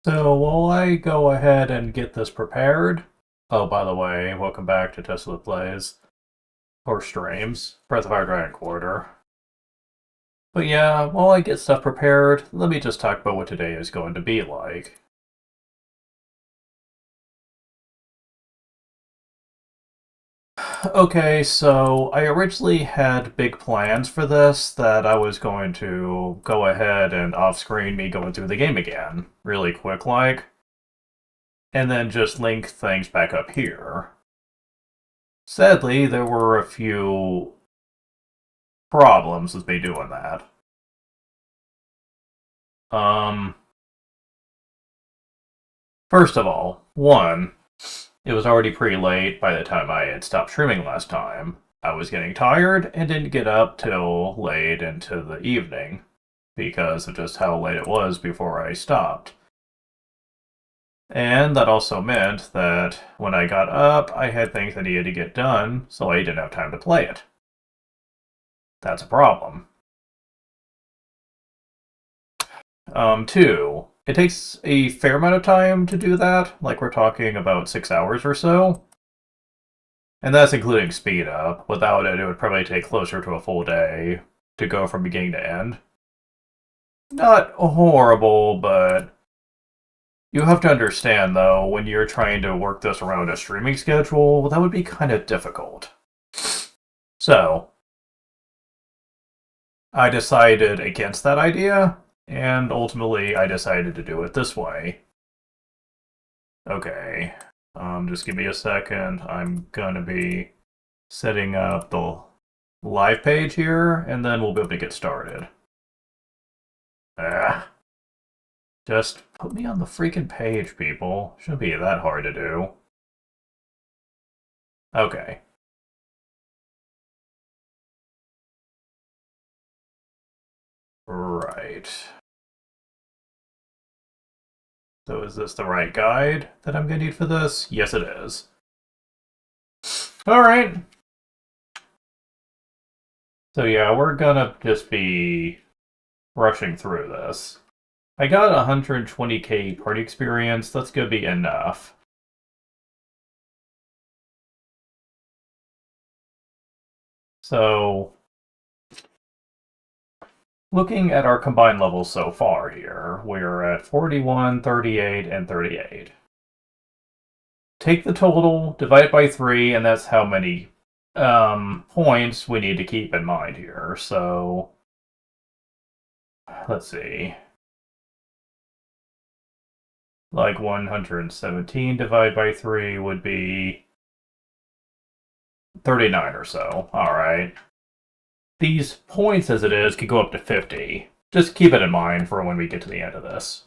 So while I go ahead and get this prepared, oh, by the way, welcome back to Tesla Plays, or Streams, Breath of Fire Dragon Quarter. But yeah, while I get stuff prepared, let me just talk about what today is going to be like. Okay, so I originally had big plans for this, that I was going to go ahead and off-screen me going through the game again, really quick-like, and then just link things back up here. Sadly, there were a few problems with me doing that. Um, First of all, one, it was already pretty late by the time I had stopped streaming last time. I was getting tired and didn't get up till late into the evening because of just how late it was before I stopped. And that also meant that when I got up, I had things I needed to get done, so I didn't have time to play it. That's a problem. Two, it takes a fair amount of time to do that, like we're talking about 6 hours or so. And that's including speed up. Without it, it would probably take closer to a full day to go from beginning to end. Not horrible, but you have to understand, though, when you're trying to work this around a streaming schedule, that would be kind of difficult. So, I decided against that idea, and ultimately I decided to do it this way. Okay, just give me a second. I'm gonna be setting up the live page here, and then we'll be able to get started. Ah, just put me on the freaking page, people. Shouldn't be that hard to do. Okay. Right. So is this the right guide that I'm gonna need for this? Yes, it is. Alright. So yeah, we're gonna just be rushing through this. I got 120k party experience. That's gonna be enough. So, looking at our combined levels so far here, we're at 41, 38, and 38. Take the total, divide it by 3, and that's how many points we need to keep in mind here. So, let's see. Like 117 divided by 3 would be 39 or so. Alright. These points as it is could go up to 50. Just keep it in mind for when we get to the end of this.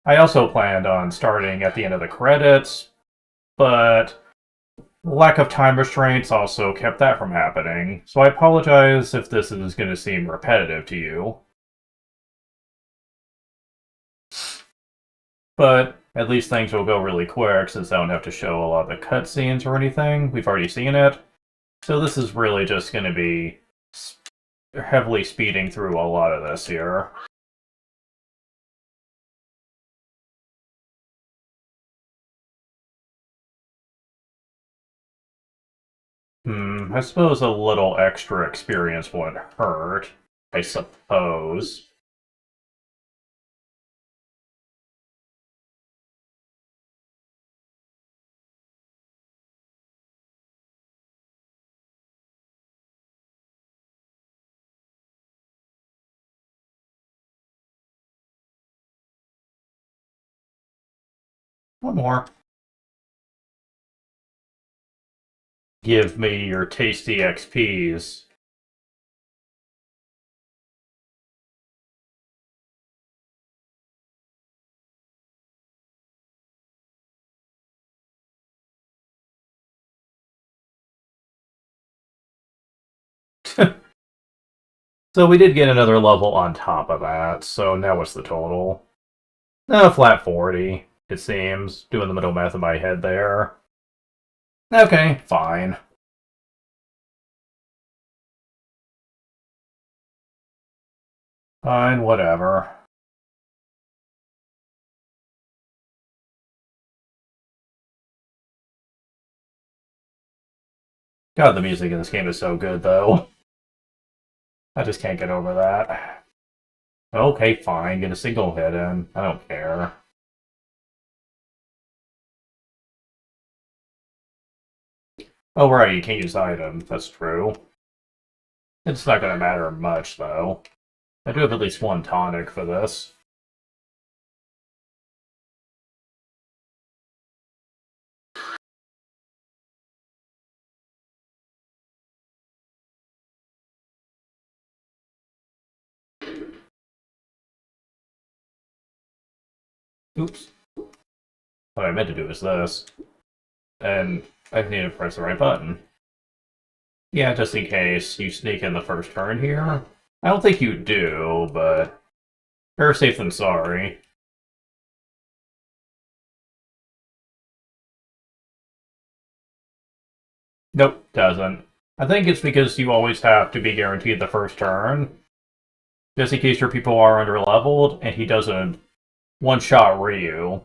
I also planned on starting at the end of the credits, but lack of time restraints also kept that from happening, so I apologize if this is going to seem repetitive to you. But at least things will go really quick since I don't have to show a lot of the cutscenes or anything. We've already seen it. So this is really just going to be heavily speeding through a lot of this here. I suppose a little extra experience wouldn't hurt. I suppose. One more. Give me your tasty XPs. So we did get another level on top of that, so now what's the total? Flat 40, it seems. Doing the middle math in my head there. Okay, fine. Fine, whatever. God, the music in this game is so good, though. I just can't get over that. Okay, fine, get a single hit in. I don't care. Oh, right, you can't use items. That's true. It's not gonna matter much, though. I do have at least one tonic for this. Oops. What I meant to do is this. And I need to press the right button. Yeah, just in case you sneak in the first turn here. I don't think you do, but better safe than sorry. Nope, doesn't. I think it's because you always have to be guaranteed the first turn. Just in case your people are under-leveled, and he doesn't one-shot Ryu.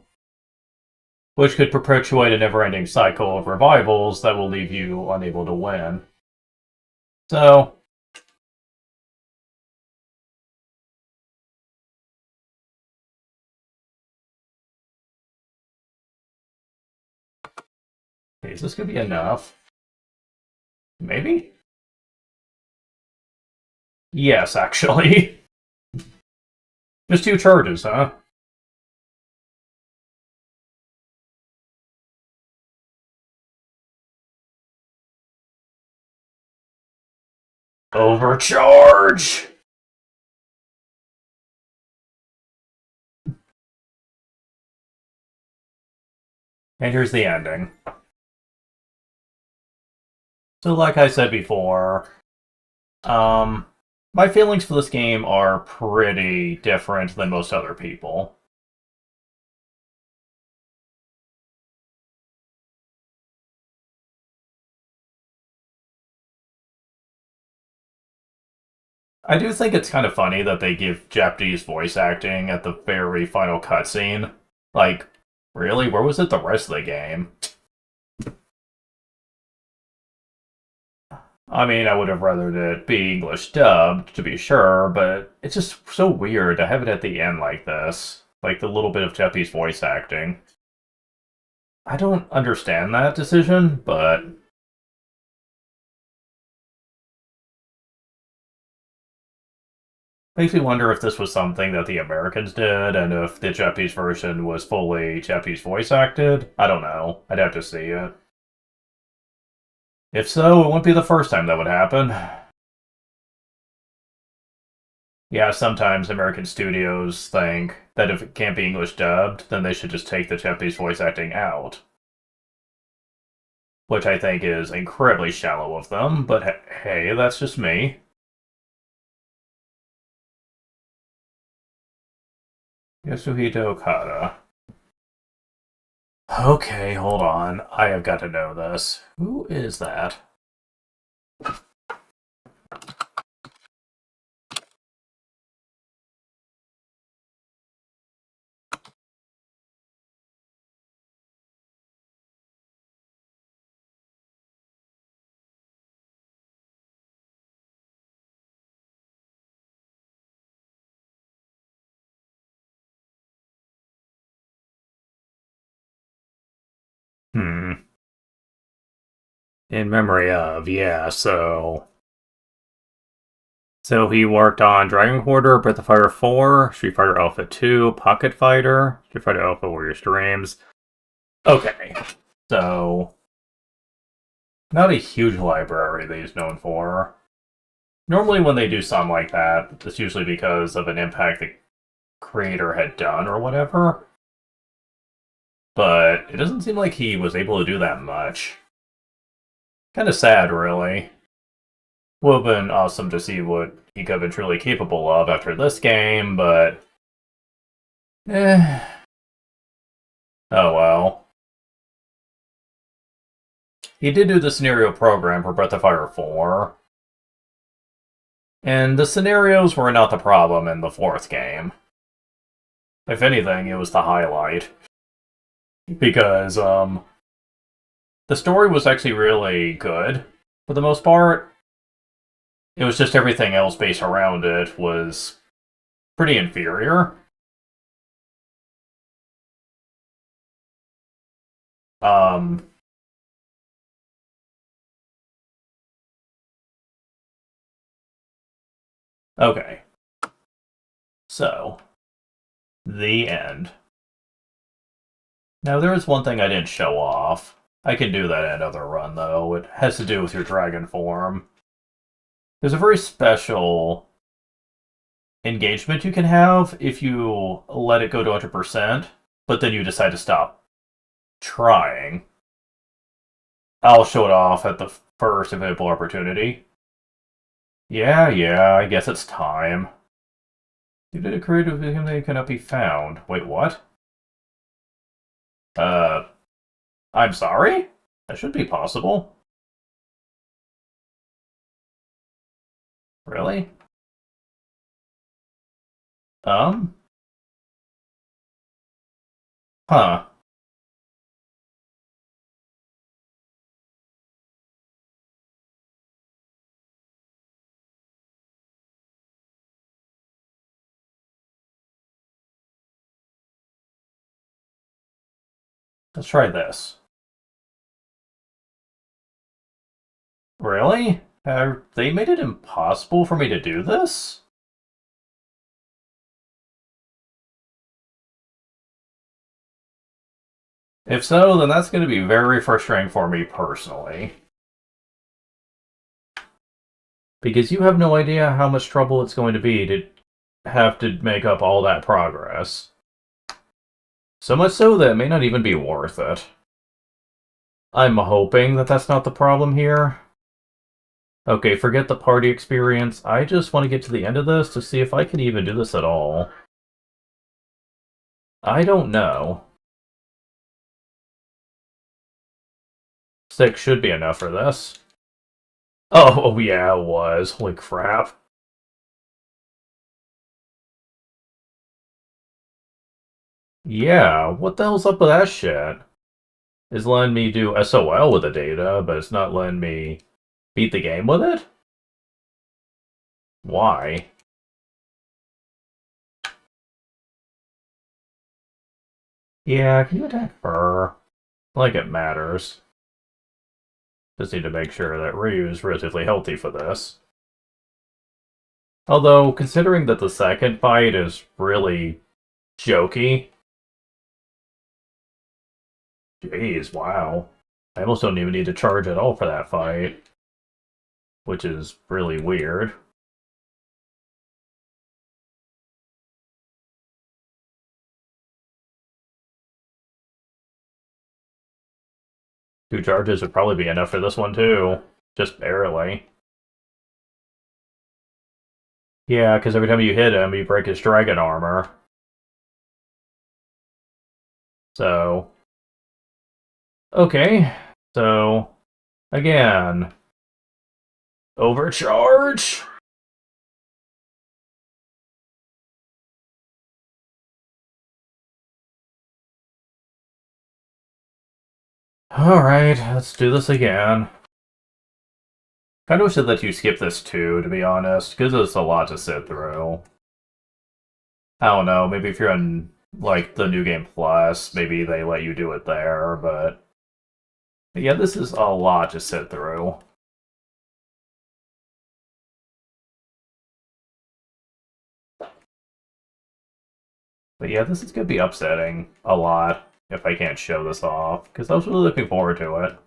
Which could perpetuate a never-ending cycle of revivals that will leave you unable to win. So... is this gonna be enough? Maybe? Yes, actually. Just 2 charges, huh? Overcharge! And here's the ending. So like I said before, my feelings for this game are pretty different than most other people. I do think it's kind of funny that they give Japanese voice acting at the very final cutscene. Like, really? Where was it the rest of the game? I mean, I would have rathered it be English dubbed, to be sure, but it's just so weird to have it at the end like this. Like, the little bit of Japanese voice acting. I don't understand that decision, but... makes me wonder if this was something that the Americans did, and if the Japanese version was fully Japanese voice acted. I don't know. I'd have to see it. If so, it wouldn't be the first time that would happen. Yeah, sometimes American studios think that if it can't be English dubbed, then they should just take the Japanese voice acting out. Which I think is incredibly shallow of them, but hey, that's just me. Yasuhito Okada. Okay, hold on. I have got to know this. Who is that? Hmm. In memory of, yeah, so... So he worked on Dragon Quarter, Breath of Fire 4, Street Fighter Alpha 2, Pocket Fighter, Street Fighter Alpha Warriors Dreams. Okay, so... not a huge library that he's known for. Normally when they do something like that, it's usually because of an impact the creator had done or whatever. But it doesn't seem like he was able to do that much. Kind of sad, really. Would have been awesome to see what he could have been truly capable of after this game, but... oh well. He did do the scenario program for Breath of Fire 4. And the scenarios were not the problem in the 4th game. If anything, it was the highlight. Because, the story was actually really good. for the most part. It was just everything else based around it was pretty inferior. Um, okay. So, the end. Now, there is one thing I didn't show off. I can do that in another run, though. It has to do with your dragon form. There's a very special engagement you can have if you let it go to 100%, but then you decide to stop trying. I'll show it off at the first available opportunity. Yeah, I guess it's time. Due to the creative him they cannot be found. Wait, what? I'm sorry? That should be possible. Really? Um? Huh. Let's try this. Really? Have they made it impossible for me to do this? If so, then that's going to be very frustrating for me personally. Because you have no idea how much trouble it's going to be to have to make up all that progress. So much so that it may not even be worth it. I'm hoping that that's not the problem here. Okay, forget the party experience. I just want to get to the end of this to see if I can even do this at all. I don't know. 6 should be enough for this. Oh yeah, it was. Holy crap. Yeah, what the hell's up with that shit? It's letting me do SOL with the data, but it's not letting me beat the game with it? Why? Yeah, can you attack her? Like it matters. Just need to make sure that Ryu is relatively healthy for this. Although, considering that the second fight is really jokey. Jeez, wow. I almost don't even need to charge at all for that fight. Which is really weird. Two charges would probably be enough for this one too. Just barely. Yeah, because every time you hit him, you break his dragon armor. So... Okay, so... Again... Overcharge? Alright, let's do this again. Kind of wish that you skip this too, to be honest, because it's a lot to sit through. I don't know, maybe if you're on, like, the New Game Plus, maybe they let you do it there, but... Yeah, this is a lot to sit through. But yeah, this is going to be upsetting a lot if I can't show this off, because I was really looking forward to it.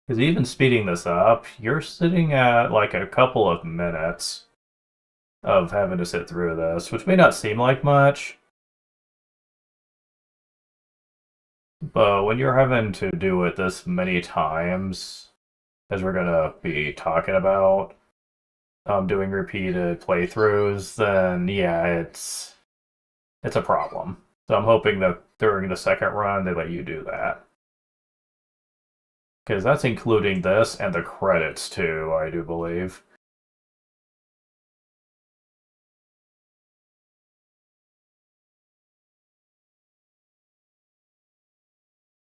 Because even speeding this up, you're sitting at like a couple of minutes of having to sit through this, which may not seem like much, but when you're having to do it this many times, as we're gonna be talking about, doing repeated playthroughs, then yeah, it's a problem. So I'm hoping that during the second run they let you do that. Because that's including this and the credits too, I do believe.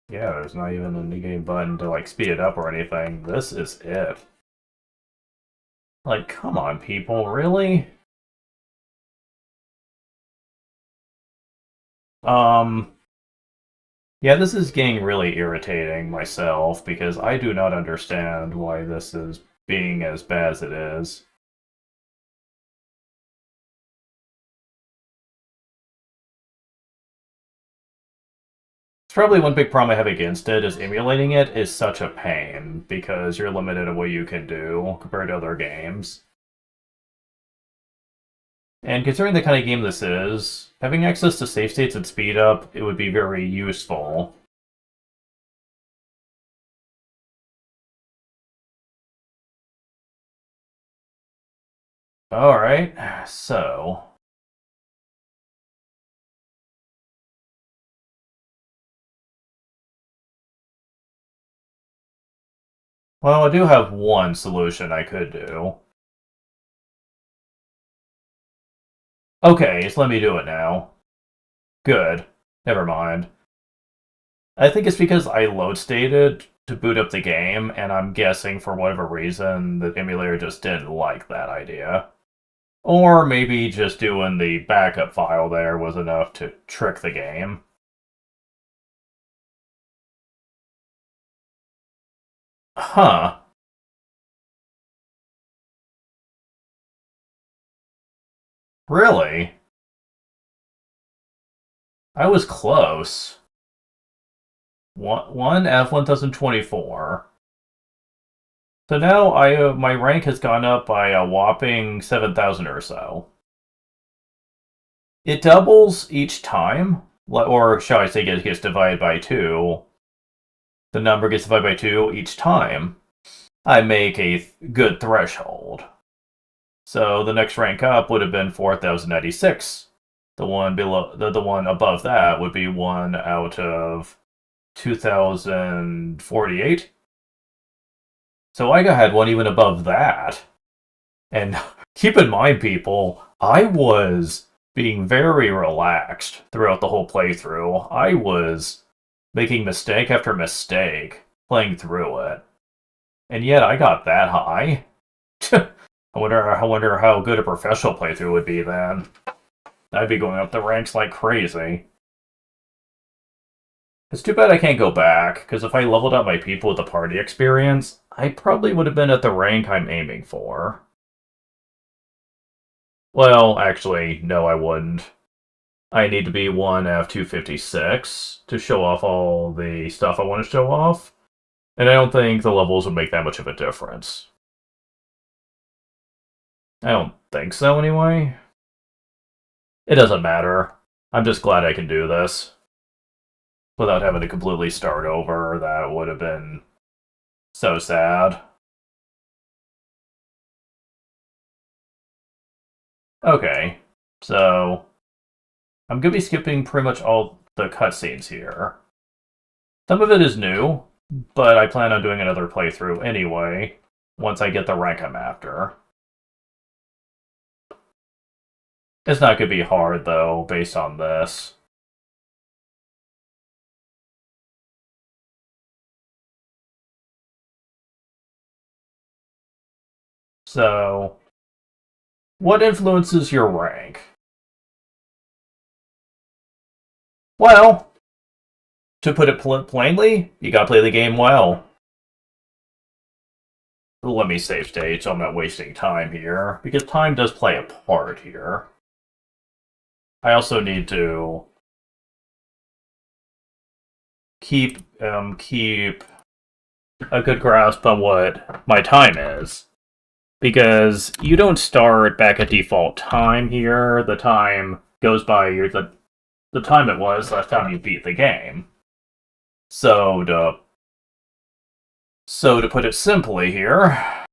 Yeah, there's not even an in-game button to like speed it up or anything. This is it. Like, come on, people, really? Yeah, this is getting really irritating myself because I do not understand why this is being as bad as it is. It's probably one big problem I have against it is emulating it is such a pain because you're limited in what you can do compared to other games. And considering the kind of game this is, having access to save states and speed up, it would be very useful. Alright, so... Well, I do have one solution I could do. Okay, so let me do it now. Good. Never mind. I think it's because I load stated to boot up the game, and I'm guessing for whatever reason the emulator just didn't like that idea. Or maybe just doing the backup file there was enough to trick the game. Huh. Really? I was close. One F1024. So now my rank has gone up by a whopping 7,000 or so. It doubles each time, or shall I say it gets divided by 2. The number gets divided by 2 each time I make a good threshold. So the next rank up would have been 4,096. The one below, the one above that would be 1 out of 2,048. So I had one even above that. And keep in mind, people, I was being very relaxed throughout the whole playthrough. I was making mistake after mistake playing through it. And yet I got that high. I wonder how good a professional playthrough would be then. I'd be going up the ranks like crazy. It's too bad I can't go back, because if I leveled up my people with the party experience, I probably would have been at the rank I'm aiming for. Well, actually, no I wouldn't. I need to be 1 F256 to show off all the stuff I want to show off, and I don't think the levels would make that much of a difference. I don't think so, anyway. It doesn't matter. I'm just glad I can do this. Without having to completely start over, that would have been so sad. Okay, so I'm going to be skipping pretty much all the cutscenes here. Some of it is new, but I plan on doing another playthrough anyway, once I get the rank I'm after. It's not going to be hard, though, based on this. So, what influences your rank? Well, to put it plainly, you gotta play the game well. Let me save state so I'm not wasting time here, because time does play a part here. I also need to keep a good grasp on what my time is. Because you don't start back at default time here. The time goes by the time it was last time you beat the game. So to put it simply here,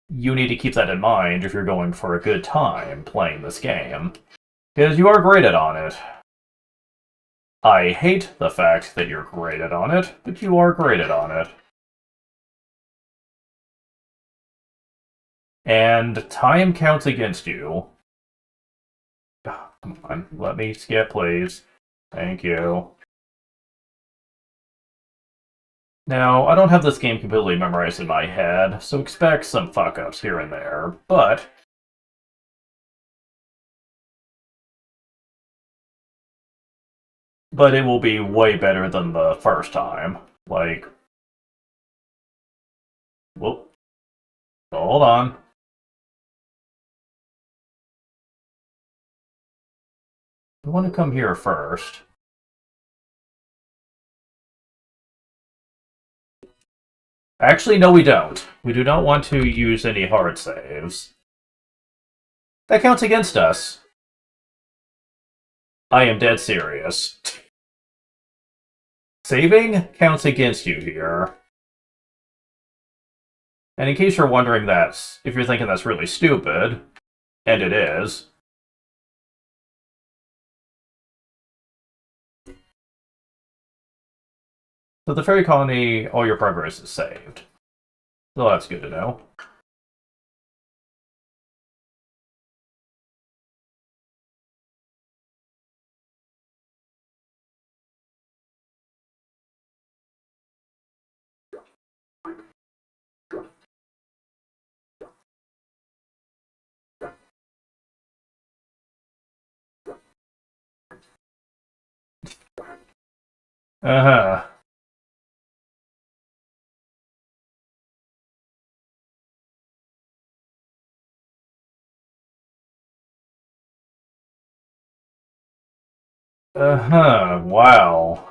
you need to keep that in mind if you're going for a good time playing this game. Because you are graded on it. I hate the fact that you're graded on it, but you are graded on it. And time counts against you. Come on, let me skip, please. Thank you. Now, I don't have this game completely memorized in my head, so expect some fuck-ups here and there, but it will be way better than the first time. Like, whoop, hold on. I want to come here first. Actually, no, we don't. We do not want to use any hard saves. That counts against us. I am dead serious. Saving counts against you here. And in case you're wondering that, if you're thinking that's really stupid, and it is, so the fairy colony, all your progress is saved. So that's good to know. Uh-huh. Uh-huh, wow.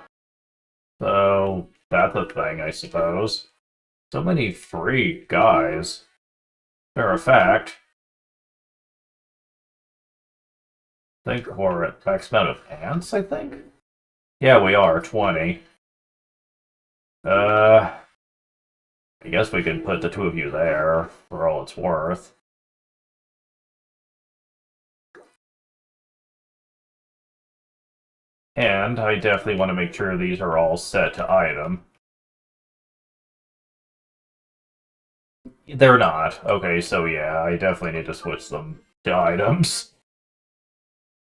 So, that's a thing, I suppose. So many free guys. Matter of fact, I think we're at max amount of ants, I think? Yeah, we are, 20. I guess we could put the two of you there, for all it's worth. And I definitely want to make sure these are all set to item. They're not. Okay, so yeah, I definitely need to switch them to items.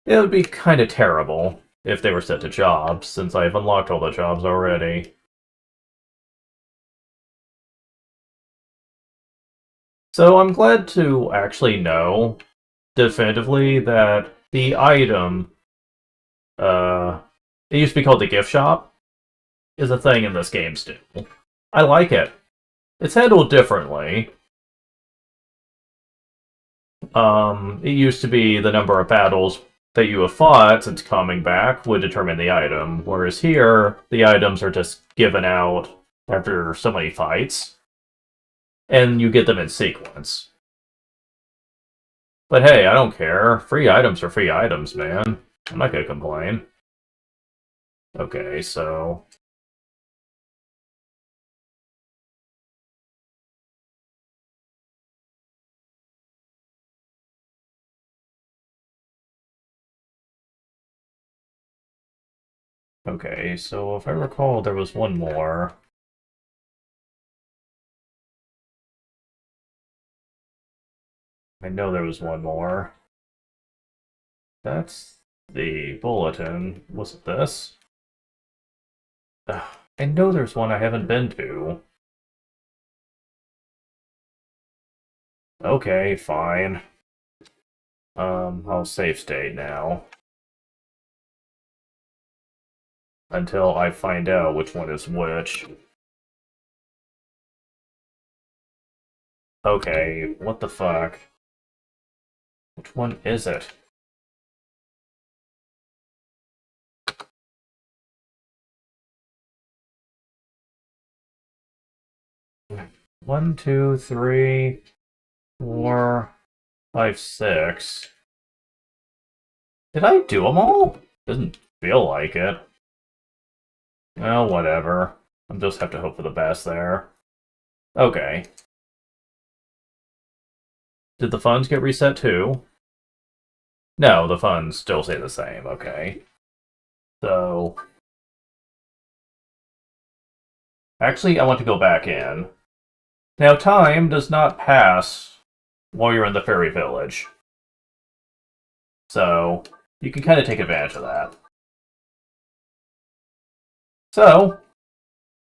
It would be kind of terrible if they were set to jobs, since I've unlocked all the jobs already. So I'm glad to actually know definitively that the item, it used to be called the gift shop, is a thing in this game still. I like it. It's handled differently. It used to be the number of battles that you have fought since coming back would determine the item, whereas here, the items are just given out after so many fights, and you get them in sequence. But hey, I don't care. Free items are free items, man. I'm not gonna complain. Okay, so... Okay, so if I recall, there was one more. I know there was one more. That's the bulletin. Was it this? Ugh, I know there's one I haven't been to. Okay, fine. I'll save state now. Until I find out which one is which. Okay, what the fuck? Which one is it? One, two, three, 4, 5, 6. Did I do them all? Doesn't feel like it. Well, whatever. I'll just have to hope for the best there. Okay. Did the funds get reset too? No, the funds still stay the same, okay. So, Actually, I want to go back in. Now, time does not pass while you're in the fairy village. So, you can kind of take advantage of that. So,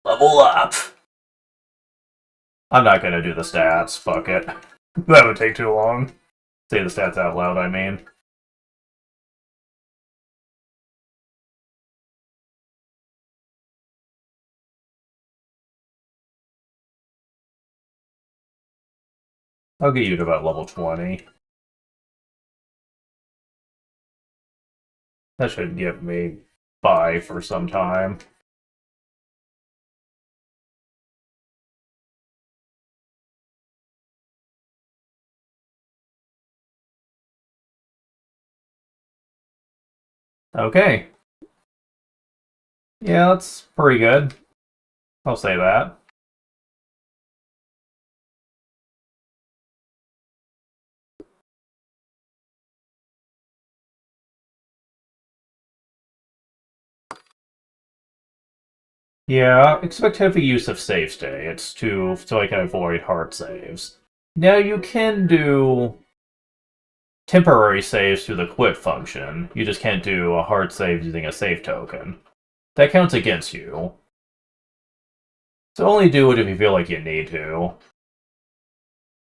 level up! I'm not gonna do the stats, fuck it. That would take too long. Say the stats out loud, I mean. I'll get you to about level 20. That should get me by for some time. Okay. Yeah, that's pretty good. I'll say that. Yeah, expect heavy use of save states so I can avoid hard saves. Now you can do temporary saves through the quit function. You just can't do a hard save using a save token. That counts against you. So only do it if you feel like you need to.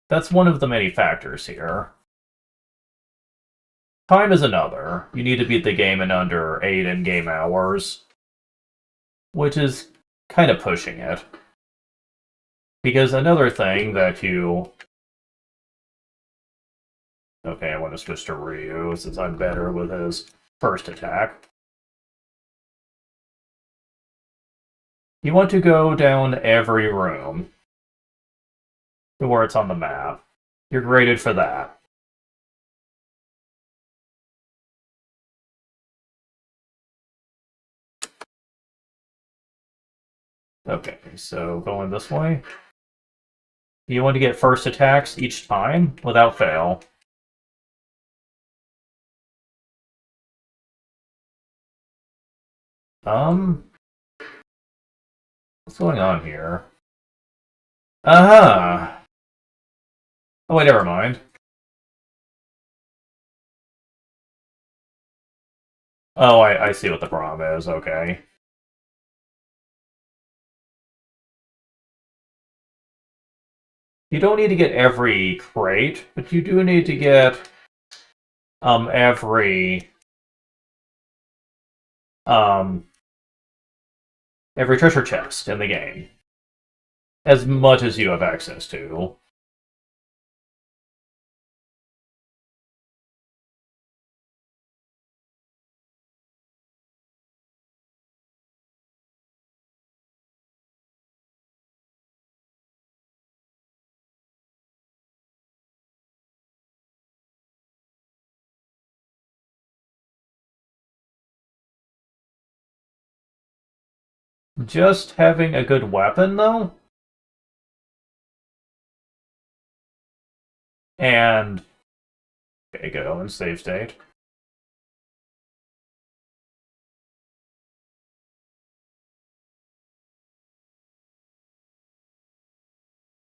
That's one of the many factors here. Time is another. You need to beat the game in under 8 in-game hours. Which is kind of pushing it. Because another thing that you... Okay, I want to switch to Ryu, since I'm better with his first attack. You want to go down every room to where it's on the map. You're graded for that. Okay, so going this way. You want to get first attacks each time without fail. What's going on here? Uh-huh. Oh, wait, never mind. Oh, I see what the problem is, okay. You don't need to get every crate, but you do need to get every um every treasure chest in the game. As much as you have access to. Just having a good weapon, though, and okay, go and save state.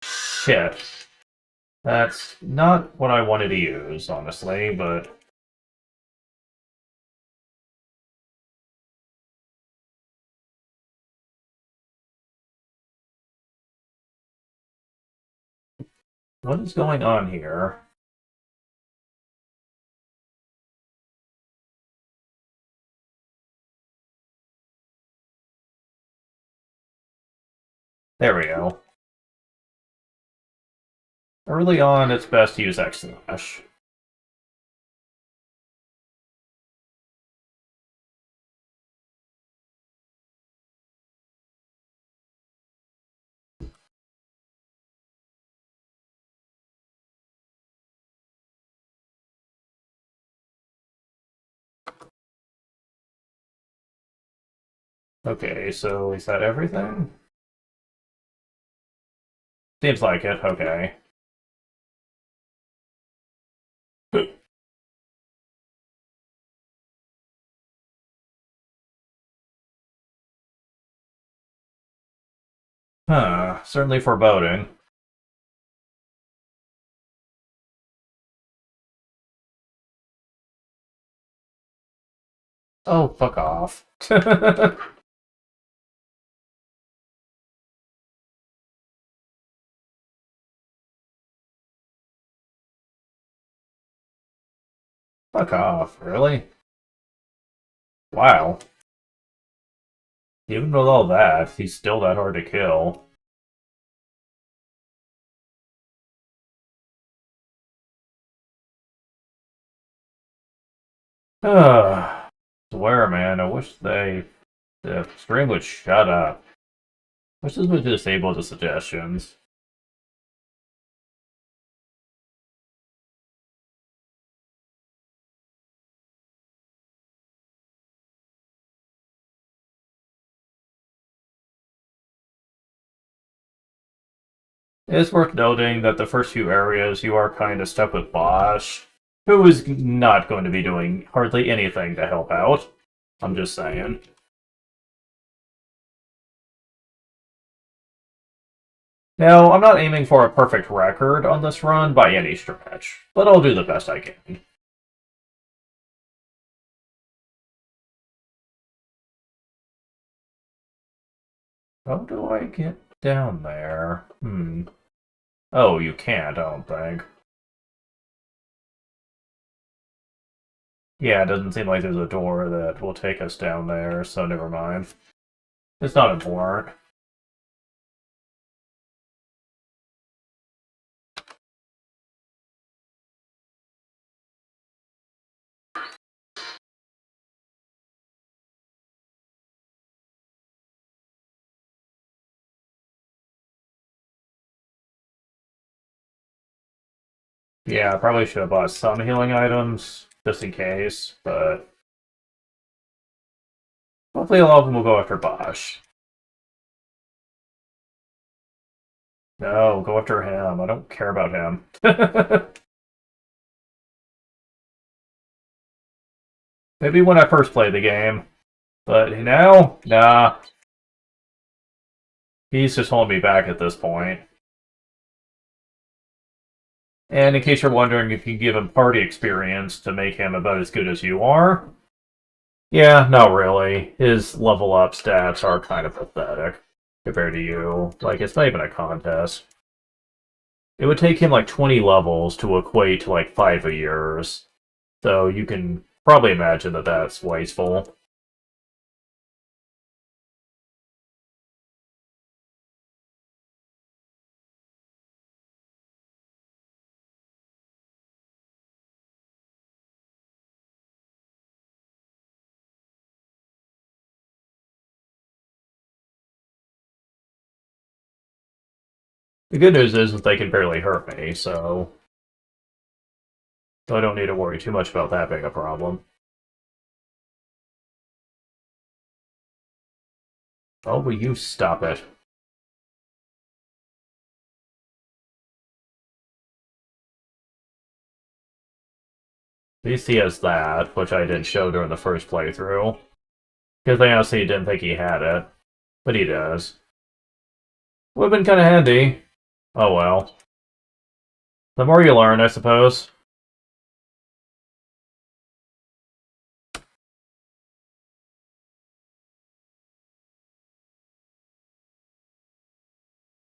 Shit. That's not what I wanted to use, honestly, but... What is going on here? There we go. Early on, it's best to use X-Slash. Okay, so is that everything? Seems like it, okay. Huh, certainly foreboding. Oh, fuck off. Fuck off, really? Wow. Even with all that, he's still that hard to kill. Swear, man, I wish the stream would shut up. Wish this would disable the suggestions. It is worth noting that the first few areas you are kind of stuck with Bosch, who is not going to be doing hardly anything to help out. I'm just saying. Now, I'm not aiming for a perfect record on this run by any stretch, but I'll do the best I can. How do I get down there? Oh, you can't, I don't think. Yeah, it doesn't seem like there's a door that will take us down there, so never mind. It's not important. Yeah, I probably should have bought some healing items, just in case, but hopefully a lot of them will go after Bosch. No, go after him. I don't care about him. Maybe when I first played the game, but now, nah. He's just holding me back at this point. And in case you're wondering if you give him party experience to make him about as good as you are, yeah, not really. His level up stats are kind of pathetic compared to you. Like, it's not even a contest. It would take him like 20 levels to equate to like 5 of yours. So you can probably imagine that that's wasteful. The good news is that they can barely hurt me, so I don't need to worry too much about that being a problem. Oh, will you stop it? At least he has that, which I didn't show during the first playthrough. Because I honestly didn't think he had it. But he does. Would have been kind of handy. Oh well. The more you learn, I suppose.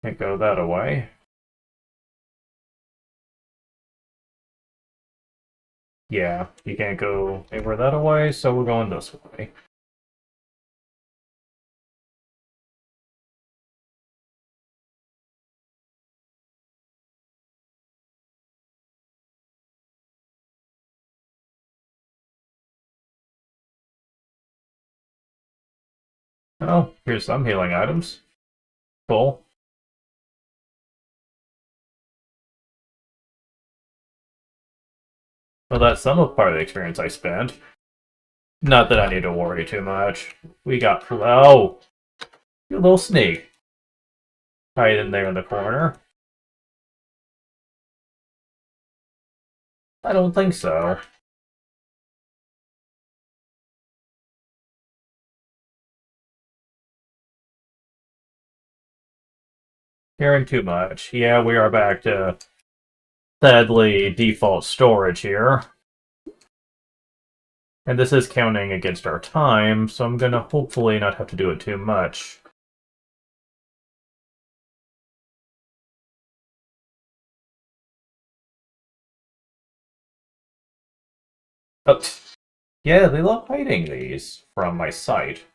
Can't go that away. Yeah, you can't go anywhere that away, so we're going this way. Oh, here's some healing items. Cool. Well, that's some of part of the experience I spent. Not that I need to worry too much. We got... Oh! You little snake. Hide in there in the corner. I don't think so. Caring too much. Yeah, we are back to, sadly, default storage here. And this is counting against our time, so I'm gonna hopefully not have to do it too much. Oh, yeah, they love hiding these from my site.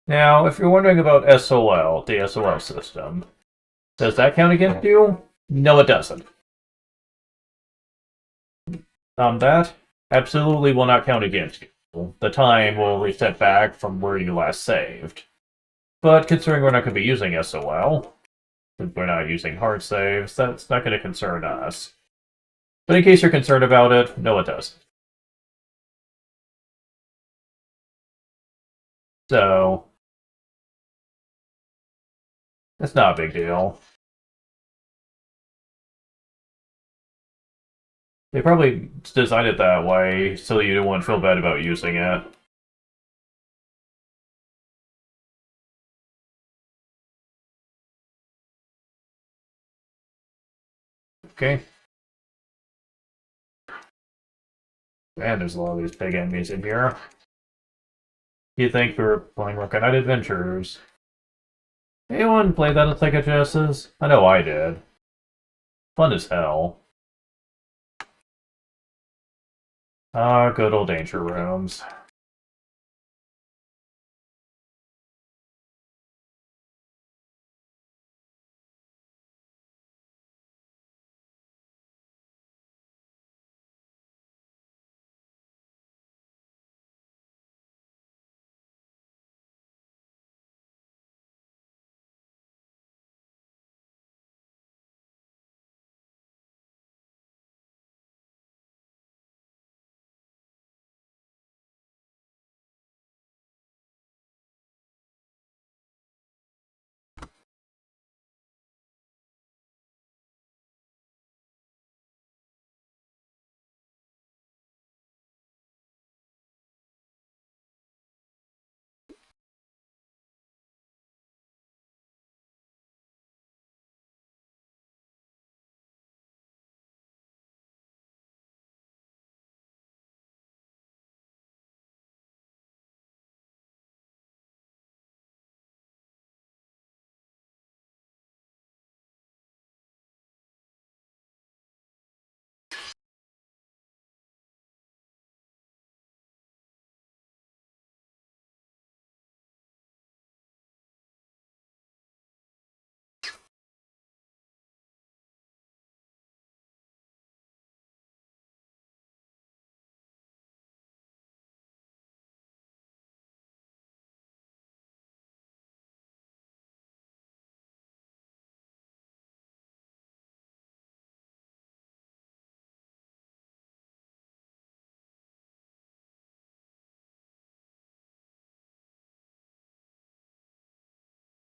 Now, if you're wondering about SOL, the SOL system, does that count against you? No, it doesn't. That absolutely will not count against you. The time will reset back from where you last saved. But considering we're not going to be using SOL, since we're not using hard saves, that's not going to concern us. But in case you're concerned about it, no, it doesn't. So, it's not a big deal. They probably designed it that way so you wouldn't feel bad about using it. Okay. Man, there's a lot of these big enemies in here. You think we were playing Rocket Adventures? Anyone play that in Sega Genesis? I know I did. Fun as hell. Ah, good old Danger Rooms.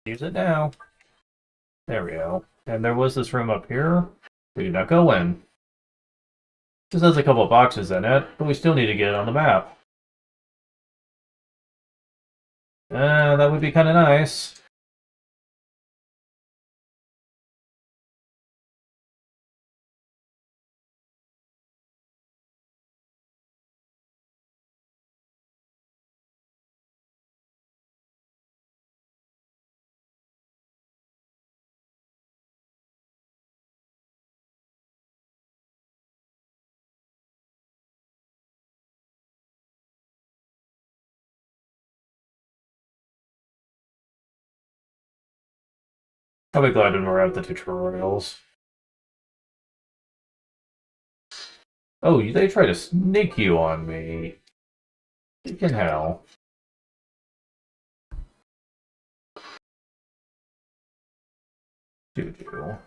Use it now. There we go. And there was this room up here. We did not go in. This has a couple of boxes in it, but we still need to get it on the map. That would be kind of nice. I'll be glad when we're at the tutorials. Oh, they try to sneak you on me. Freaking hell. Doo-doo.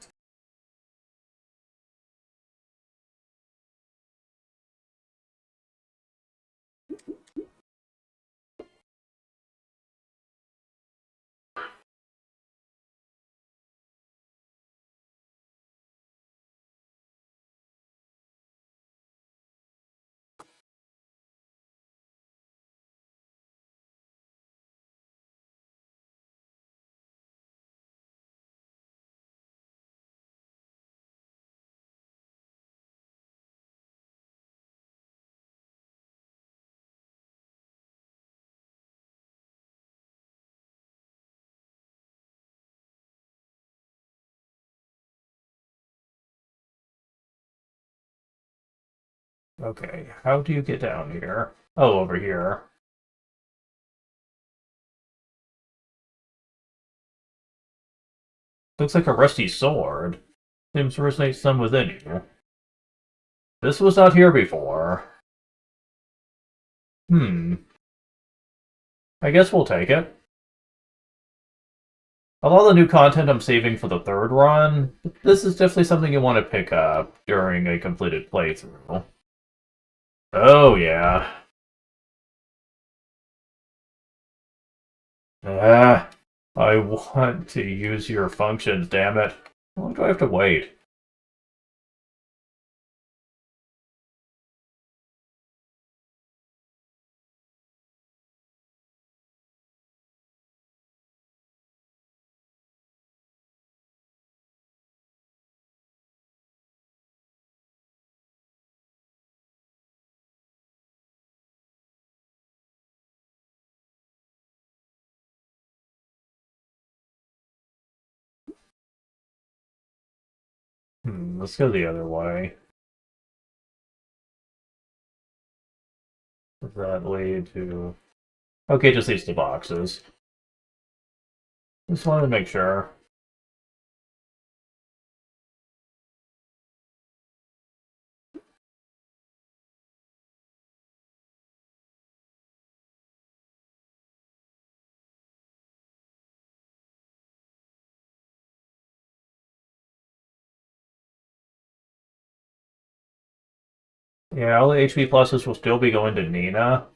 Okay, how do you get down here? Oh, over here. Looks like a rusty sword. Seems to resonate some within you. This was not here before. Hmm. I guess we'll take it. A lot of the new content I'm saving for the third run, this is definitely something you want to pick up during a completed playthrough. Oh, yeah. Ah, I want to use your functions, damn it. How long do I have to wait? Let's go the other way. Does that lead to... Okay, just these two boxes. Just wanted to make sure. Yeah, all the HP pluses will still be going to Nina.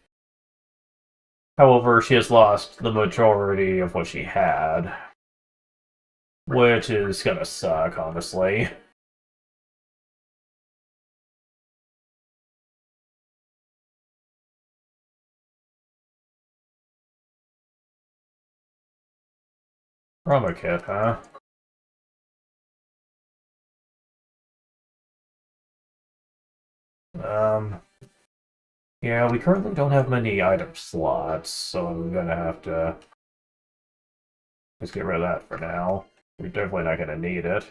However, she has lost the majority of what she had. Which is gonna suck, honestly. Trauma kit, huh? Um, yeah, we currently don't have many item slots, so I'm gonna have to just get rid of that for now. We're definitely not gonna need it.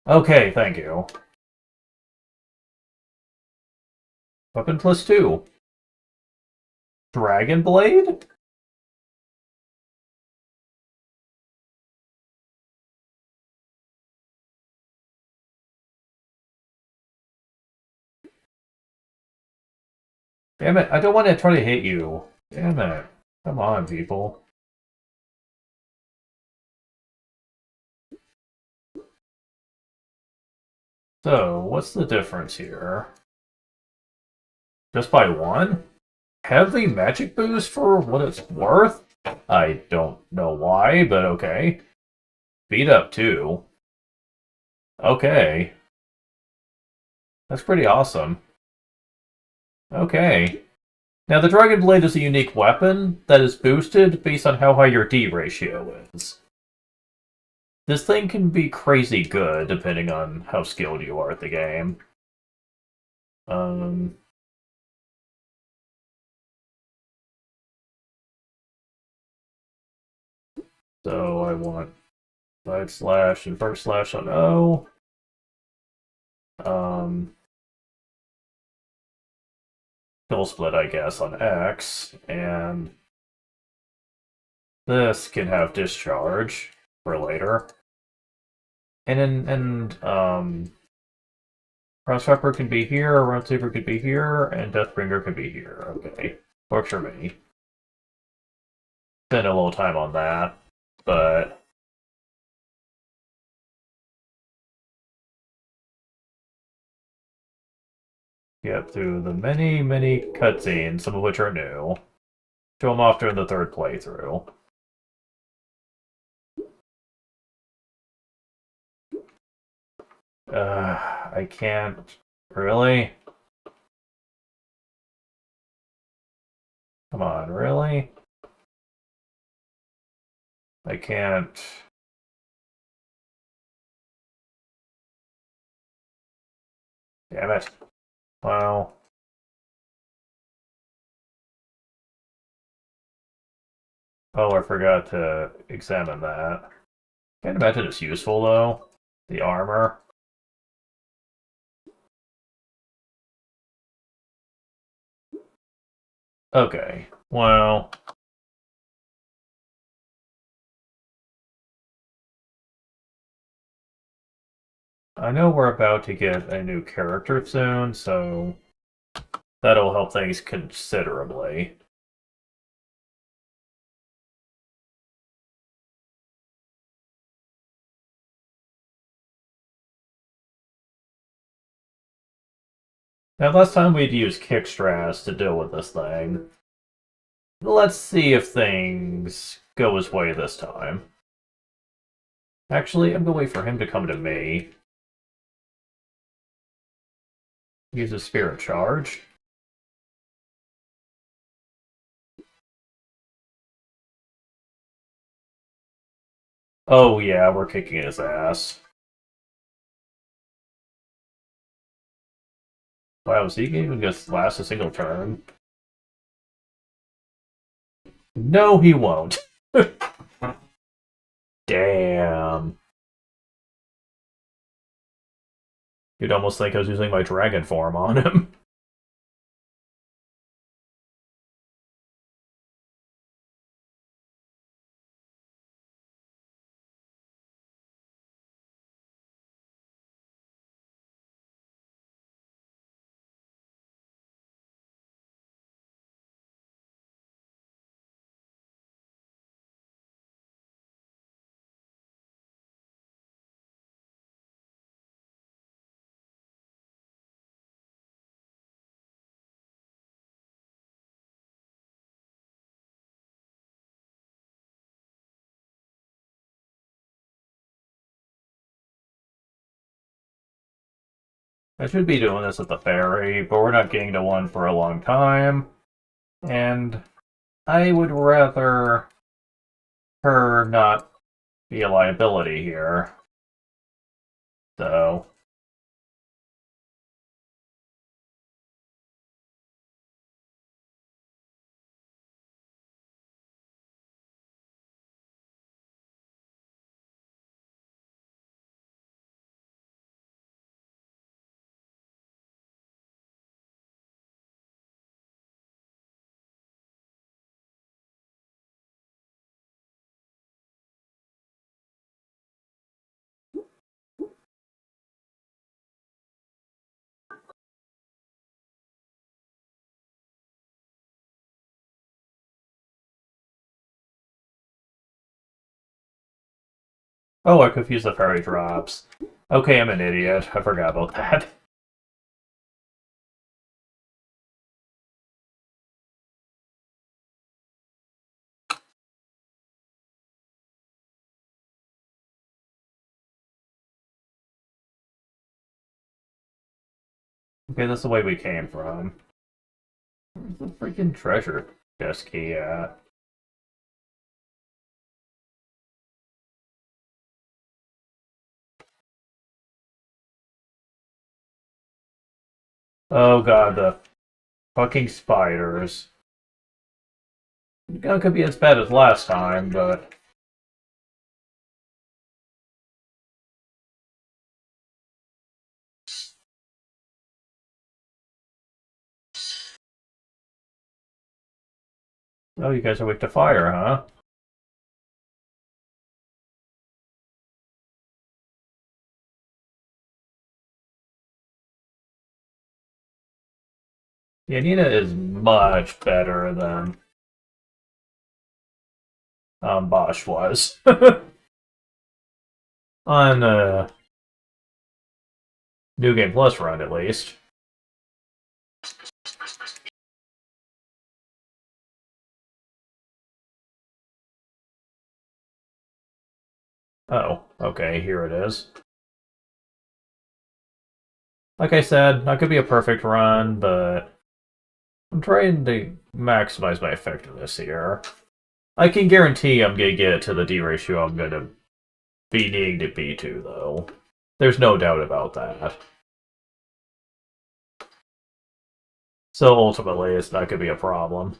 Okay, thank you. Weapon plus 2. Dragon Blade? Damn it, I don't want to try to hit you. Damn it. Come on, people. So, what's the difference here? Just by 1? Heavy magic boost for what it's worth? I don't know why, but okay. Beat up 2. Okay. That's pretty awesome. Okay. Now, the Dragon Blade is a unique weapon that is boosted based on how high your D ratio is. This thing can be crazy good depending on how skilled you are at the game. Um, so I want side slash and first slash on O. Kill split, I guess, on X, and this can have discharge for later. And Cross Pepper can be here, Run Saber could be here, and Deathbringer could be here. Okay. Works for me. Spend a little time on that, but get through the many, many cutscenes, some of which are new. Show them off during the third playthrough. I can't. Really? Come on, really? I can't. Damn it. Well. Oh, I forgot to examine that. Can't imagine it's useful, though. The armor. Okay, well... I know we're about to get a new character soon, so that'll help things considerably. Now, last time we'd used Kickstrass to deal with this thing. Let's see if things go his way this time. Actually, I'm gonna wait for him to come to me. Use a Spirit Charge. Oh yeah, we're kicking his ass. Wow, is he even gonna last a single turn? No, he won't. Damn. You'd almost think I was using my dragon form on him. I should be doing this at the ferry, but we're not getting to one for a long time. And I would rather her not be a liability here. So... Oh, I confused the fairy drops. Okay, I'm an idiot. I forgot about that. Okay, that's the way we came from. Where's the freaking treasure chest key at? Oh god, the fucking spiders. It could be as bad as last time, but... Oh, you guys are weak to fire, huh? Yeah, Nina is much better than Bosch was. On New Game Plus run, at least. Oh, okay, here it is. Like I said, not gonna be a perfect run, but I'm trying to maximize my effectiveness here. I can guarantee I'm gonna get to the D ratio I'm gonna be needing to be to, though. There's no doubt about that. So ultimately, it's not gonna be a problem.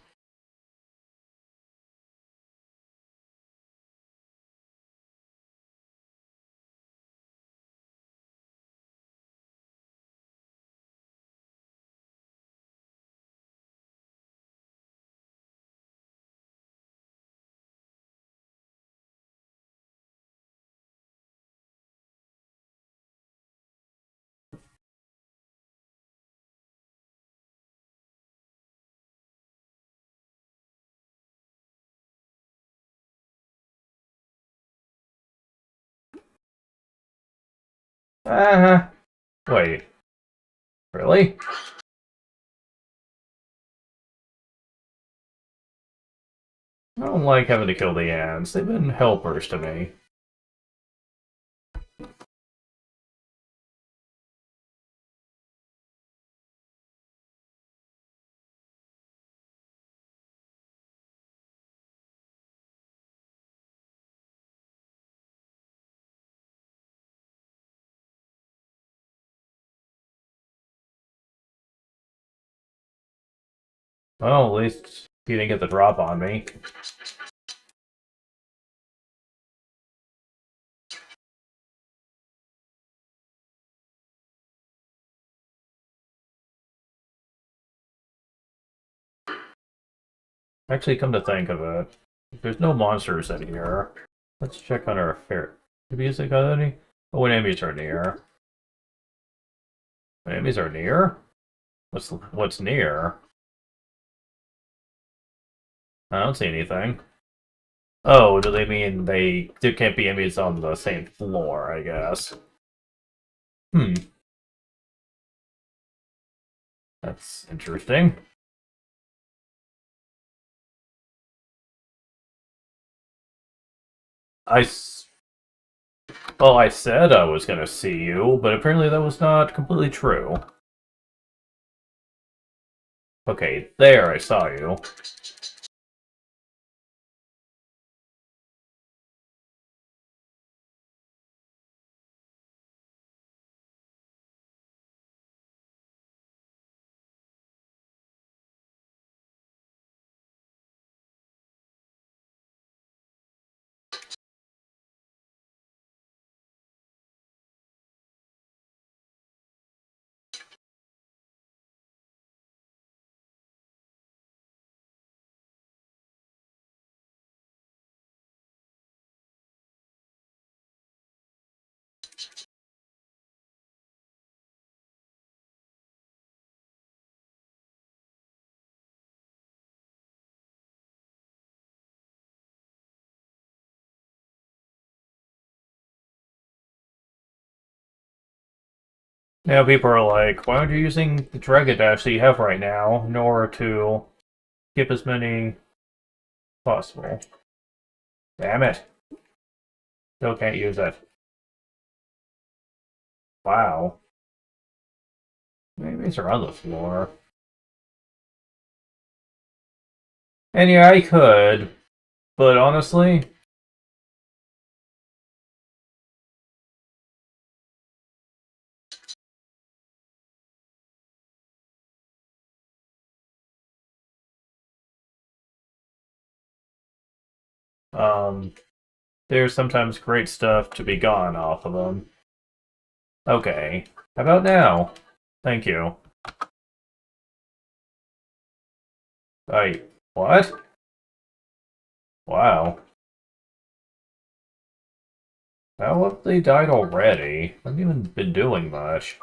Ah, wait. Really? I don't like having to kill the ants. They've been helpers to me. Well, at least he didn't get the drop on me. Actually, come to think of it, there's no monsters in here. Let's check on our fair. Maybe is it got any? Oh, when enemies are near. When enemies are near? What's near? I don't see anything. Oh, do they mean there can't be enemies on the same floor, I guess. Hmm, that's interesting. I, s- well, I said I was gonna see you, but apparently that was not completely true. Okay, there I saw you. Now people are like, why aren't you using the Dragon Dash that you have right now in order to skip as many possible? Damn it. Still can't use it. Wow. Maybe it's around the floor. And yeah, I could, but honestly, um, there's sometimes great stuff to be gone off of them. Okay. How about now? Thank you. I... What? Wow. How have they died already? I haven't even been doing much.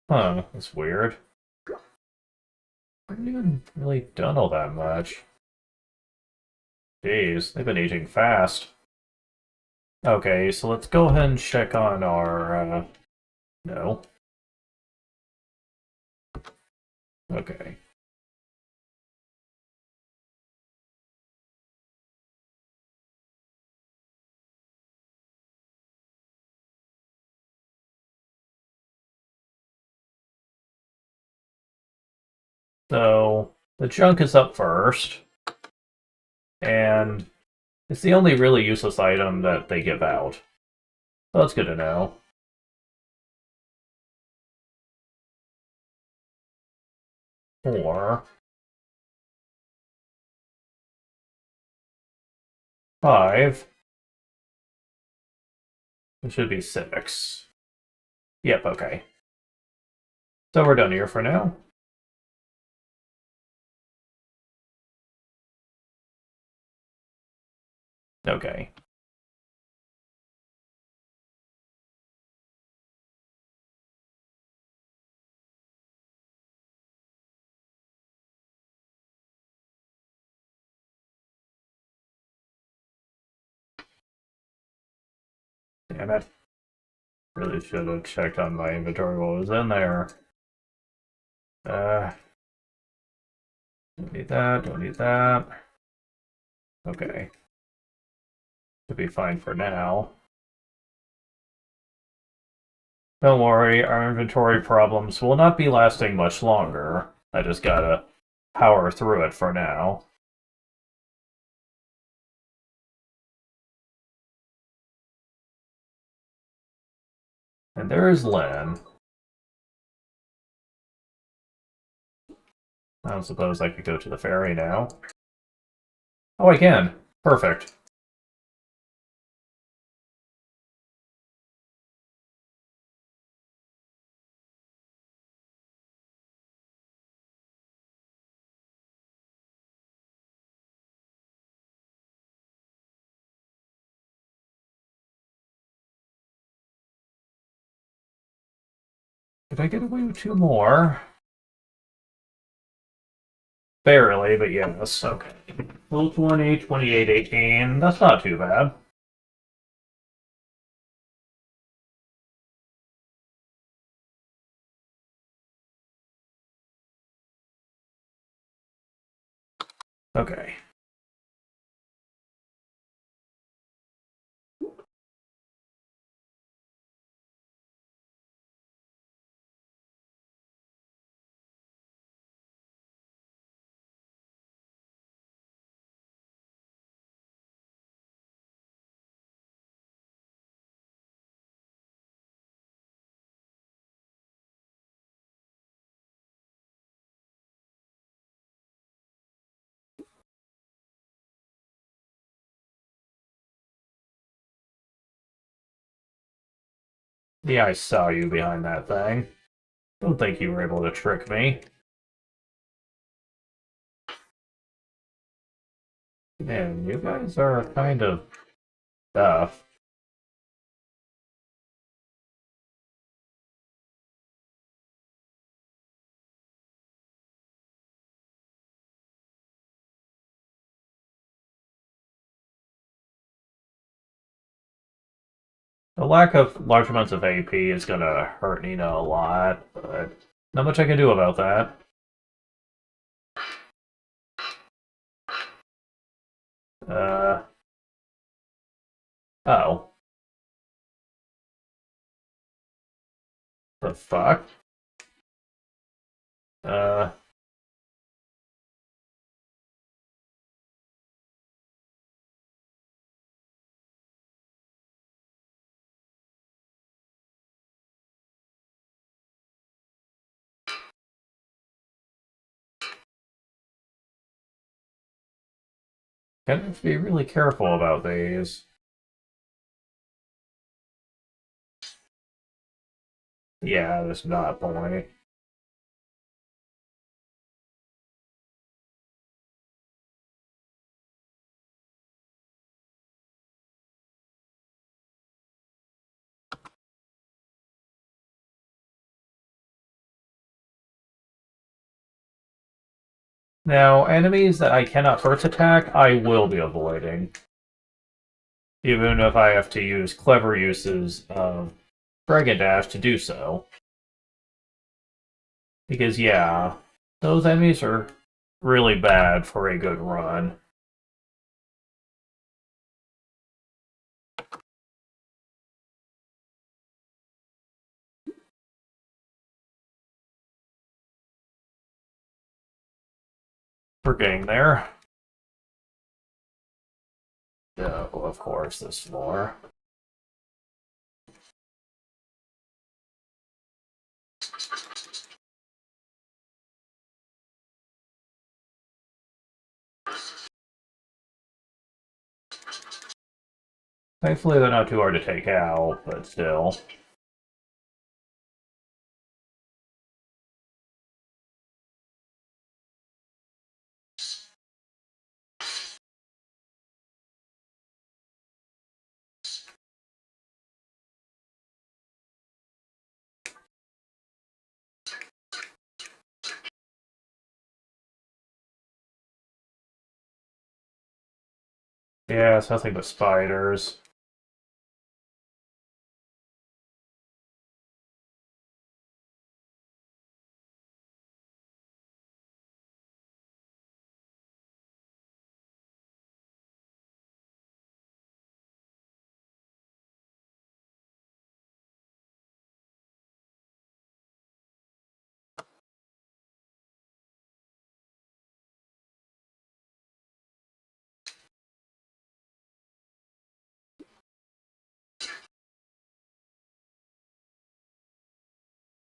Huh, that's weird. I haven't even really done all that much. Jeez, they've been aging fast. Okay, so let's go ahead and check on our, no. Okay. So, the junk is up first, and it's the only really useless item that they give out. So that's good to know. Four, five, it should be six. Yep, okay. So we're done here for now. Okay. Damn it. Really should have checked on my inventory what was in there. Don't need that, don't need that. Okay. Should be fine for now. Don't worry, our inventory problems will not be lasting much longer. I just gotta power through it for now. And there's Lynn. I don't suppose I could go to the ferry now. Oh, I can. Perfect. Did I get away with two more? Barely, but yes. Okay. Full 20, 28, 18. That's not too bad. Okay. Yeah, I saw you behind that thing. Don't think you were able to trick me. Man, you guys are kind of tough. The lack of large amounts of AP is gonna hurt Nina a lot, but not much I can do about that. Uh, oh. The fuck? Uh, Gotta have to be really careful about these. Yeah, there's not a point. Now, enemies that I cannot first attack, I will be avoiding. Even if I have to use clever uses of Dragon Dash to do so. Because, yeah, those enemies are really bad for a good run. We're getting there. Oh, of course, this floor. Thankfully, they're not too hard to take out, but still. Yeah, it's nothing but spiders.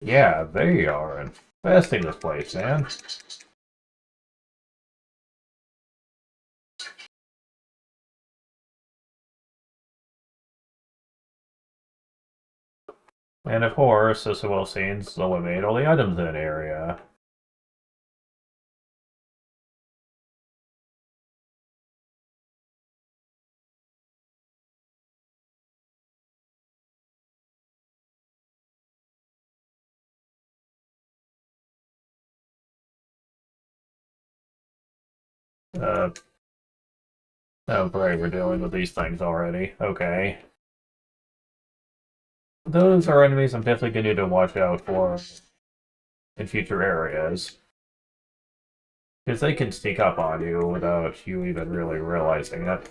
Yeah, they are infesting this place, man. And of course, as well scenes eliminate all the items in an area. Uh, oh great, we're dealing with these things already. Okay. Those are enemies I'm definitely going to need to watch out for in future areas. Because they can sneak up on you without you even really realizing it.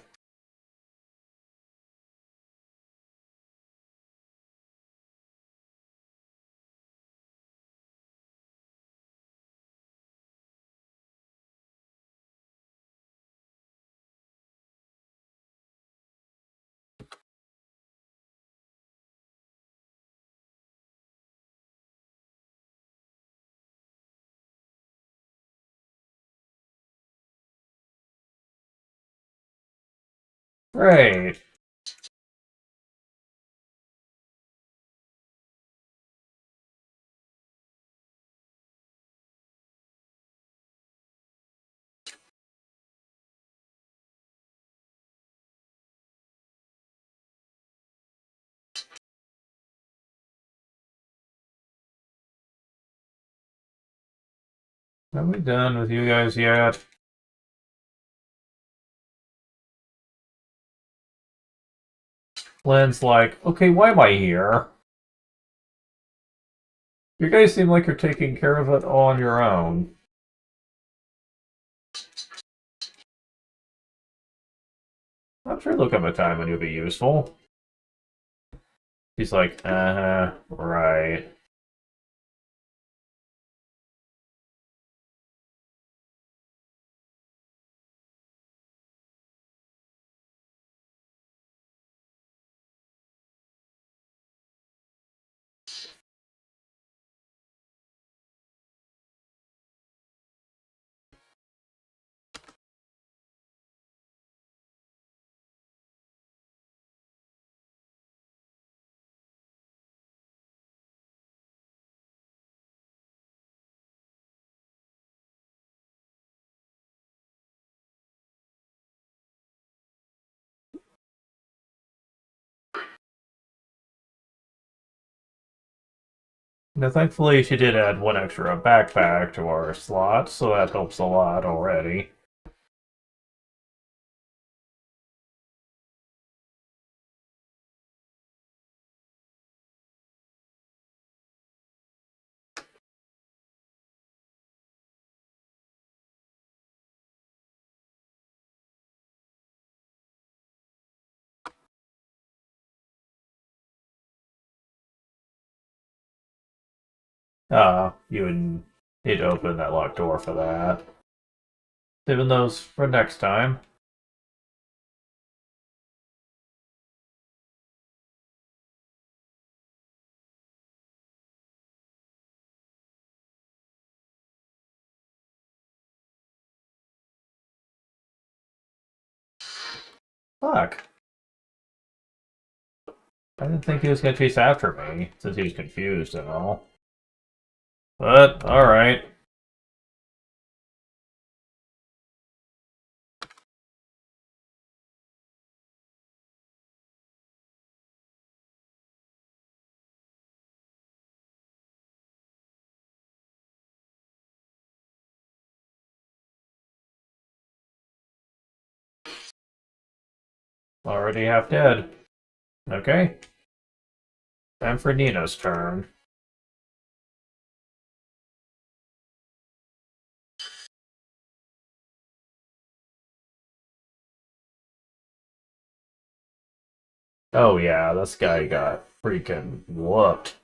Right. Are we done with you guys yet? Lynn's like, okay, why am I here? You guys seem like you're taking care of it all on your own. I'm sure there'll come a time when you'll be useful. He's like, right. Now, thankfully, she did add one extra backpack to our slot, so that helps a lot already. You would need to open that locked door for that. Saving those for next time. Fuck. I didn't think he was gonna chase after me, since he was confused and all. But, alright. Already half dead. Okay. Time for Nino's turn. Oh yeah, this guy got freaking whooped.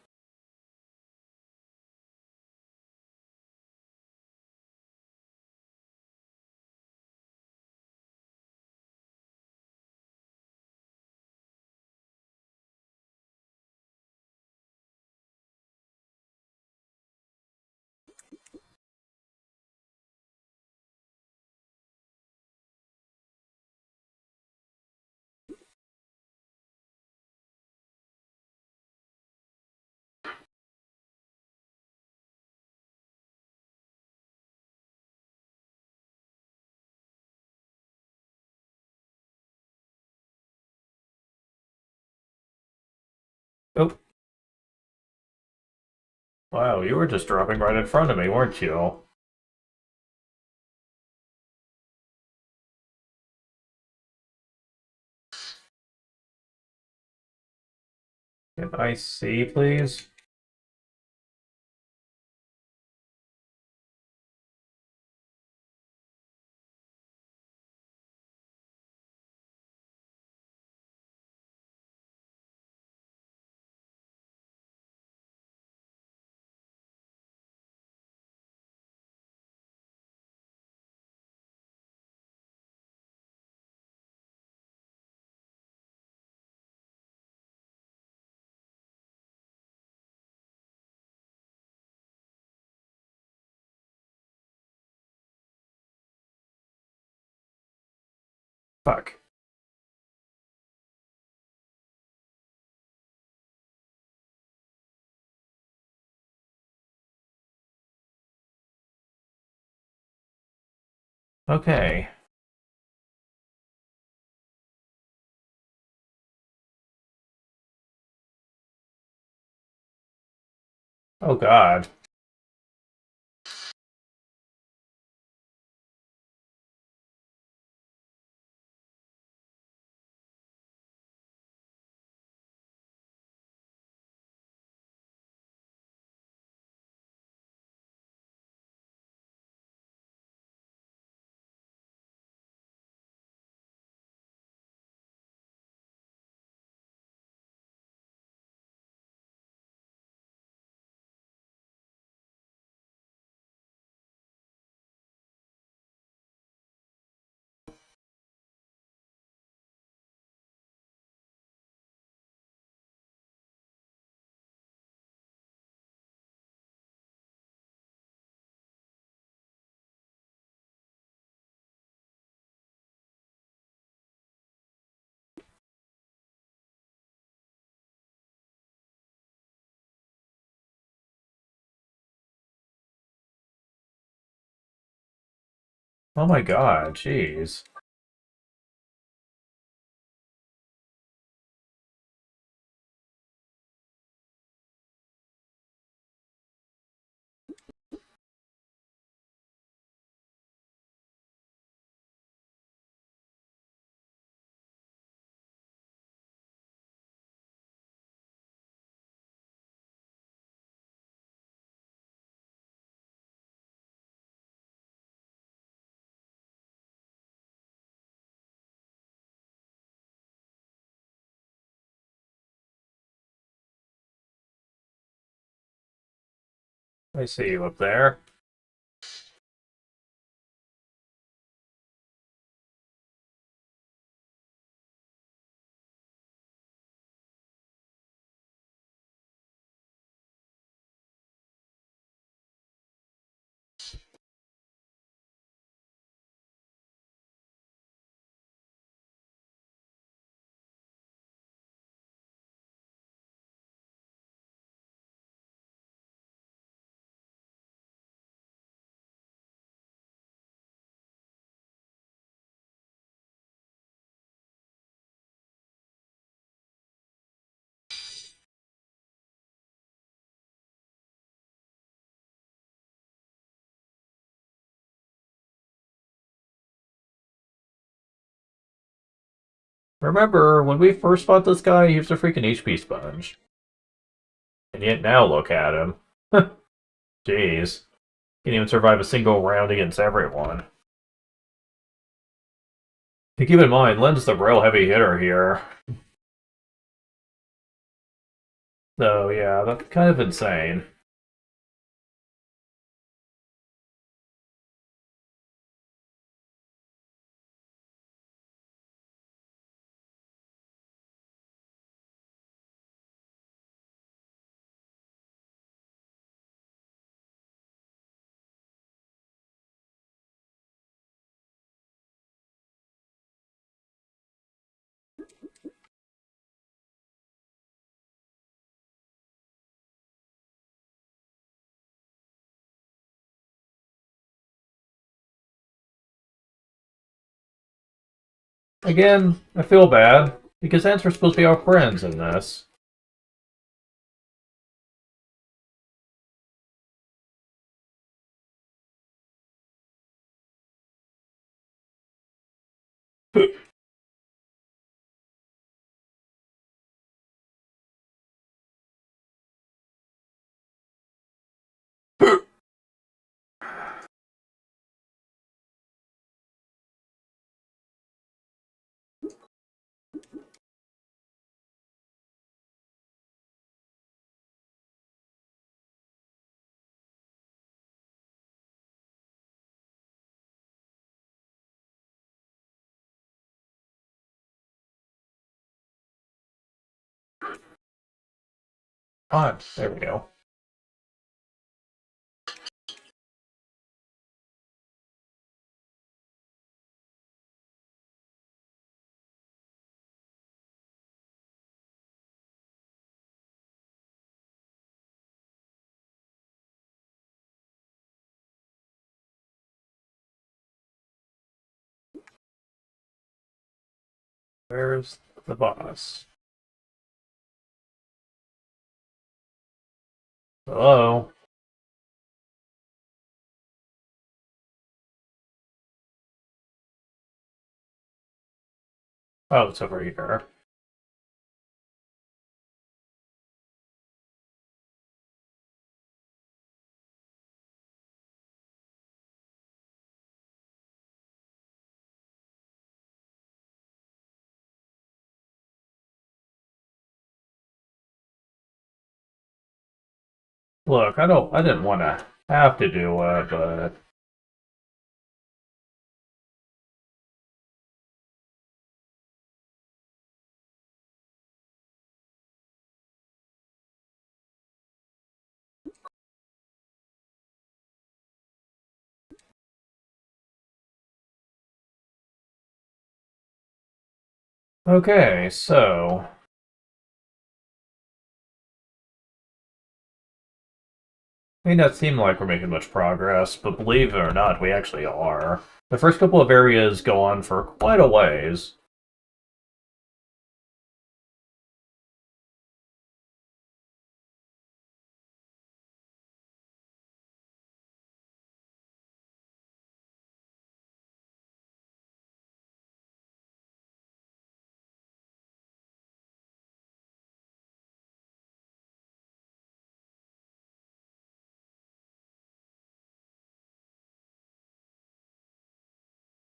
Oh. Wow, you were just dropping right in front of me, weren't you? Can I see, please? Fuck. Okay. Oh god. Oh my god, jeez. I see you up there. Remember, when we first fought this guy, he was a freaking HP sponge. And yet now look at him. Jeez. Can't even survive a single round against everyone. And keep in mind, Len's the real heavy hitter here. So yeah, that's kind of insane. Again, I feel bad, because Ants are supposed to be our friends in this. Ah, there we go. Where's the boss? Hello? Oh, it's over here. Look, I didn't want to have to do it, but okay, so may not seem like we're making much progress, but believe it or not, we actually are. The first couple of areas go on for quite a ways.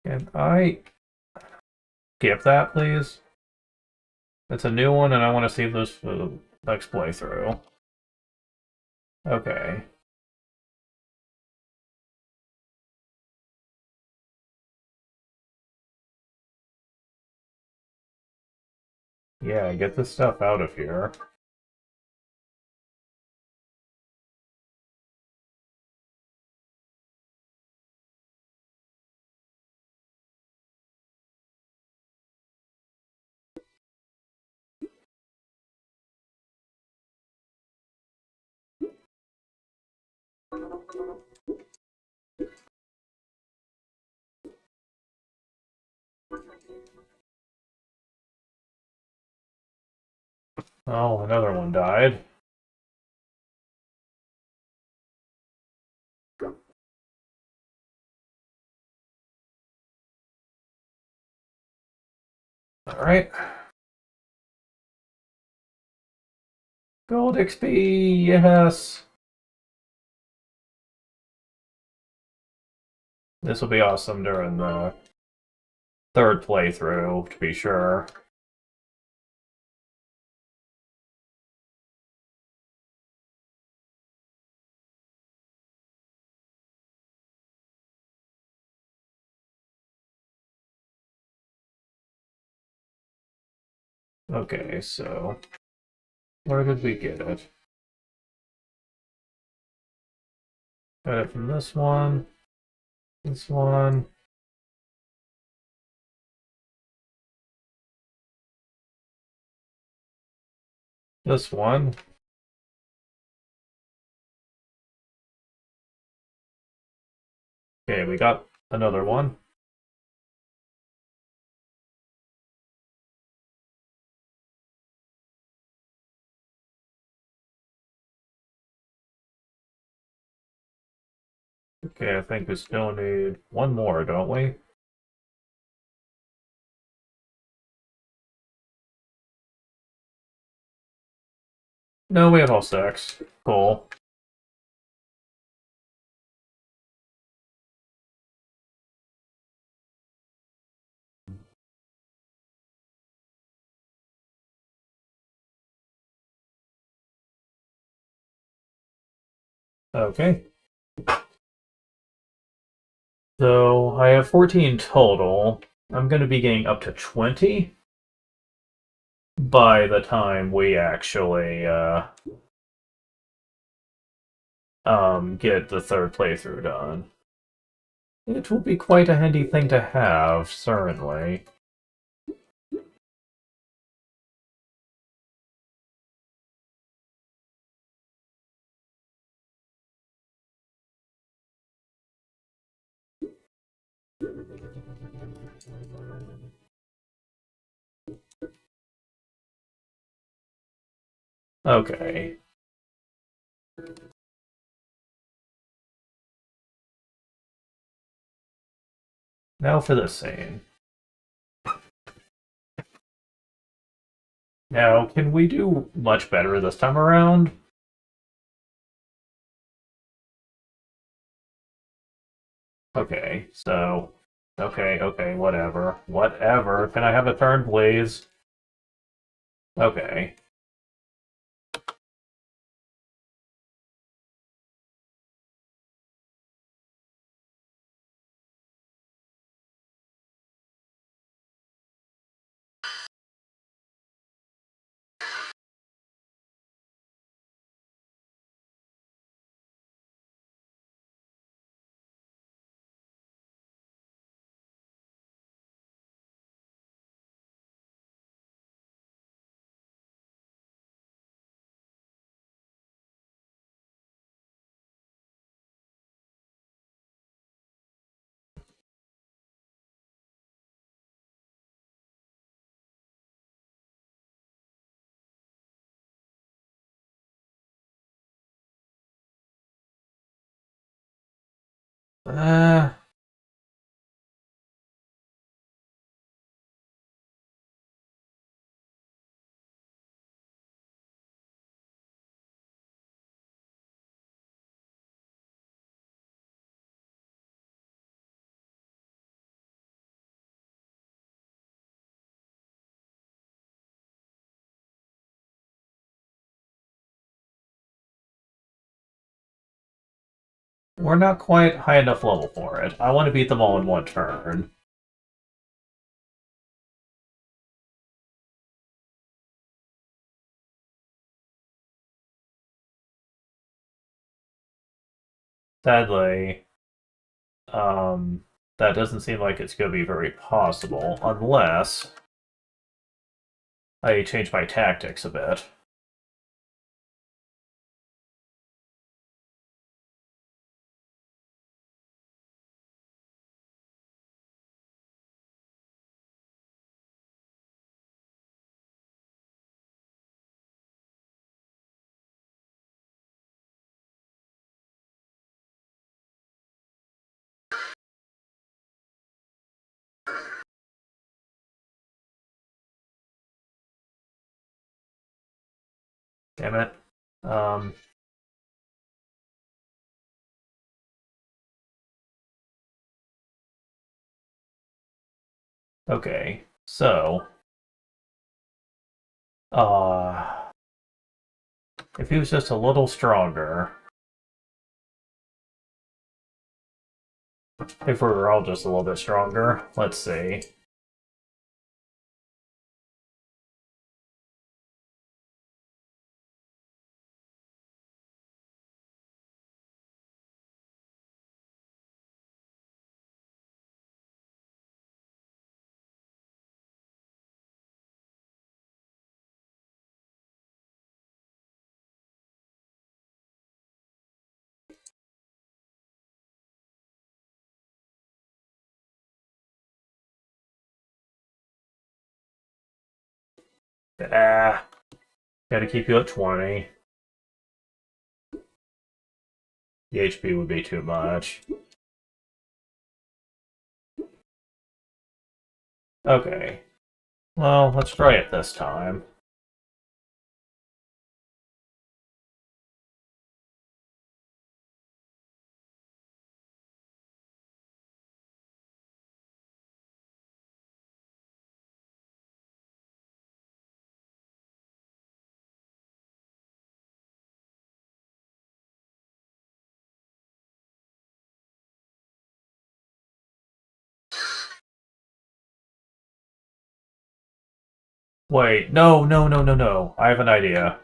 Can I skip that, please? It's a new one, and I want to save this for the next playthrough. Okay. Yeah, get this stuff out of here. Oh, another one died. Alright. Gold XP, yes! This will be awesome during the third playthrough, to be sure. Okay, so where did we get it? Got it from this one, this one. This one. Okay, we got another one. Okay, I think we still need one more, don't we? No, we have all stacks. Cool. Okay. So I have 14 total. I'm going to be getting up to 20 by the time we actually get the third playthrough done. It will be quite a handy thing to have, certainly. Okay. Now for this scene. Now, can we do much better this time around? Okay, so... Okay, whatever. Whatever. Can I have a turn, please? Okay. Uh... We're not quite high enough level for it. I want to beat them all in one turn. Sadly, that doesn't seem like it's going to be very possible, unless I change my tactics a bit. Damn it. Um, okay, so... Uh, if he was just a little stronger... If we were all just a little bit stronger, let's see. Ah, gotta keep you at 20. The HP would be too much. Okay. Well, let's try it this time. Wait, no, no, no, no, no. I have an idea.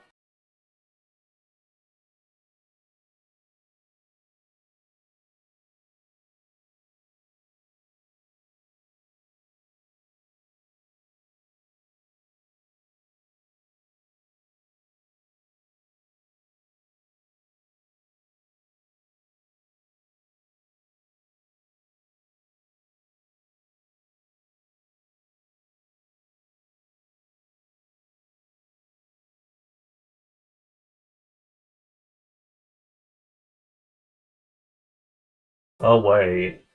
Oh, wait.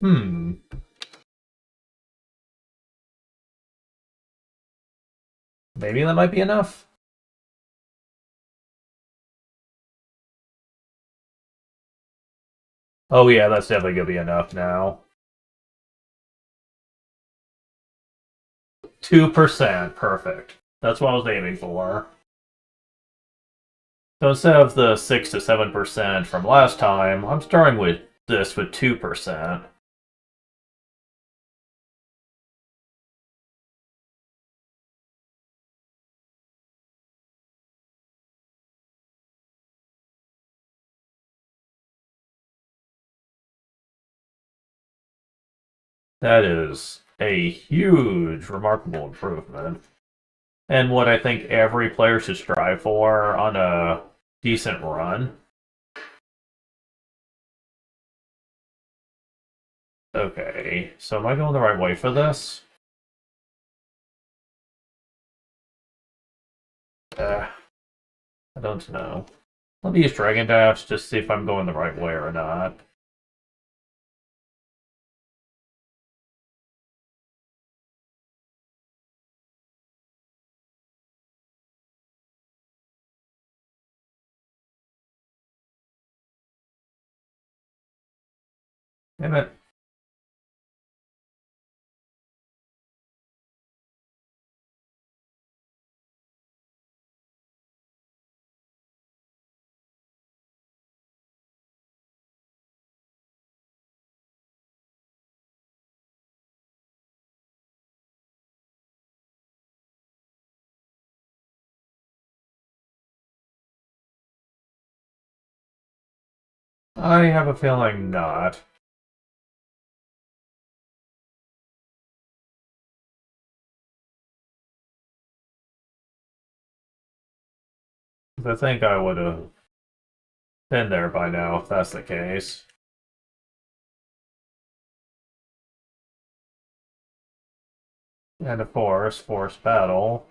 Hmm. Maybe that might be enough? Oh yeah, that's definitely gonna be enough now. 2%, perfect. That's what I was aiming for. So instead of the 6 to 7% from last time, I'm starting with this with 2%. That is a huge, remarkable improvement. And what I think every player should strive for on a decent run. Okay, so am I going the right way for this? I don't know. Let me use Dragon Dash just to see if I'm going the right way or not. Damn it. I have a feeling not. I think I would have been there by now if that's the case. And of course, Force Battle.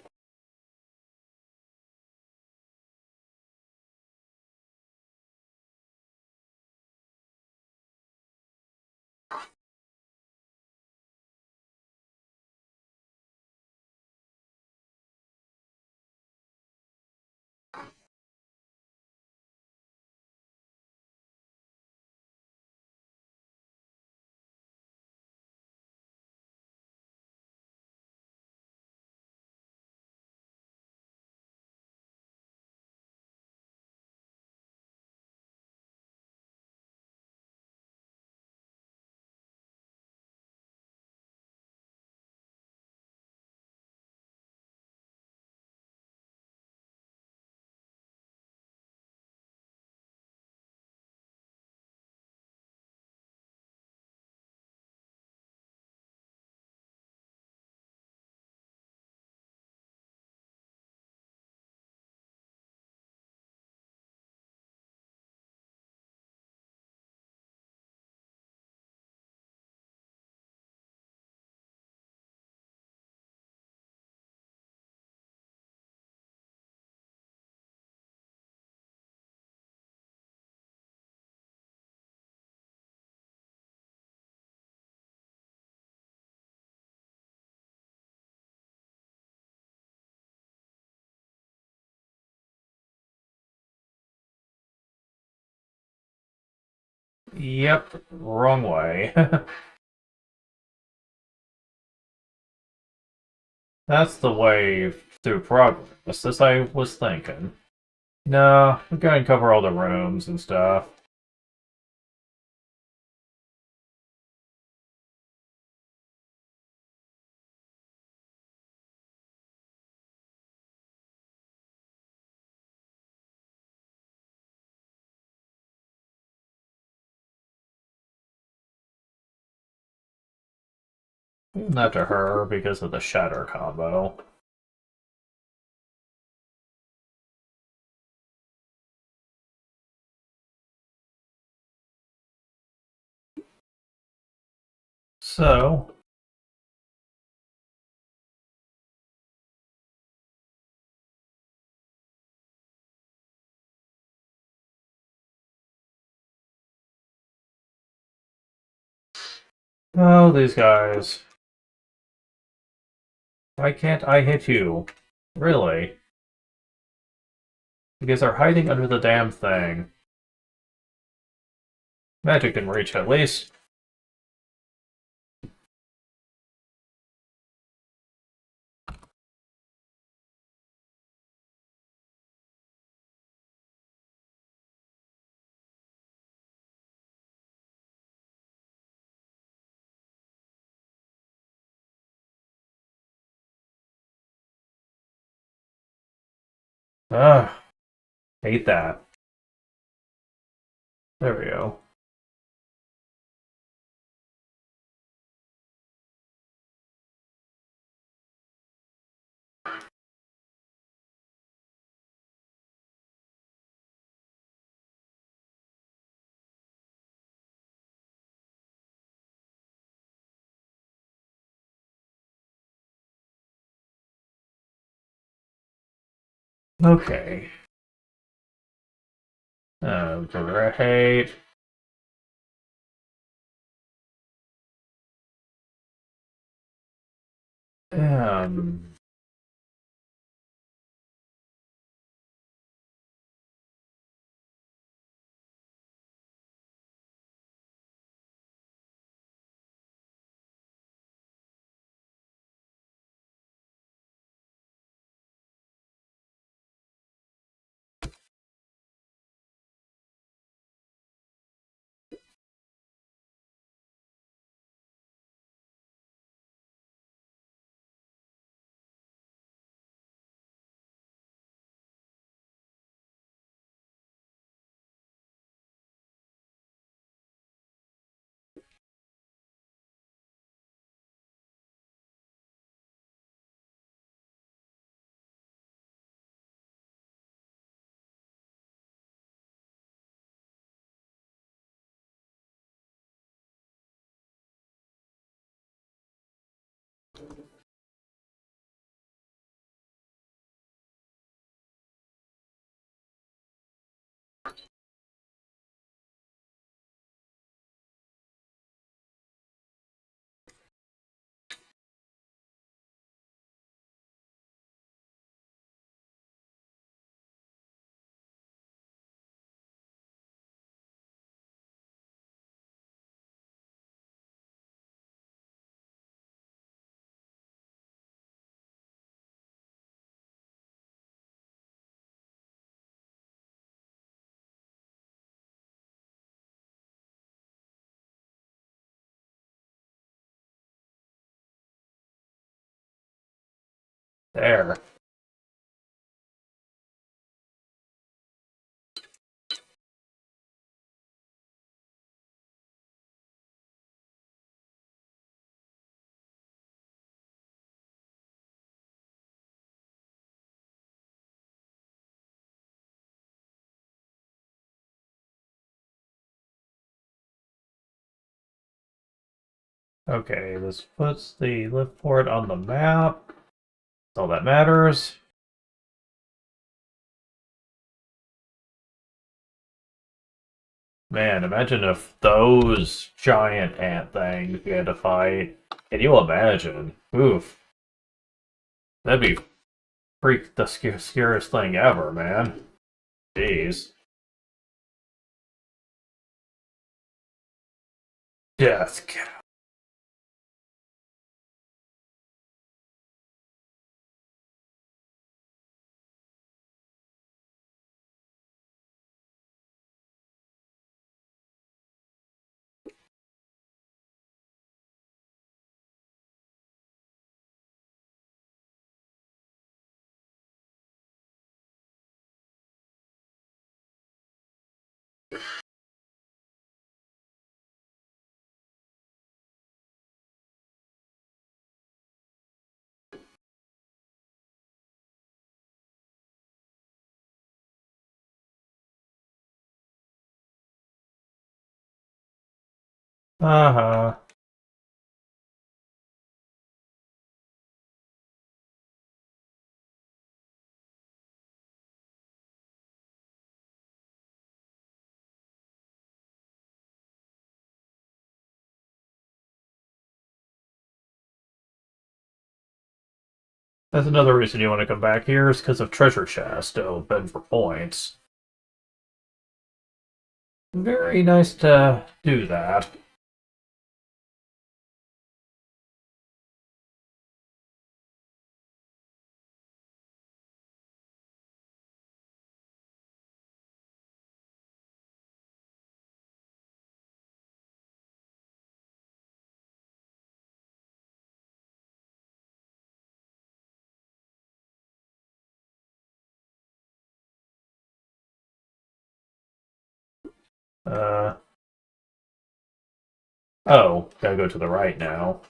Yep, wrong way. That's the way through progress, as I was thinking. No, we gotta cover all the rooms and stuff. Giving that to her because of the shatter combo. So, oh, these guys. Why can't I hit you? Really? Because they're hiding under the damn thing. Magic didn't reach at least. Ugh. Hate that. There we go. Okay. Great. Um. There. Okay, this puts the lift port on the map. That's all that matters. Man, imagine if those giant ant things we had to fight. Can you imagine? Oof. That'd be freak the scariest thing ever, man. Jeez. Death. Uh-huh. That's another reason you want to come back here is because of treasure chest open for points. Very nice to do that. Uh, oh, gotta go to the right now.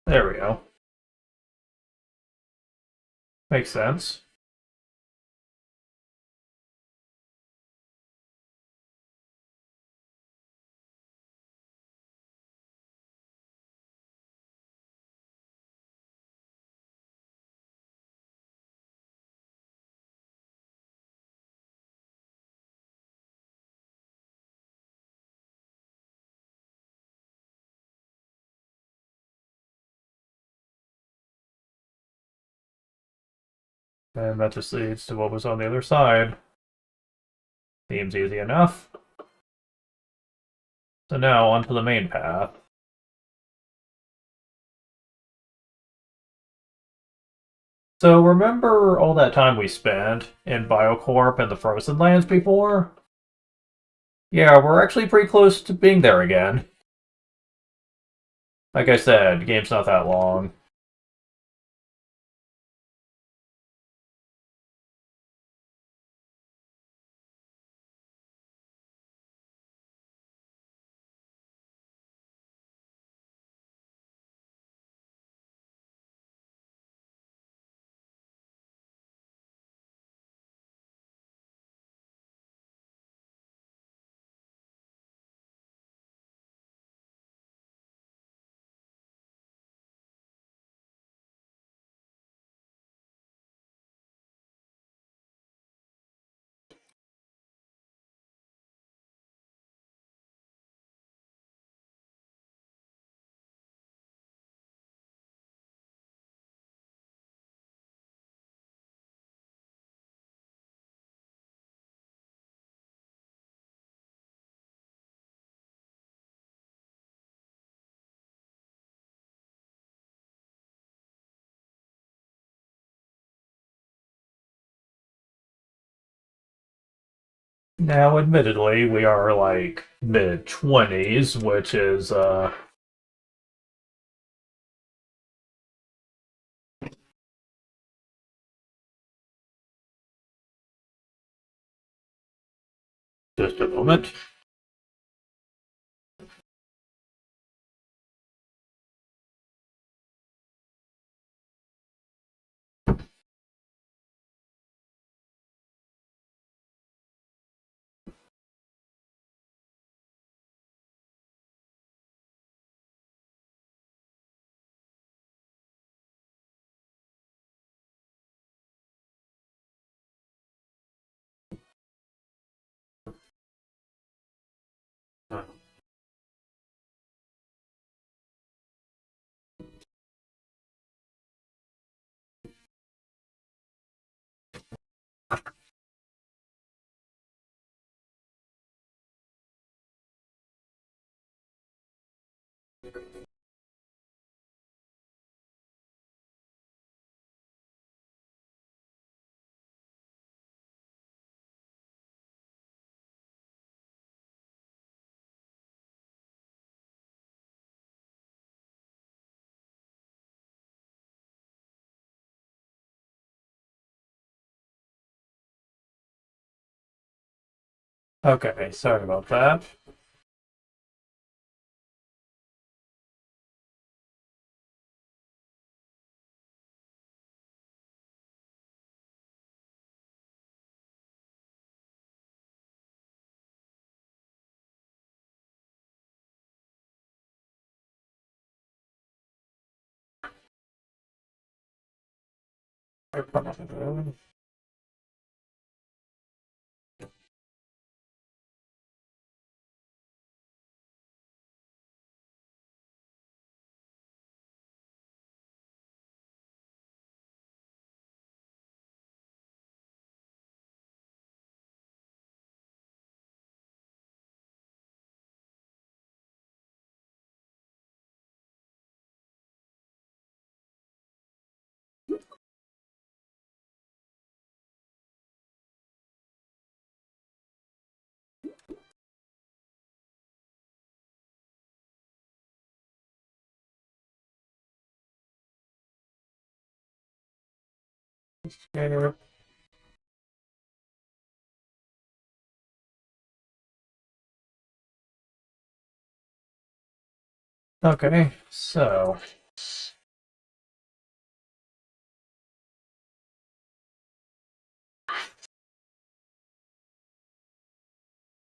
There we go. Makes sense. And that just leads to what was on the other side. Seems easy enough. So now onto the main path. So remember all that time we spent in Biocorp and the Frozen Lands before? Yeah, we're actually pretty close to being there again. Like I said, the game's not that long. Now, admittedly, we are like mid 20s, which is just a moment. Okay, sorry about that. Okay, so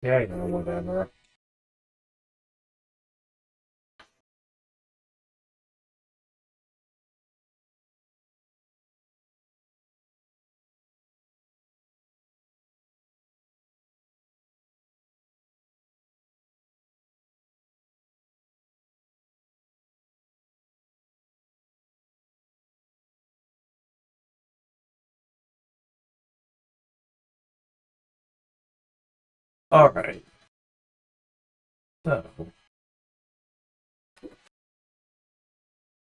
yeah, whatever. Alright. So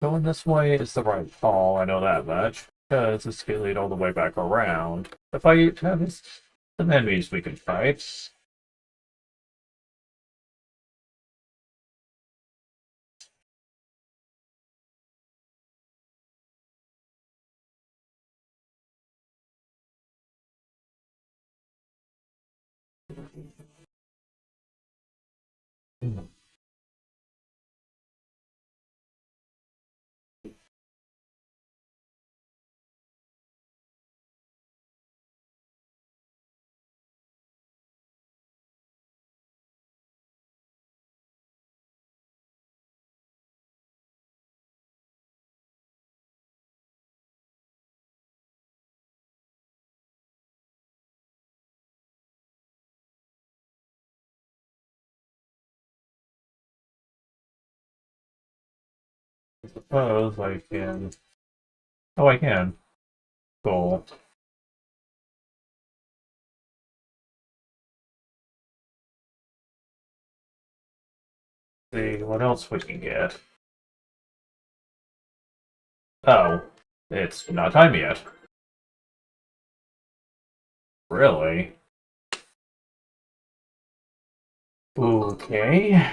going this way is the right call, I know that much. Because it's gonna lead all the way back around. If I have some enemies we can fight. I suppose I can. Oh, I can. Cool. See what else we can get. Oh, it's not time yet. Really? Okay.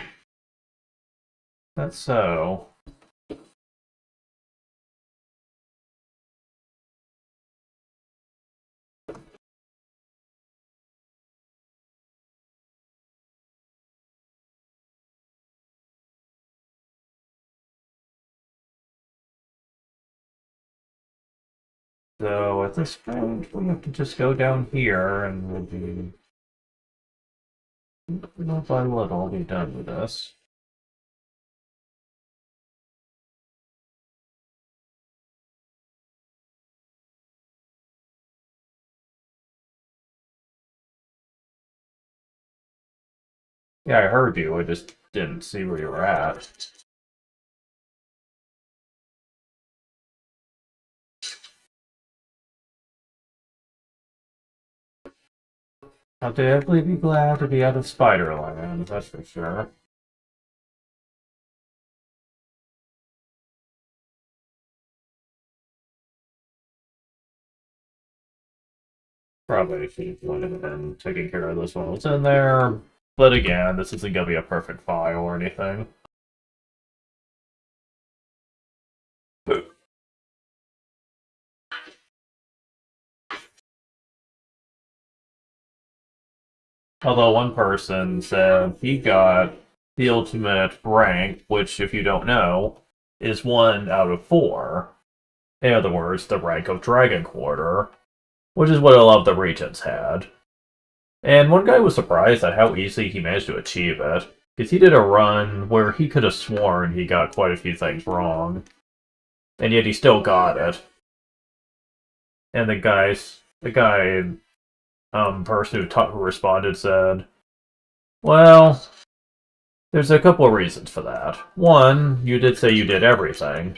That's so. So at this point, we have to just go down here and we'll be little by little be done with this. Yeah, I heard you. I just didn't see where you were at. I'll definitely be glad to be out of Spiderland, that's for sure. Probably should have went ahead and taken care of this one was in there. But again, this isn't gonna be a perfect file or anything. Although one person said he got the ultimate rank, which, if you don't know, is 1 out of 4. In other words, the rank of Dragon Quarter, which is what a lot of the regions had. And one guy was surprised at how easily he managed to achieve it, because he did a run where he could have sworn he got quite a few things wrong, and yet he still got it. And person who responded said, "Well, there's a couple of reasons for that. One, you did say you did everything,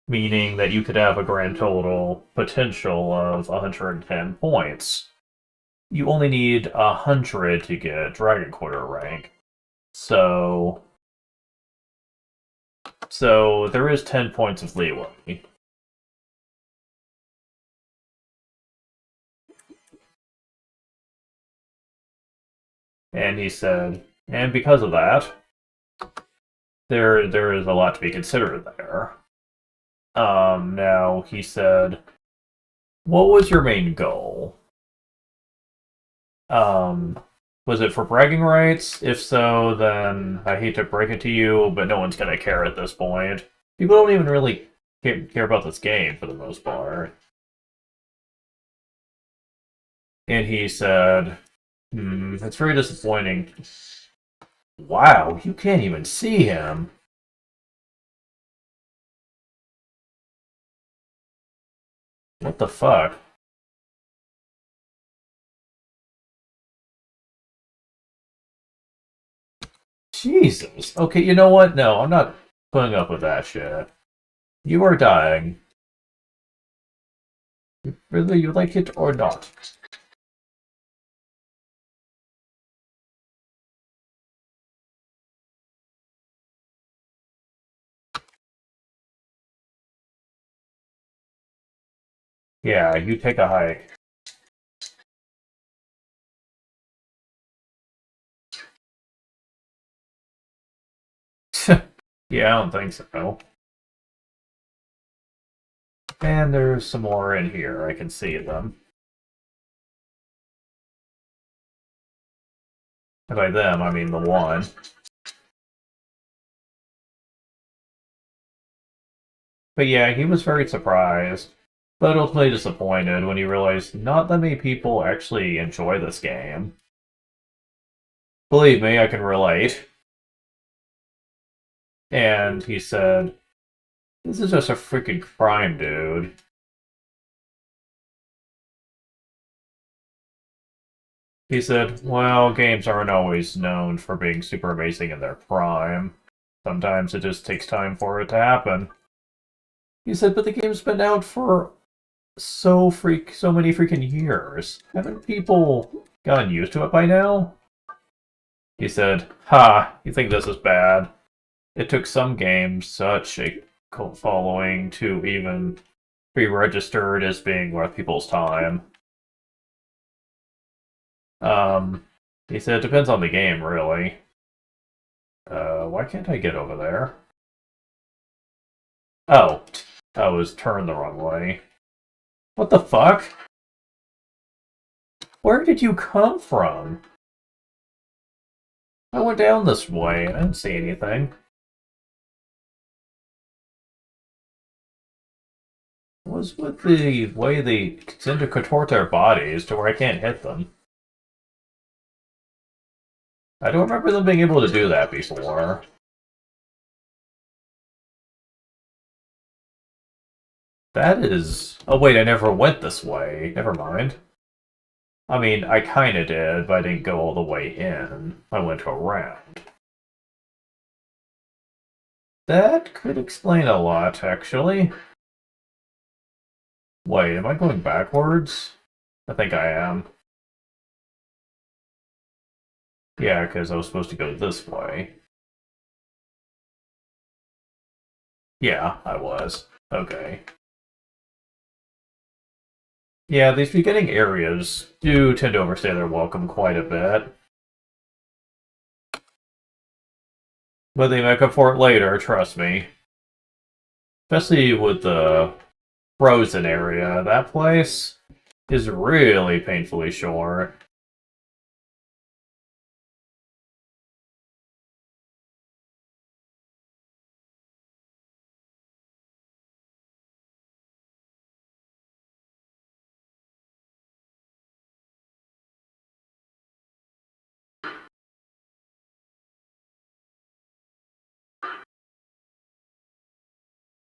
meaning that you could have a grand total potential of 110 points. You only need 100 to get Dragon Quarter rank. So there is 10 points of leeway." And he said, and because of that, there is a lot to be considered there. Now he said, what was your main goal? Was it for bragging rights? If so, then I hate to break it to you, but no one's gonna care at this point. People don't even really care about this game for the most part. And he said, it's very disappointing. Wow, you can't even see him. What the fuck? Jesus. Okay, you know what? No, I'm not putting up with that shit. You are dying. Whether you like it or not. Yeah, you take a hike. Yeah, I don't think so. And there's some more in here. I can see them. And by them, I mean the one. But yeah, he was very surprised, but ultimately disappointed when he realized not that many people actually enjoy this game. Believe me, I can relate. And he said, this is just a freaking crime, dude. He said, well, games aren't always known for being super amazing in their prime. Sometimes it just takes time for it to happen. He said, but the game's been out for so many freaking years. Haven't people gotten used to it by now? He said, ha, you think this is bad? It took some games such a cult following to even be registered as being worth people's time. He said it depends on the game, really. Why can't I get over there? Oh, I was turned the wrong way. What the fuck? Where did you come from? I went down this way. I didn't see anything. What's with the way they tend to contort their bodies to where I can't hit them? I don't remember them being able to do that before. That is... Oh wait, I never went this way. Never mind. I mean, I kinda did, but I didn't go all the way in. I went around. That could explain a lot, actually. Wait, am I going backwards? I think I am. Yeah, because I was supposed to go this way. Yeah, I was. Okay. Yeah, these beginning areas do tend to overstay their welcome quite a bit. But they make up for it later, trust me. Especially with the frozen area. That place is really painfully short.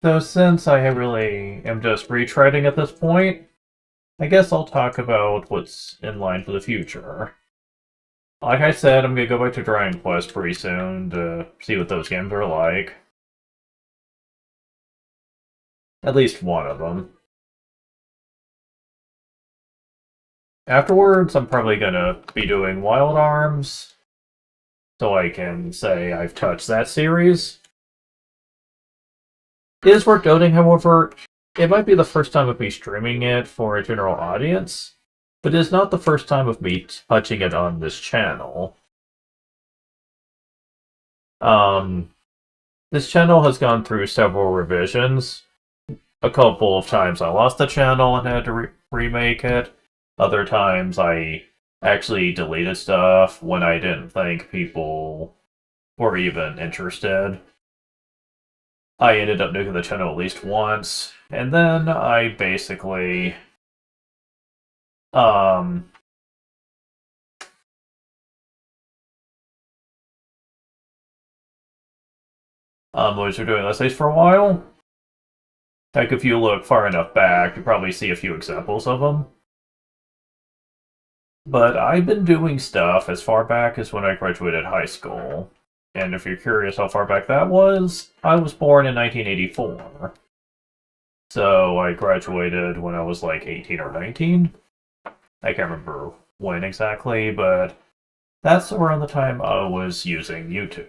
So since I really am just retreading at this point, I guess I'll talk about what's in line for the future. Like I said, I'm gonna go back to Dragon Quest pretty soon to see what those games are like. At least one of them. Afterwards, I'm probably gonna be doing Wild Arms, so I can say I've touched that series. It is worth noting, however, it might be the first time of me streaming it for a general audience, but it is not the first time of me touching it on this channel. Um, this channel has gone through several revisions. A couple of times I lost the channel and had to remake it. Other times I actually deleted stuff when I didn't think people were even interested. I ended up nuking the channel at least once, and then I basically um was doing essays for a while. Like if you look far enough back, you probably see a few examples of them. But I've been doing stuff as far back as when I graduated high school. And if you're curious how far back that was, I was born in 1984. So I graduated when I was like 18 or 19. I can't remember when exactly, but that's around the time I was using YouTube.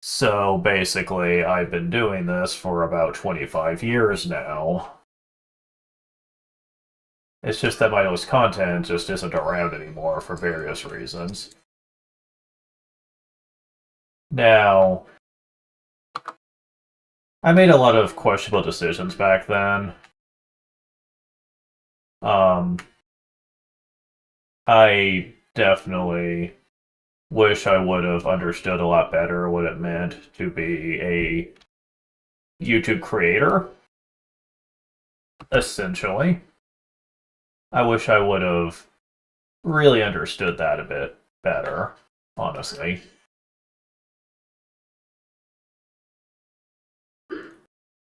So basically, I've been doing this for about 25 years now. It's just that my newest content just isn't around anymore for various reasons. Now, I made a lot of questionable decisions back then. Um, I definitely wish I would have understood a lot better what it meant to be a YouTube creator, essentially. I wish I would have really understood that a bit better, honestly.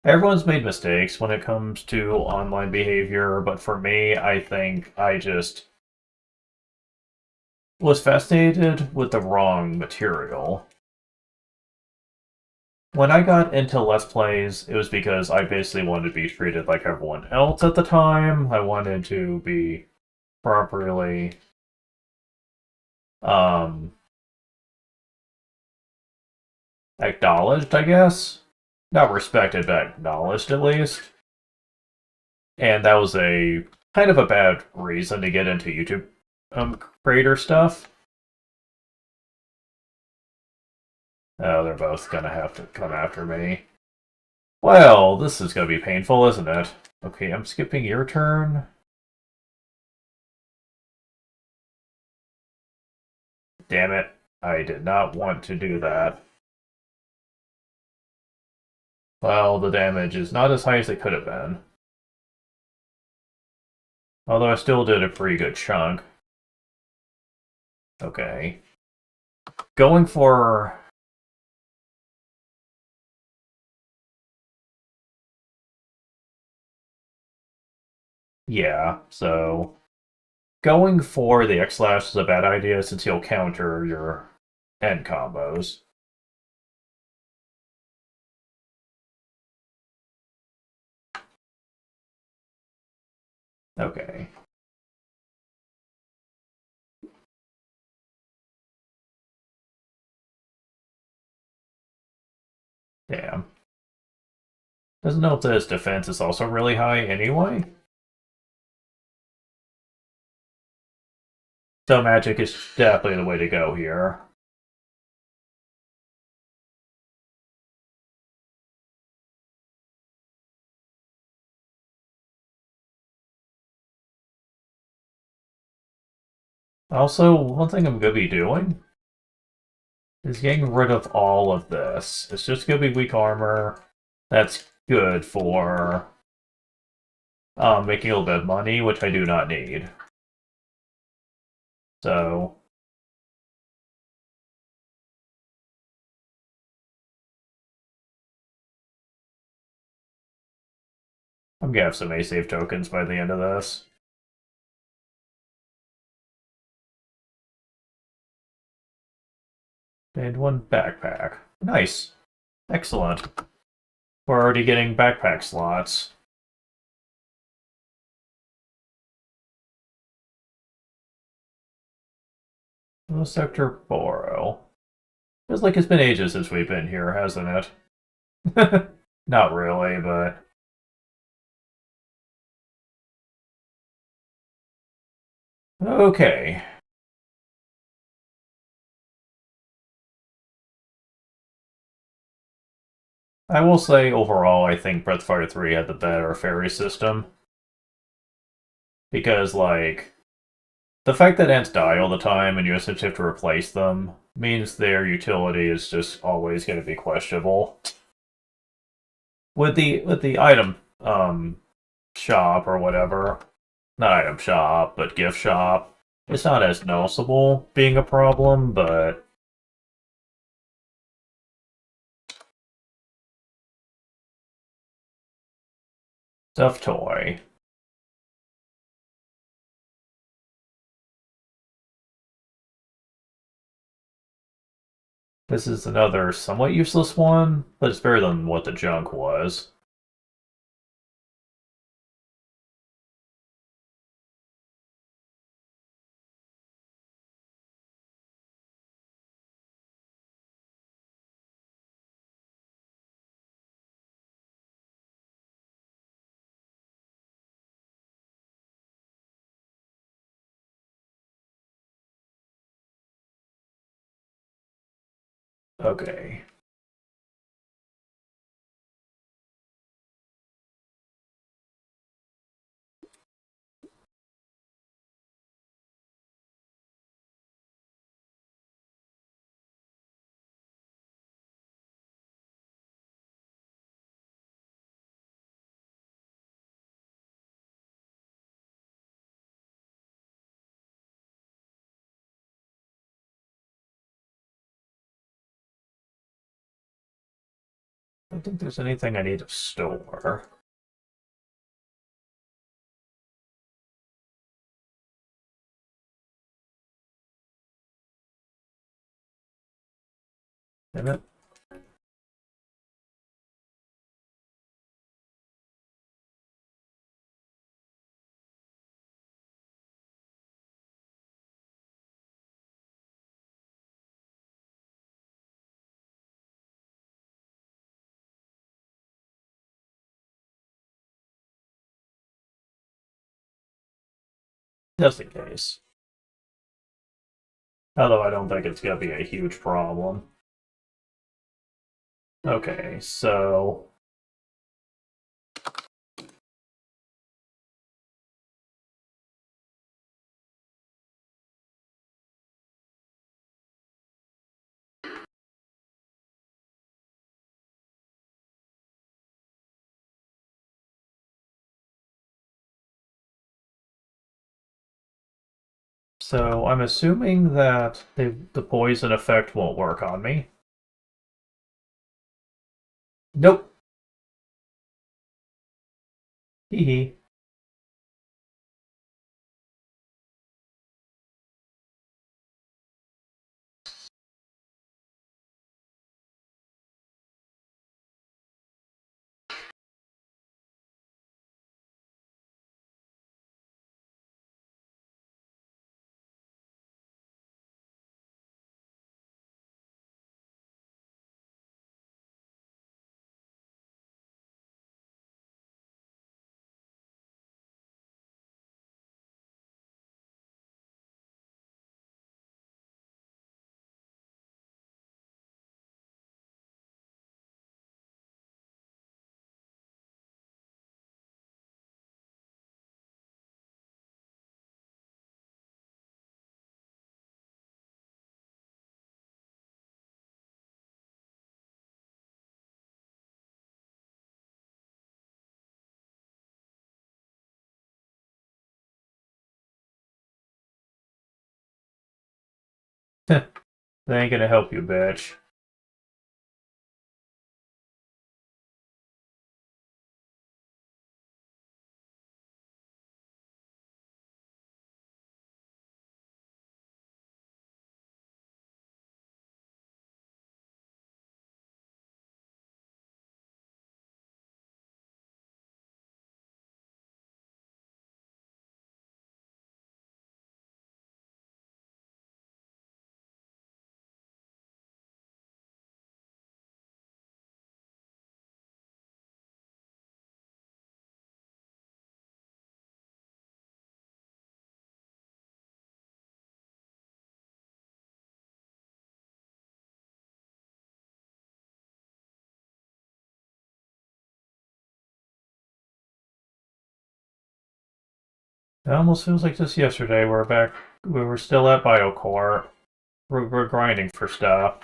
Everyone's made mistakes when it comes to online behavior, but for me, I think I just was fascinated with the wrong material. When I got into Let's Plays, it was because I basically wanted to be treated like everyone else at the time. I wanted to be properly um, acknowledged, I guess. Not respected, but acknowledged at least. And that was a kind of a bad reason to get into YouTube creator stuff. Oh, they're both gonna have to come after me. Well, this is gonna be painful, isn't it? Okay, I'm skipping your turn. Damn it. I did not want to do that. Well, the damage is not as high as it could have been. Although I still did a pretty good chunk. Okay. Going for... Yeah, so... Going for the X-Slash is a bad idea since he'll counter your end combos. Okay. Damn. Doesn't know if his defense is also really high anyway. So magic is definitely the way to go here. Also, one thing I'm going to be doing is getting rid of all of this. It's just going to be weak armor. That's good for making a little bit of money, which I do not need. So, I'm gonna have some A-save tokens by the end of this. And one backpack. Nice. Excellent. We're already getting backpack slots. No Sector Boro. Feels like it's been ages since we've been here, hasn't it? Not really, but... Okay. I will say, overall, I think Breath of Fire 3 had the better ferry system. Because, like, the fact that ants die all the time and you essentially have to replace them means their utility is just always going to be questionable. With the item shop or whatever, not item shop, but gift shop, it's not as noticeable being a problem, but stuffed toy. This is another somewhat useless one, but it's better than what the junk was. Okay. I don't think there's anything I need to store. Damn it. Just in case. Although I don't think it's gonna be a huge problem. Okay, so... So I'm assuming that the poison effect won't work on me. Nope. Hee hee. That ain't gonna help you, bitch. It almost feels like just yesterday. We're back. We were still at Biocore. We're grinding for stuff.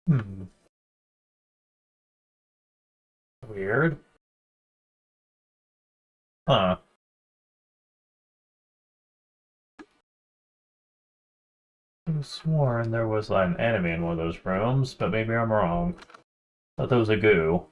Hmm. Weird. Huh. I've sworn there was an enemy in one of those rooms, but maybe I'm wrong. Thought that was a goo.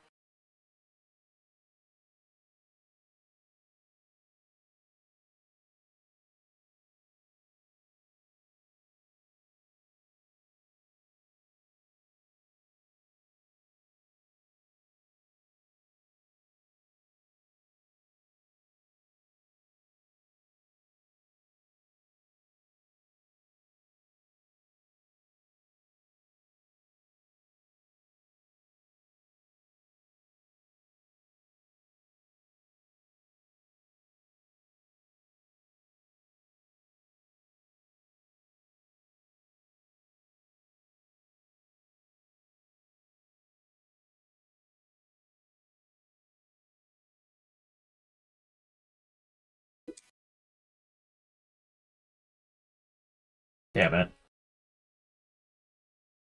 Damn it.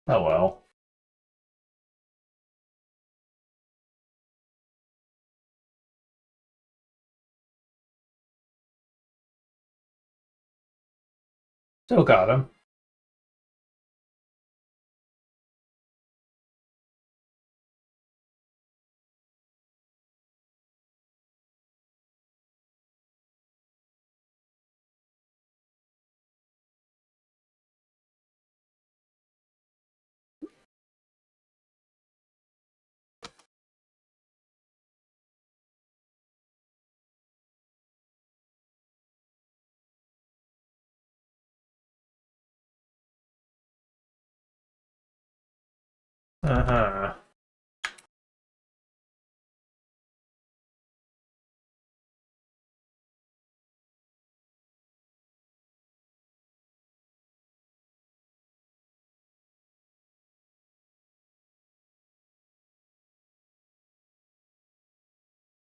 Oh well. Still got him. Uh-huh.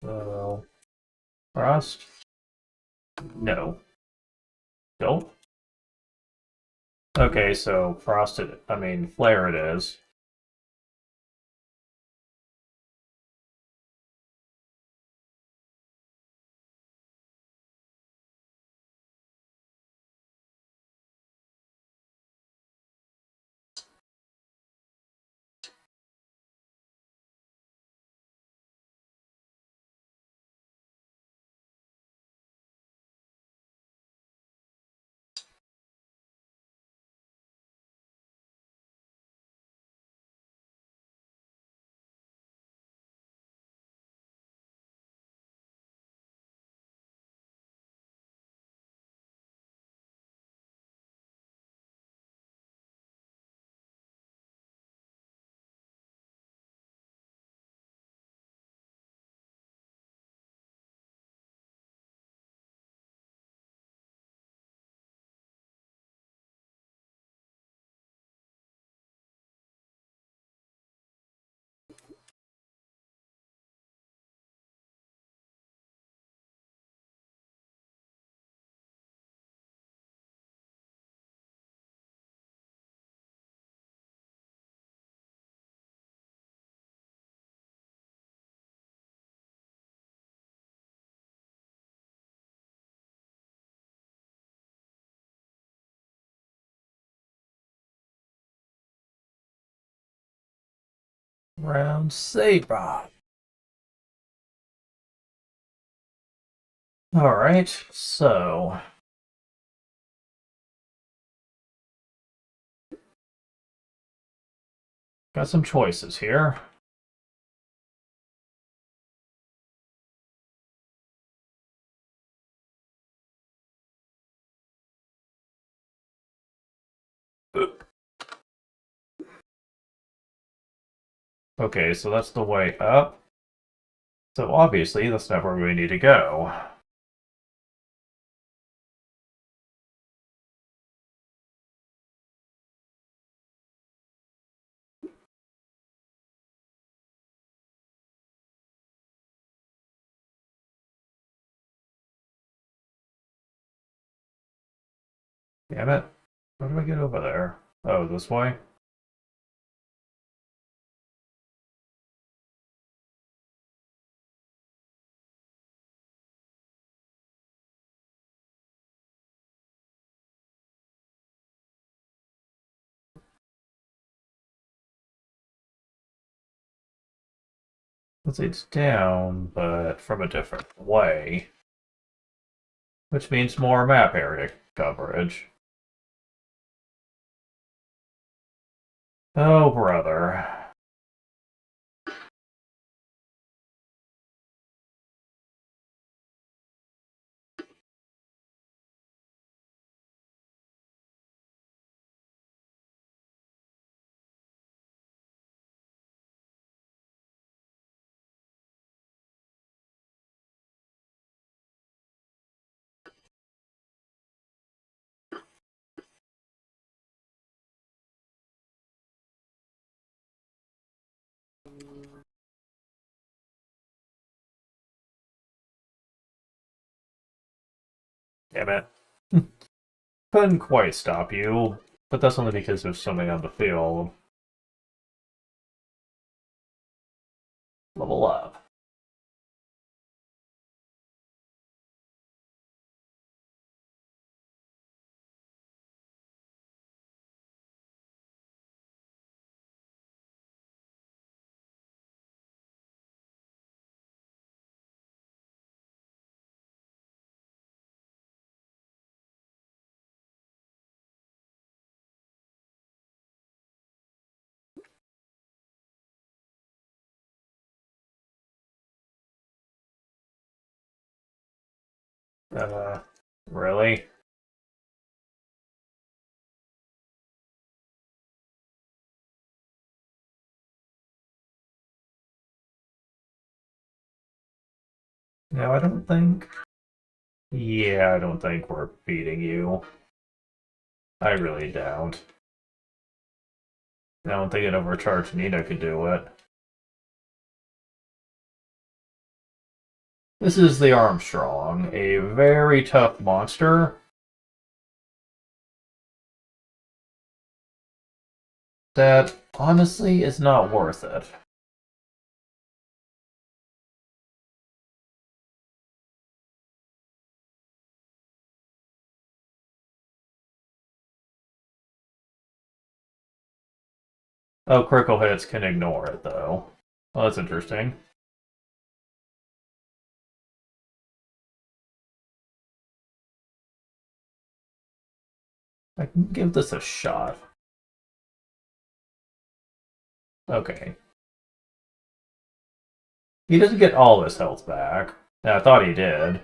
So, Frost? No. Don't? Okay, so Frosted, I mean, Flare it is. Round Saber. Alright, so got some choices here. Okay, so that's the way up. So obviously, that's not where we need to go. Damn it. How do I get over there? Oh, this way? It's down, but from a different way. Which means more map area coverage. Oh, brother. Damn it. Couldn't quite stop you, but that's only because there's something on the field. Level up. Really? No, I don't think. Yeah, I don't think we're beating you. I really don't. I don't think an overcharged Nina could do it. This is the Armstrong, a very tough monster that honestly is not worth it. Oh, critical hits can ignore it, though. Well, that's interesting. I can give this a shot. Okay. He doesn't get all his health back. I thought he did.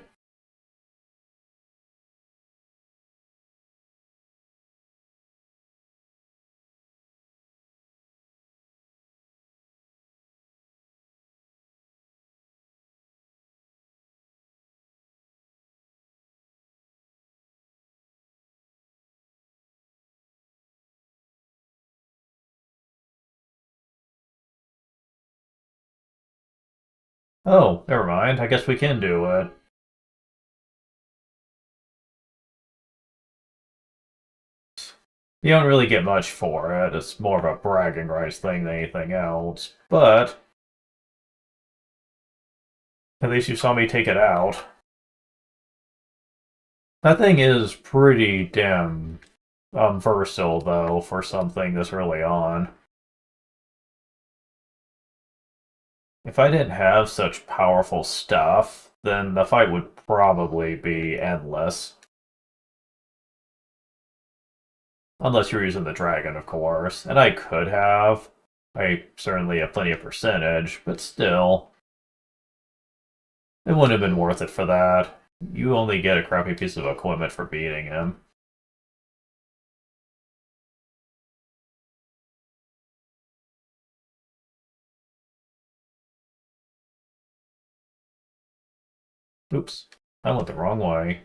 Oh, never mind. I guess we can do it. You don't really get much for it. It's more of a bragging rights thing than anything else. But at least you saw me take it out. That thing is pretty damn versatile, though, for something this early on. If I didn't have such powerful stuff, then the fight would probably be endless. Unless you're using the dragon, of course. And I could have. I certainly have plenty of percentage, but still. It wouldn't have been worth it for that. You only get a crappy piece of equipment for beating him. Oops. I went the wrong way.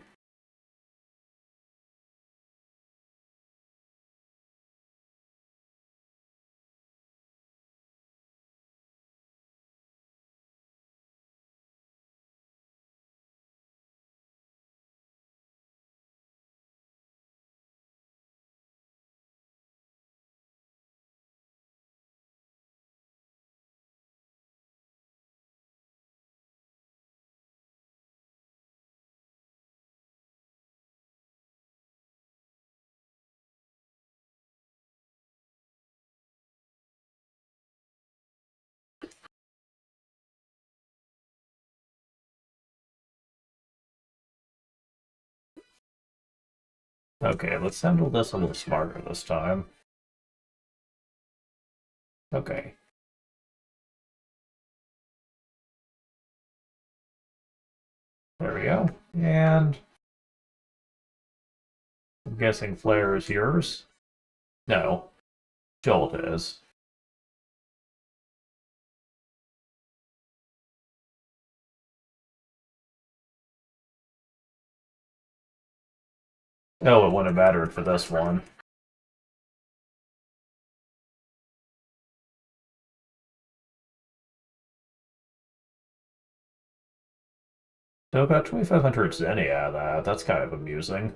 Okay, let's handle this a little smarter this time. Okay. There we go. And I'm guessing Flare is yours? No. Jolt is. Oh, it wouldn't have mattered for this one. So about 2,500 zenny out of that. That's kind of amusing.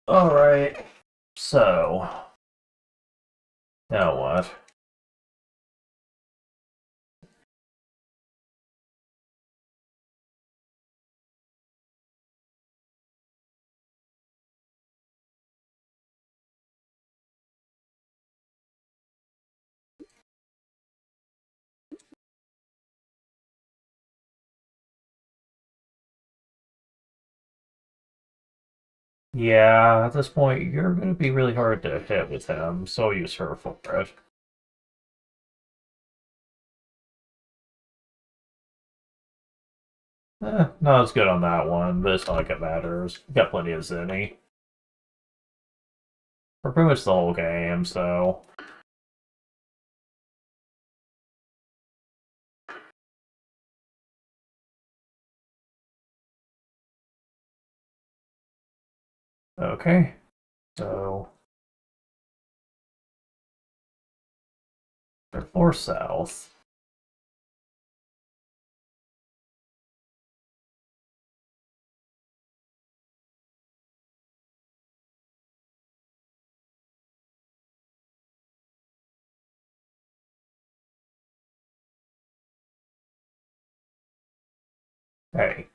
Alright. So. Now what? Yeah, at this point, you're going to be really hard to hit with him, so I'll use her for it. Not as good on that one, but it's not like it matters. We got plenty of Zenny. For pretty much the whole game, so. Okay. So. Or south. Hey.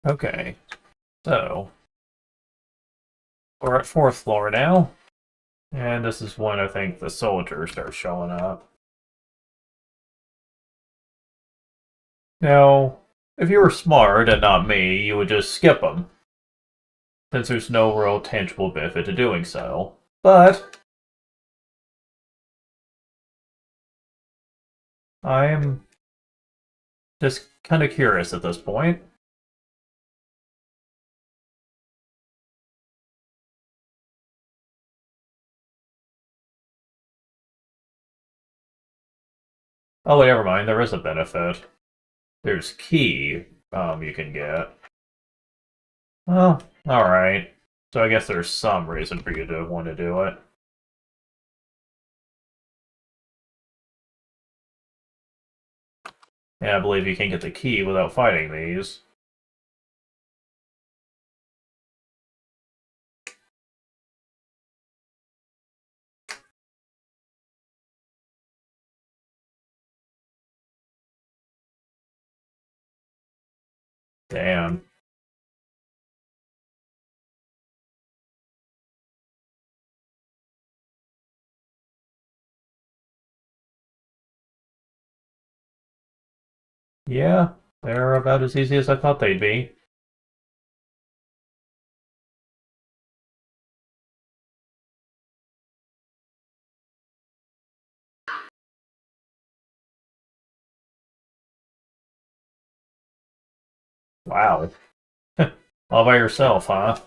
Okay, so we're at 4th floor now, and this is when I think the soldiers start showing up. Now, if you were smart and not me, you would just skip them, since there's no real tangible benefit to doing so. But I'm just kind of curious at this point. Oh, wait, never mind. There is a benefit. There's key you can get. Well, alright. So I guess there's some reason for you to want to do it. Yeah, I believe you can get the key without fighting these. Damn. Yeah, they're about as easy as I thought they'd be. Wow. All by yourself, huh?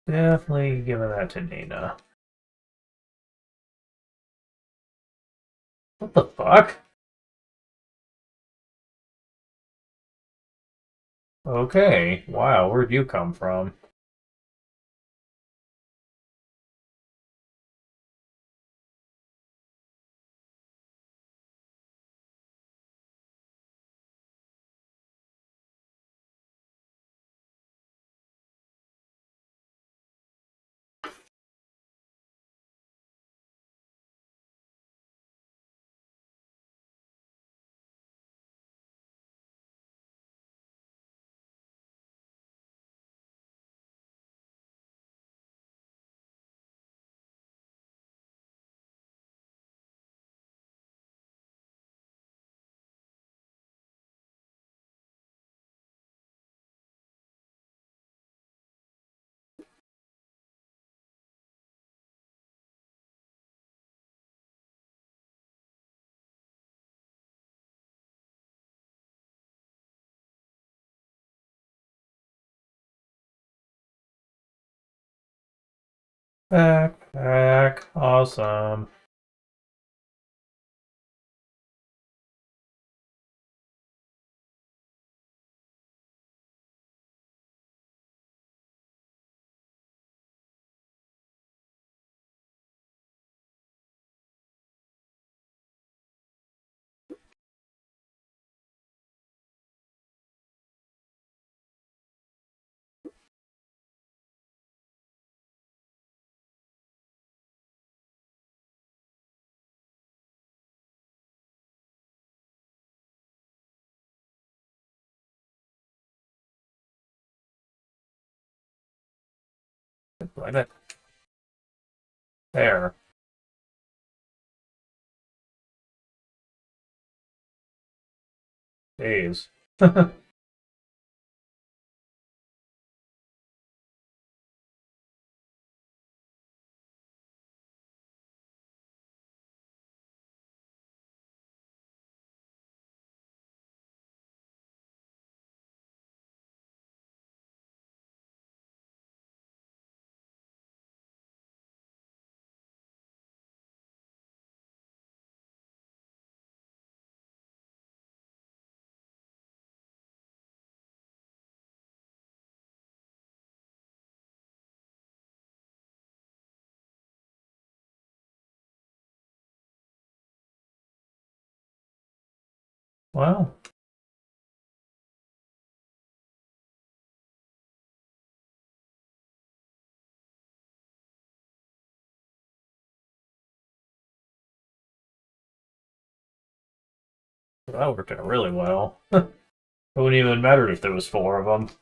Definitely giving that to Nina. What the fuck? Okay, wow, where'd you come from? Backpack. Awesome. There. Jeez. Well, that worked out really well. It wouldn't even matter if there was four of them.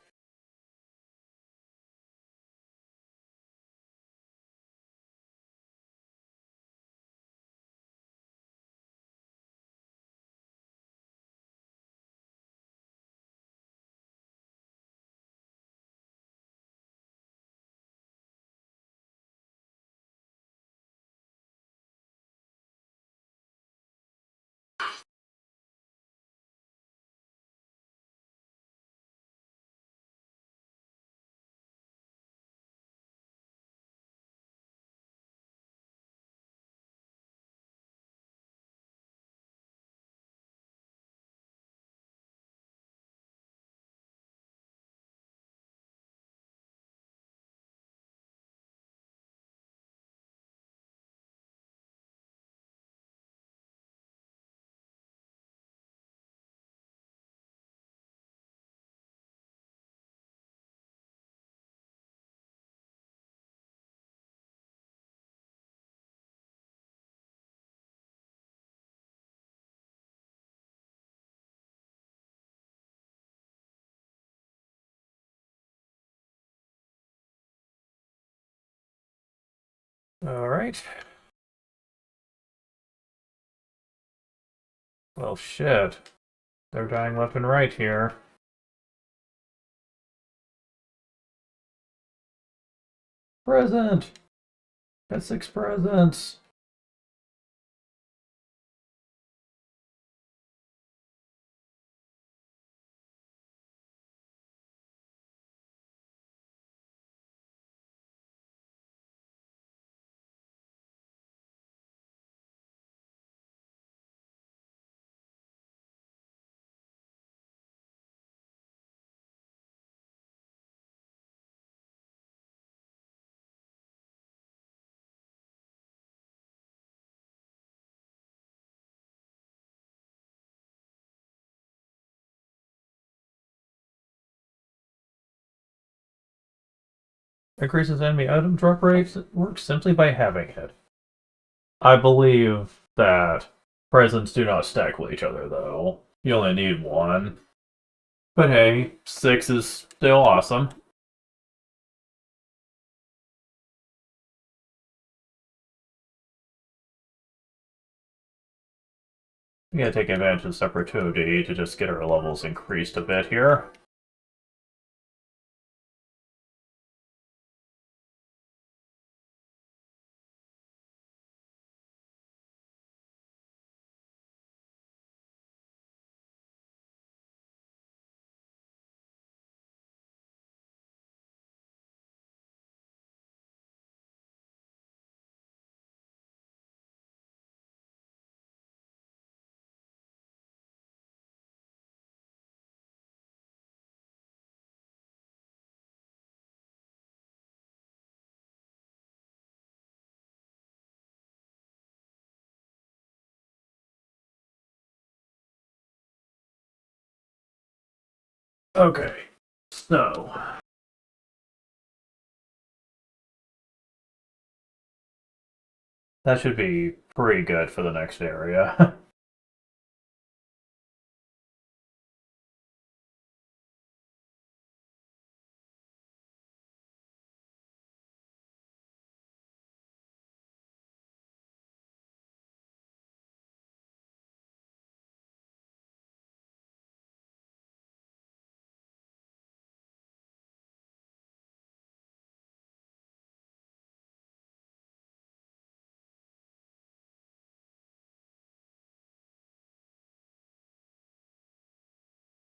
Alright. Well, shit. They're dying left and right here. Present! Got 6 presents! Increases enemy item drop rates. It works simply by having it. I believe that presents do not stack with each other, though. You only need one. But hey, 6 is still awesome. We gotta take advantage of this opportunity to just get our levels increased a bit here. Okay, so that should be pretty good for the next area.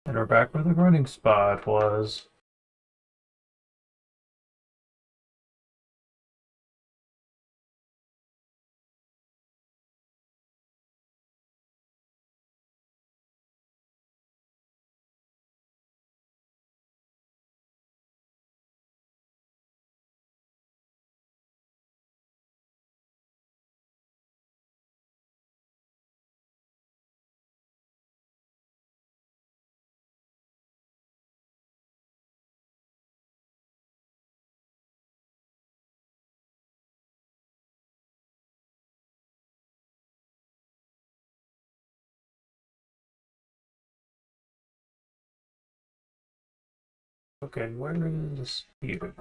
And we're back where the running spot was. Okay, where is you?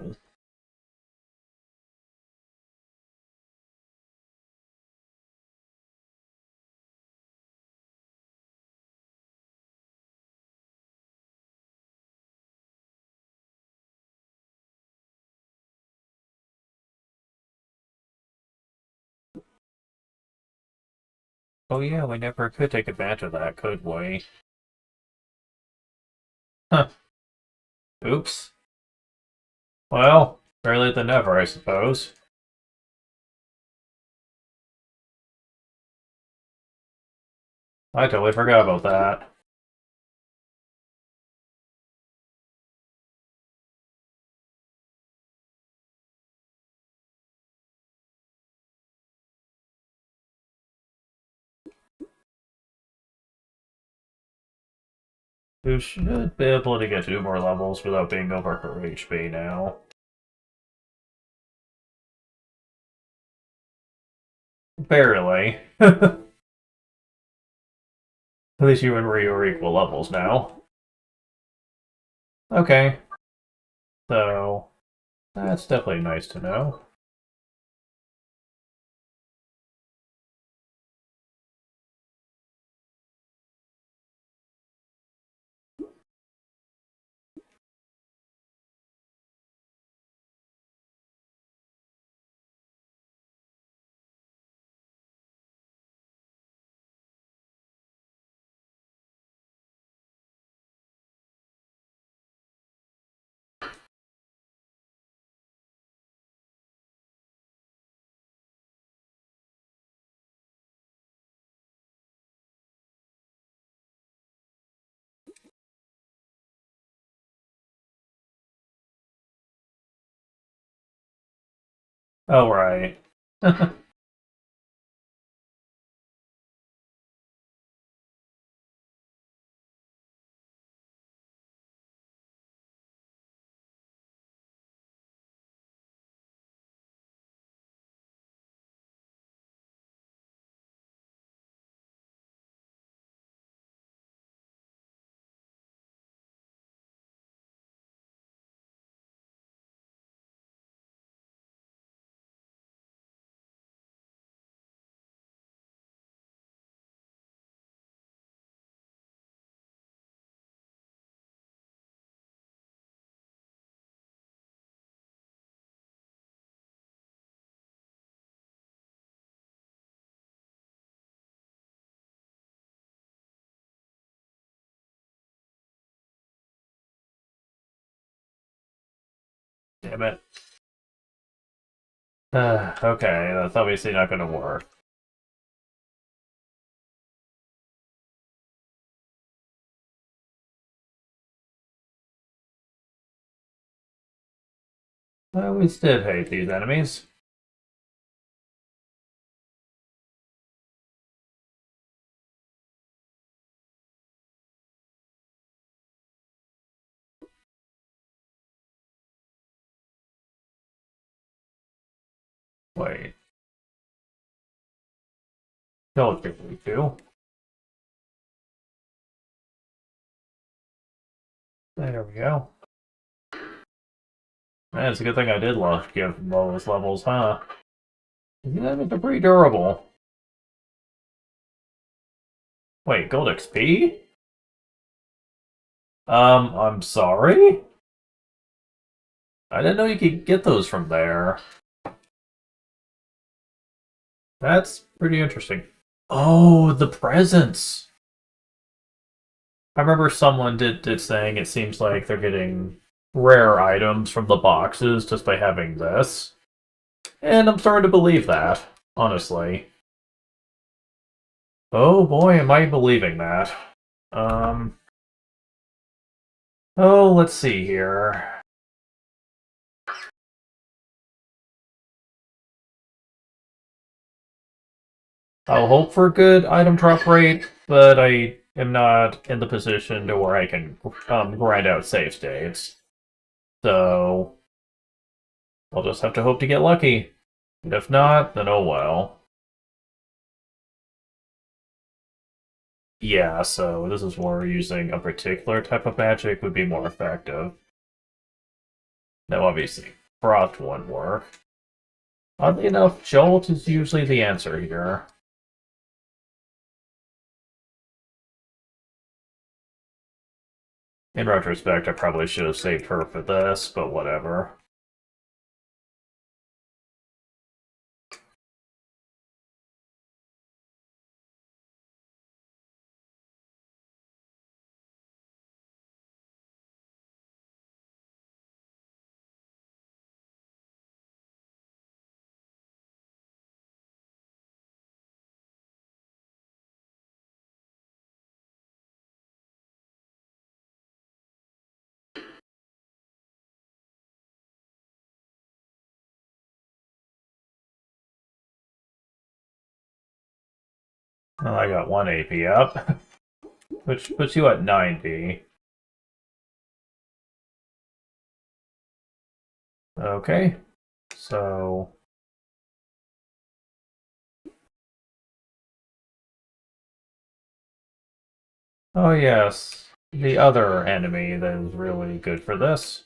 Oh yeah, we never could take advantage of that, could we? Huh. Oops. Well, better late than never, I suppose. I totally forgot about that. You should be able to get 2 more levels without being over her HP now. Barely. At least you and Ryu are equal levels now. Okay, so that's definitely nice to know. Oh, right. Damn it. Okay, that's obviously not going to work. I always did hate these enemies. Wait. Relatively too. There we go. Man, it's a good thing I did give lowest levels, huh? Yeah, they're pretty durable. Wait, gold XP? I'm sorry? I didn't know you could get those from there. That's pretty interesting. Oh, the presents! I remember someone did saying it seems like they're getting rare items from the boxes just by having this. And I'm starting to believe that, honestly. Oh boy, am I believing that. Um... Oh, let's see here. I'll hope for a good item drop rate, but I am not in the position to where I can grind out save states. So I'll just have to hope to get lucky. And if not, then oh well. Yeah, so this is where using a particular type of magic would be more effective. Now, obviously, Frost won't work. Oddly enough, Jolt is usually the answer here. In retrospect, I probably should have saved her for this, but whatever. Well, I got 1 AP up, which puts you at 90. Okay, so... Oh yes, the other enemy that is really good for this.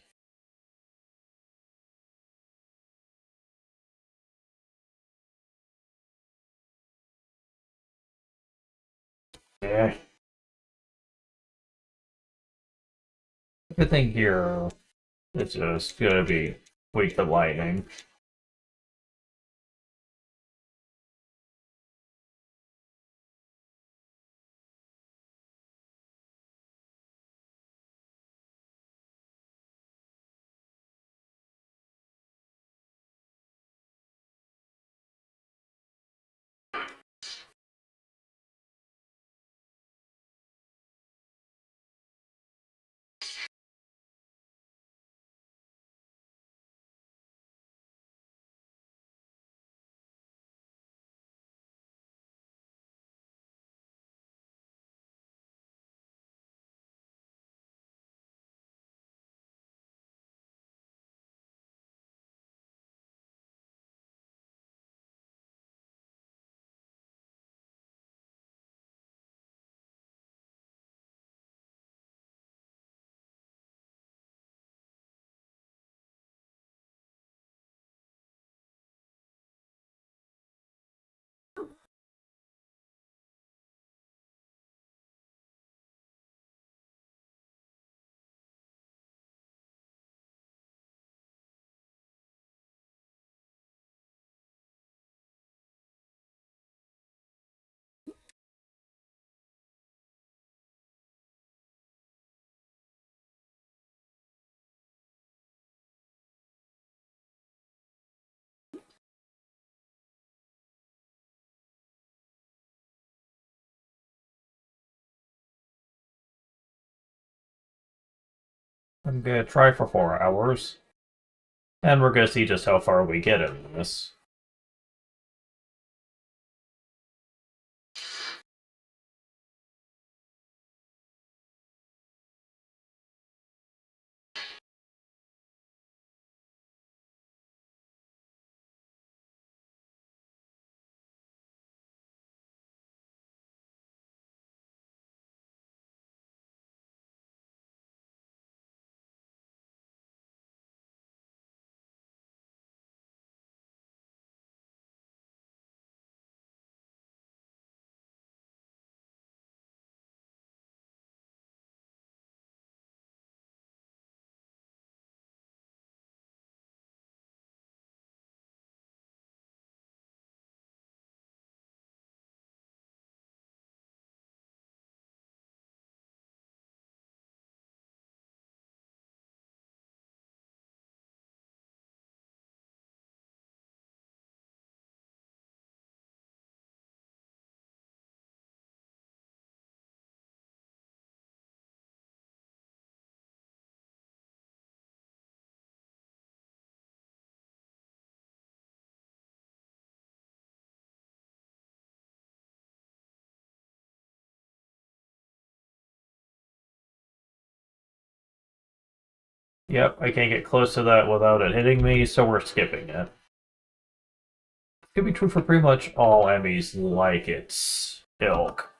Yeah. Good thing here it's just gonna be weak to lightning. I'm gonna try for 4 hours, and we're gonna see just how far we get in this. Yep, I can't get close to that without it hitting me, so we're skipping it. It could be true for pretty much all enemies like its ilk.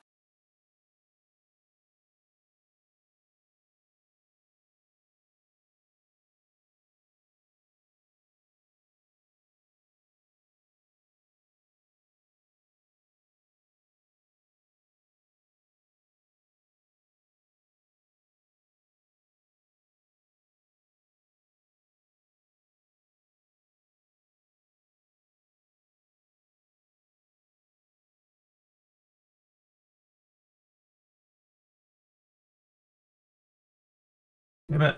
Damn it.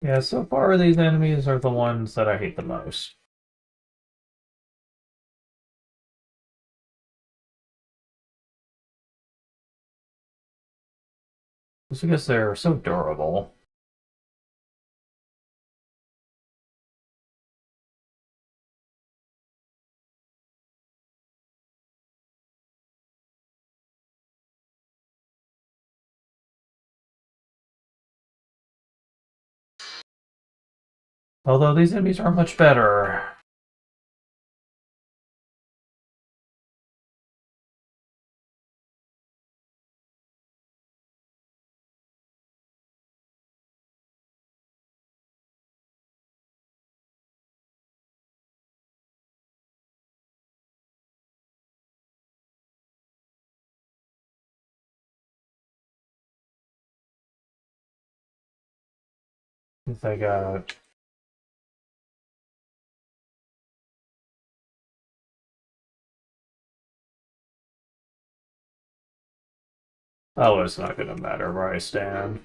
Yeah, so far these enemies are the ones that I hate the most. Just because they're so durable. Although these enemies are much better. If I got... Oh, it's not gonna matter where I stand.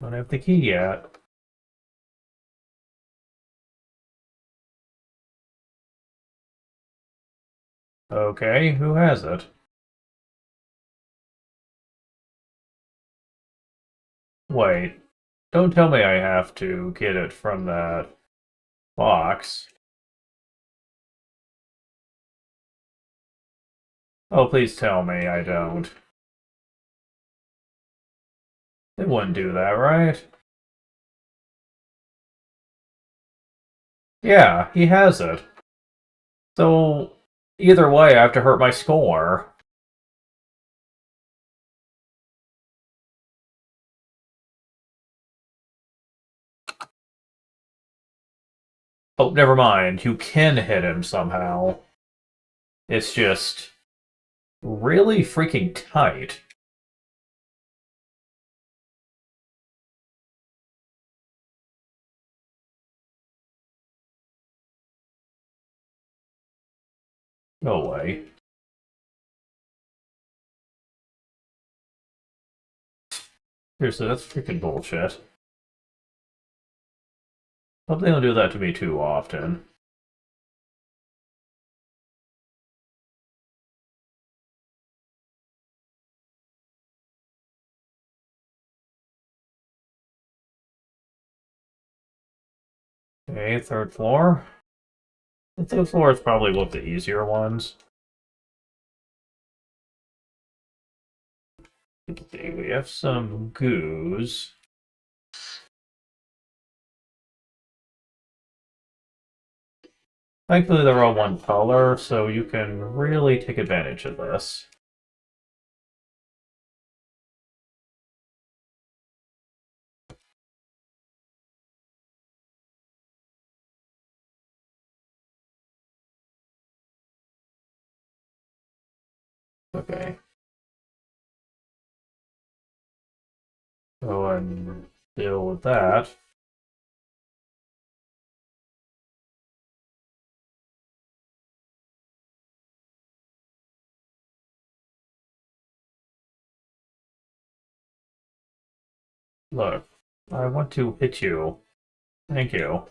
Don't have the key yet. Okay, who has it? Wait, don't tell me I have to get it from that box. Oh, please tell me I don't. They wouldn't do that, right? Yeah, he has it. So, either way, I have to hurt my score. Oh, never mind. You can hit him somehow. It's just really freaking tight. Go away. Seriously, that's freaking bullshit. Hope they don't do that to me too often. Okay, third floor. The third floor is probably one of the easier ones. Okay, we have some goos. Thankfully, they're all one color, so you can really take advantage of this. Okay. Go and deal with that. Look, I want to hit you. Thank you.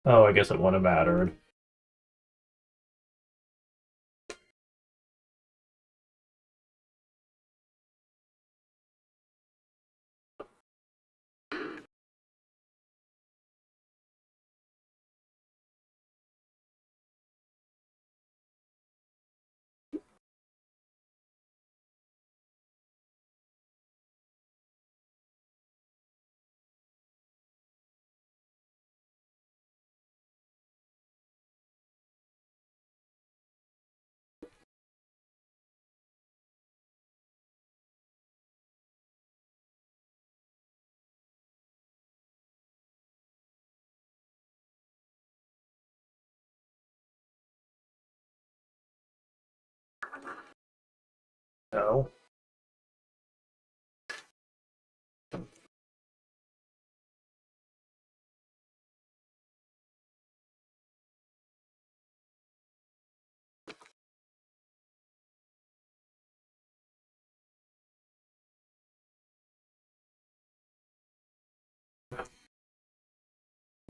Oh, I guess it wouldn't have mattered. No.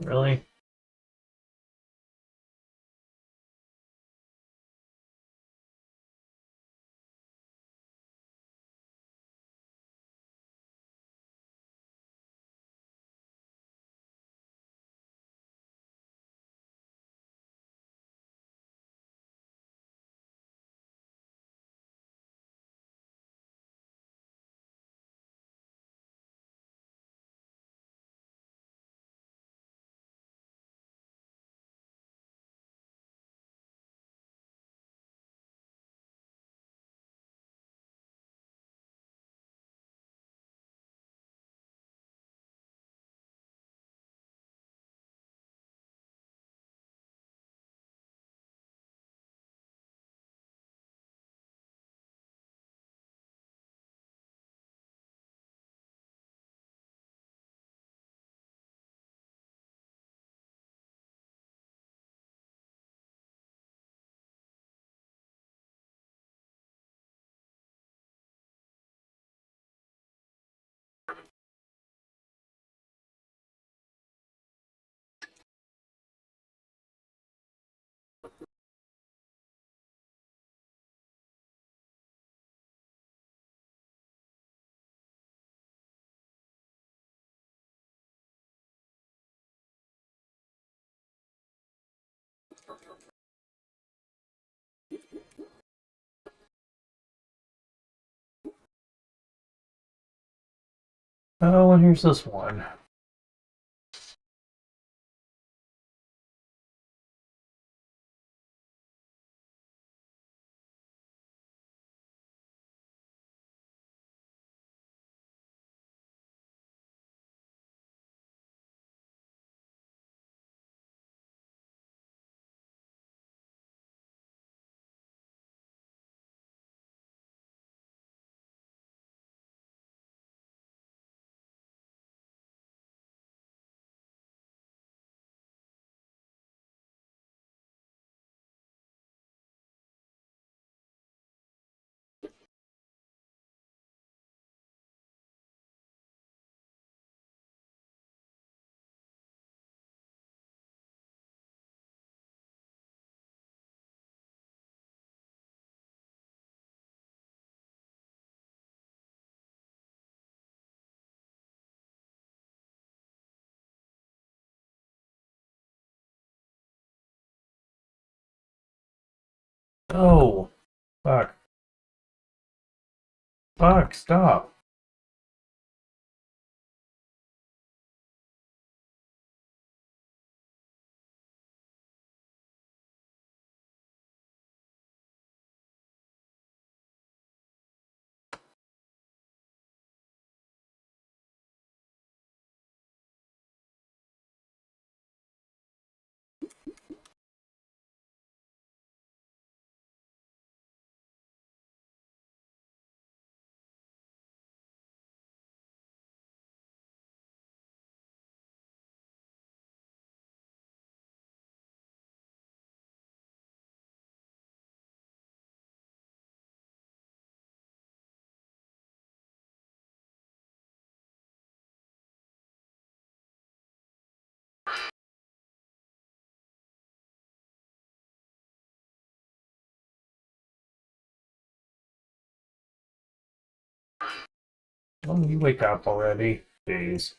Really? Oh, and here's this one. Oh, fuck. Fuck, stop. Oh, you wake up already. Jeez.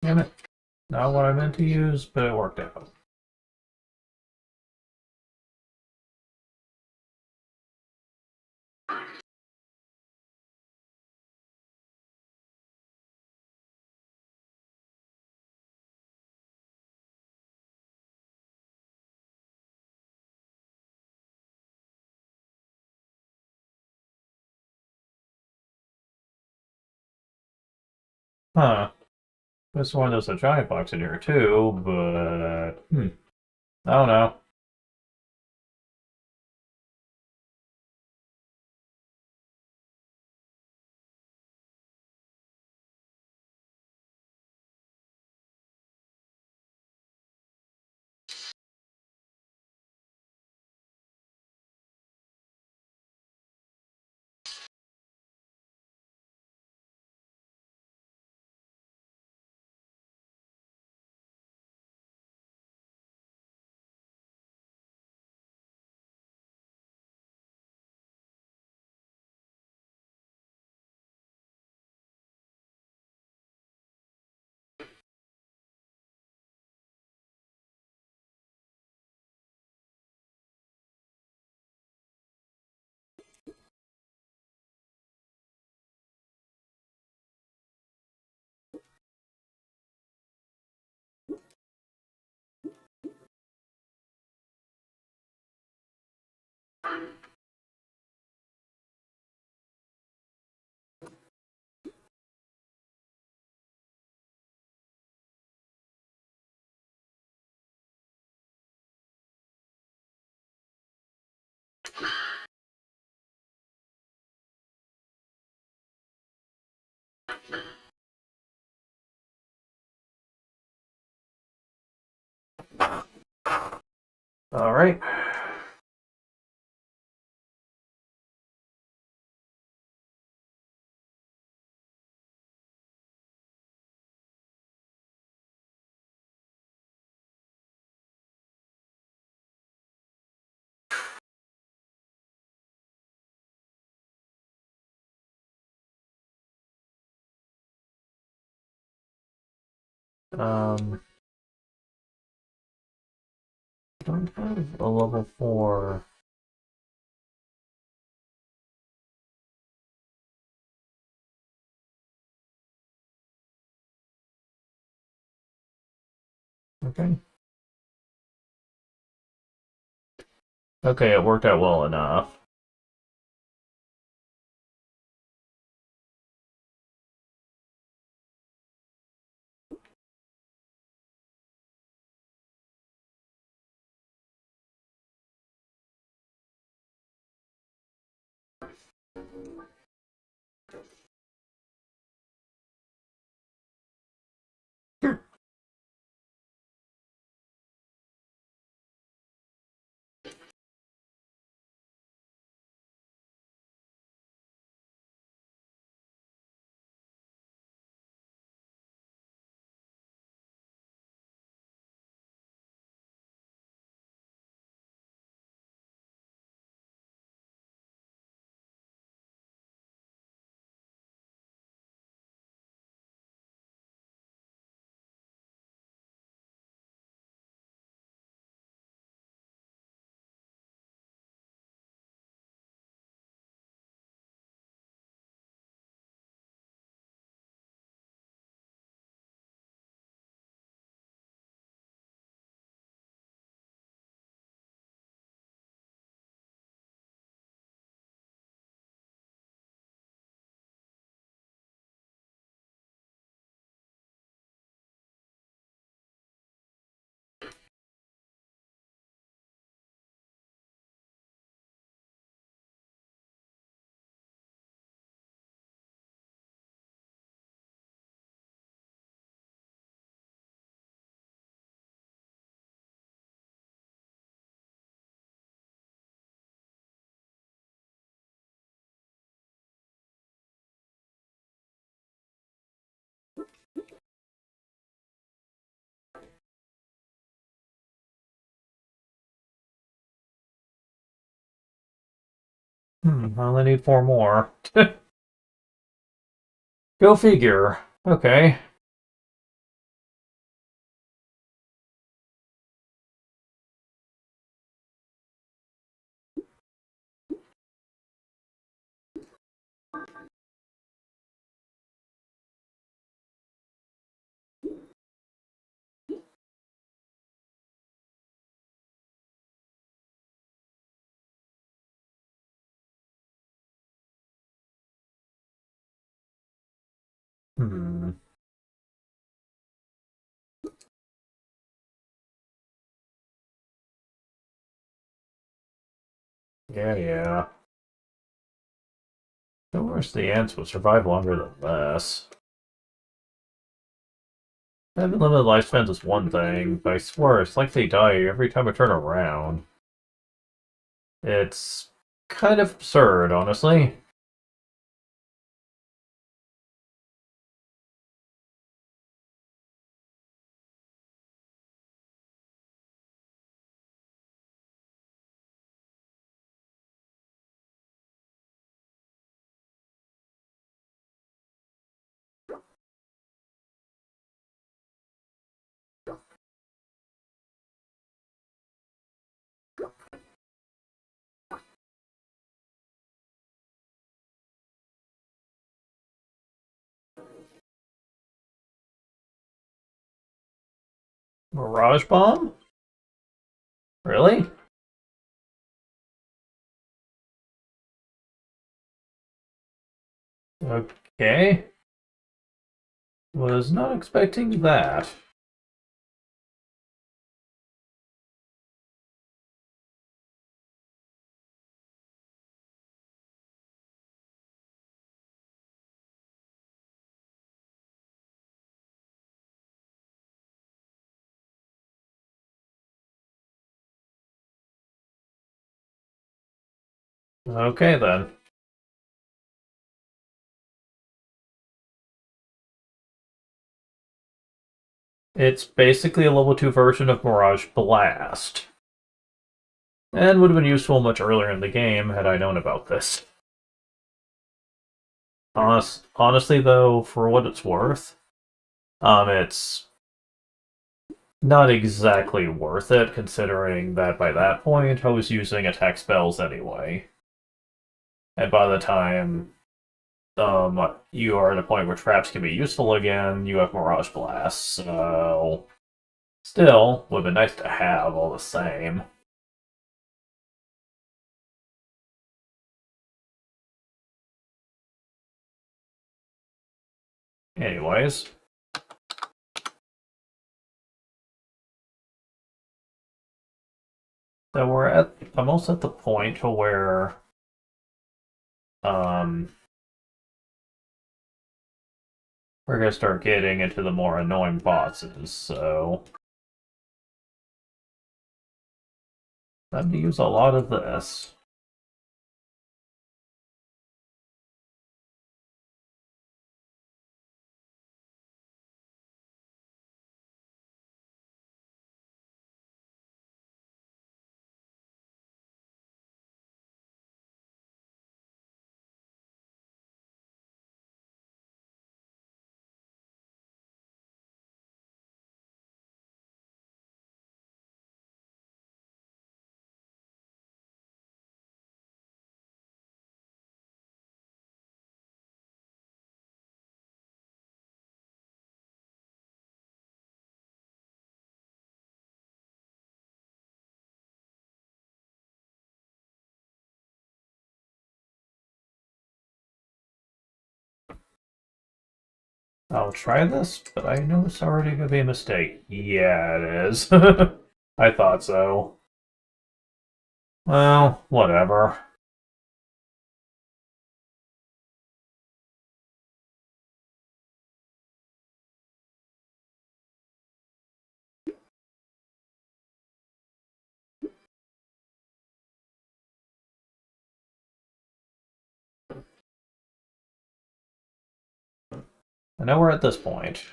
Damn it. Not what I meant to use, but it worked out. Huh. This one, there's a giant box in here too, but I don't know. Alright. Don't have a level 4. Okay. Okay, it worked out well enough. I only need 4 more. Go figure. Okay. Hmm. Yeah, yeah. I wish the ants would survive longer than this. Having limited lifespans is one thing, but I swear it's like they die every time I turn around. It's kind of absurd, honestly. Mirage Bomb? Really? Okay. Was not expecting that. Okay then. It's basically a level 2 version of Mirage Blast. And would have been useful much earlier in the game had I known about this. Honestly though, for what it's worth, it's not exactly worth it, considering that by that point I was using attack spells anyway. And by the time you are at a point where traps can be useful again, you have Mirage Blast, so still would have been nice to have all the same. Anyways, so we're at almost at the point where um we're gonna start getting into the more annoying bosses, so time to use a lot of this. I'll try this, but I know it's already gonna be a mistake. Yeah, it is. I thought so. Well, whatever. I know we're at this point.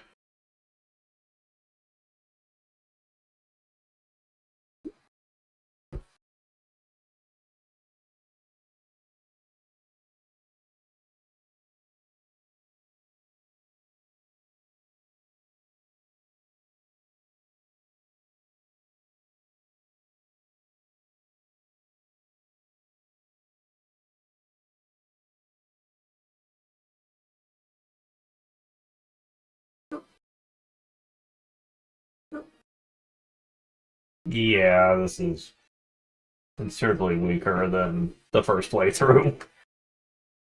Yeah, this is considerably weaker than the first playthrough.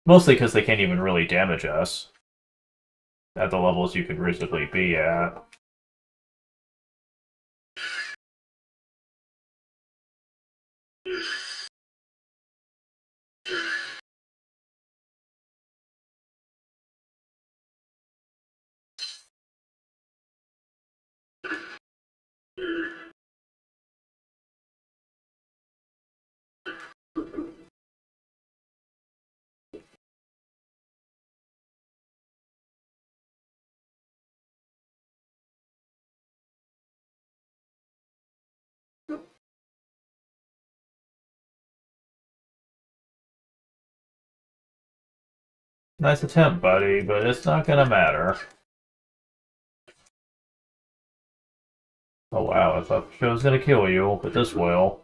Mostly because they can't even really damage us at the levels you could reasonably be at. Nice attempt, buddy, but it's not gonna matter. Oh wow, I thought the show was gonna kill you, but this will.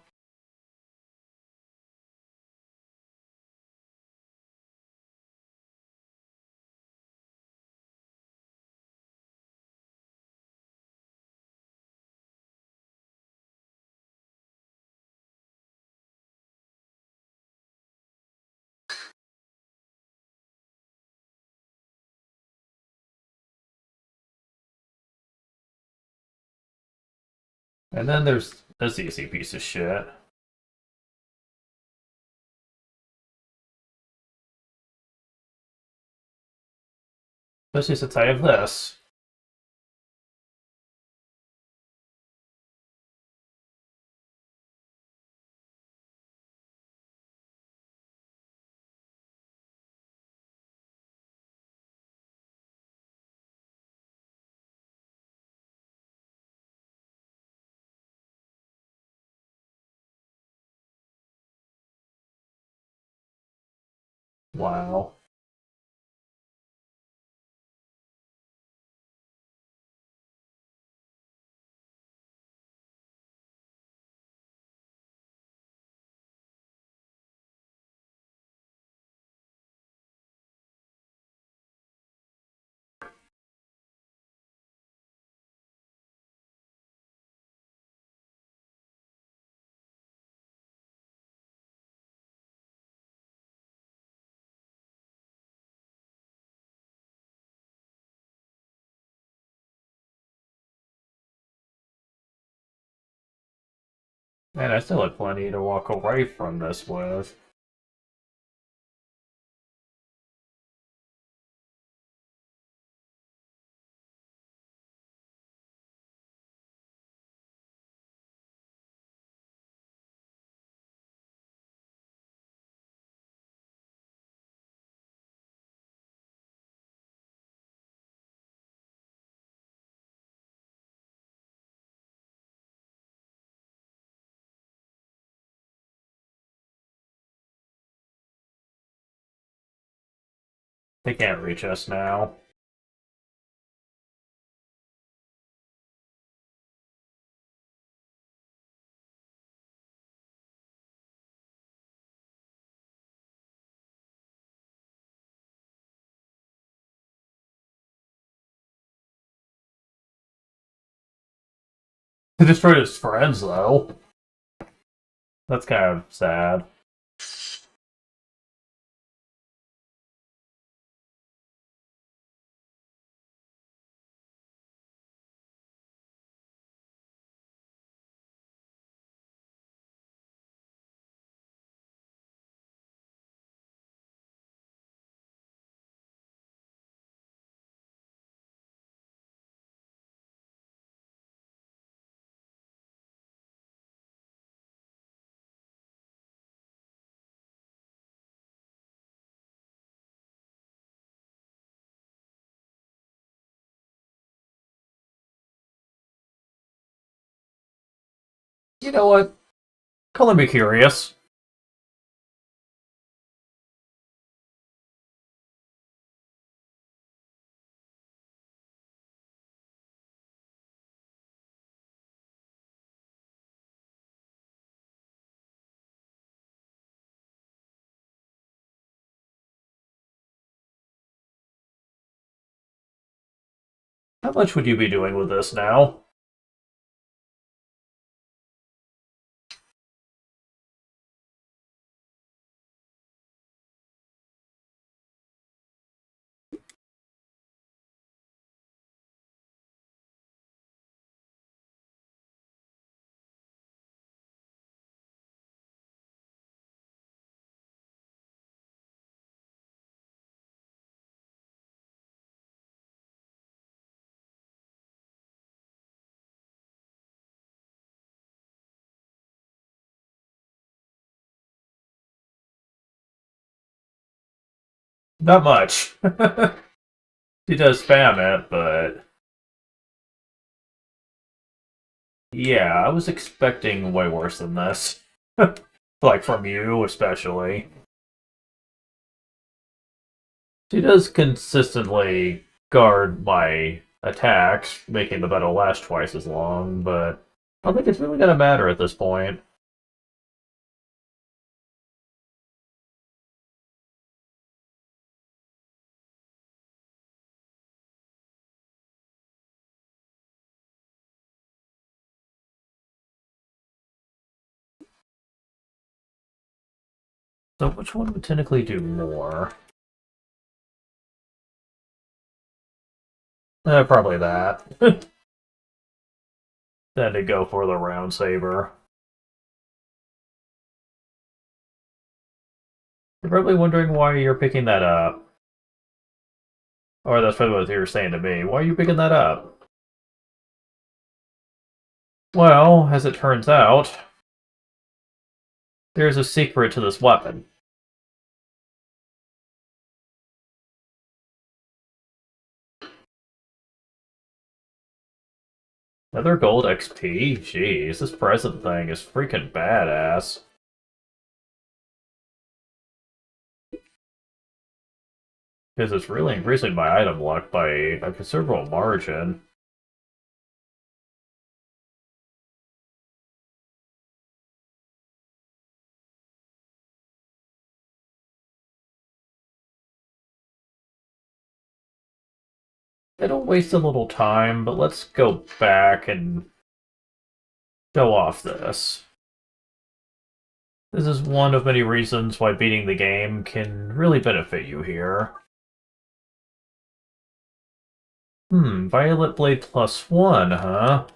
And then there's this easy piece of shit. Especially since I have this. Wow. Man, I still have plenty to walk away from this with. They can't reach us now. He destroyed his friends, though. That's kind of sad. You know what? Color me curious. How much would you be doing with this now? Not much. He does spam it, but yeah, I was expecting way worse than this. Like from you, especially. She does consistently guard my attacks, making the battle last twice as long, but I don't think it's really gonna matter at this point. So which one would technically do more? Probably that. Then to go for the round saber. You're probably wondering why you're picking that up. Or that's probably what you were saying to me. Why are you picking that up? Well, as it turns out, there's a secret to this weapon. Another gold XP? Jeez, this present thing is freaking badass. Because it's really increasing my item luck by a considerable margin. It'll waste a little time, but let's go back and show off this. This is one of many reasons why beating the game can really benefit you here. Violet Blade +1, huh?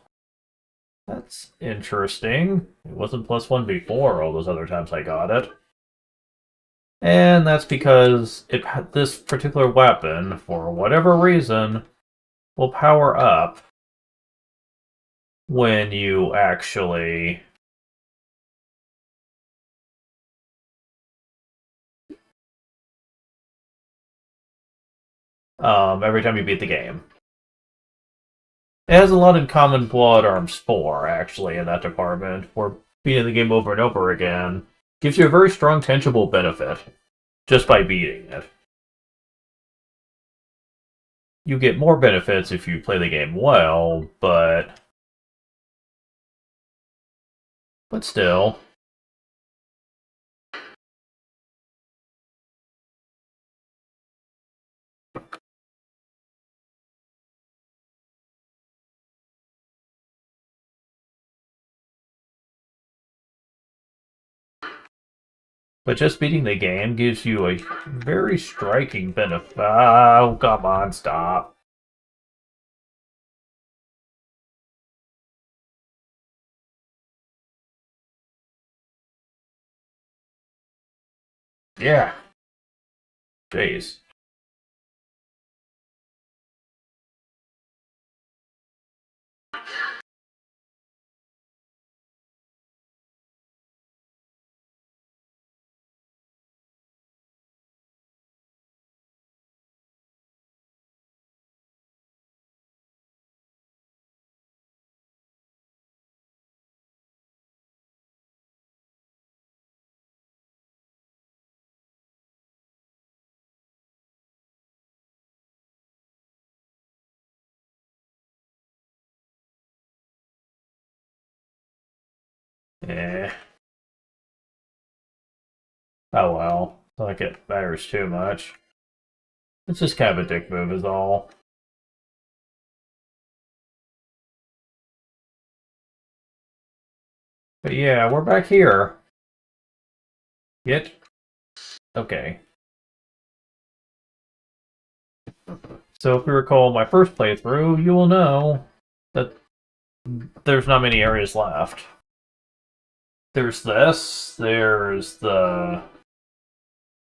That's interesting. It wasn't +1 before all those other times I got it. And that's because this particular weapon, for whatever reason, will power up when you actually every time you beat the game. It has a lot in common with Blood Arms 4, actually, in that department, where beating the game over and over again gives you a very strong tangible benefit just by beating it. You get more benefits if you play the game well, but still. But just beating the game gives you a very striking benefit. Oh, come on, stop. Yeah. Jeez. Eh. Oh well. Not like it matters too much. It's just kind of a dick move is all. But yeah, we're back here. Get? Okay. So if you recall my first playthrough, you will know that there's not many areas left. There's this, there's the...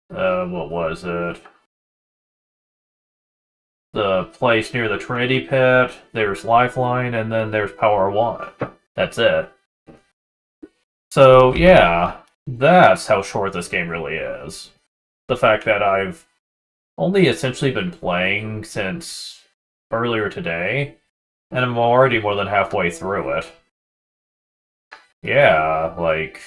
what was it? The place near the Trinity Pit, there's Lifeline, and then there's Power 1. That's it. So, yeah, that's how short this game really is. The fact that I've only essentially been playing since earlier today, and I'm already more than halfway through it. Yeah, like,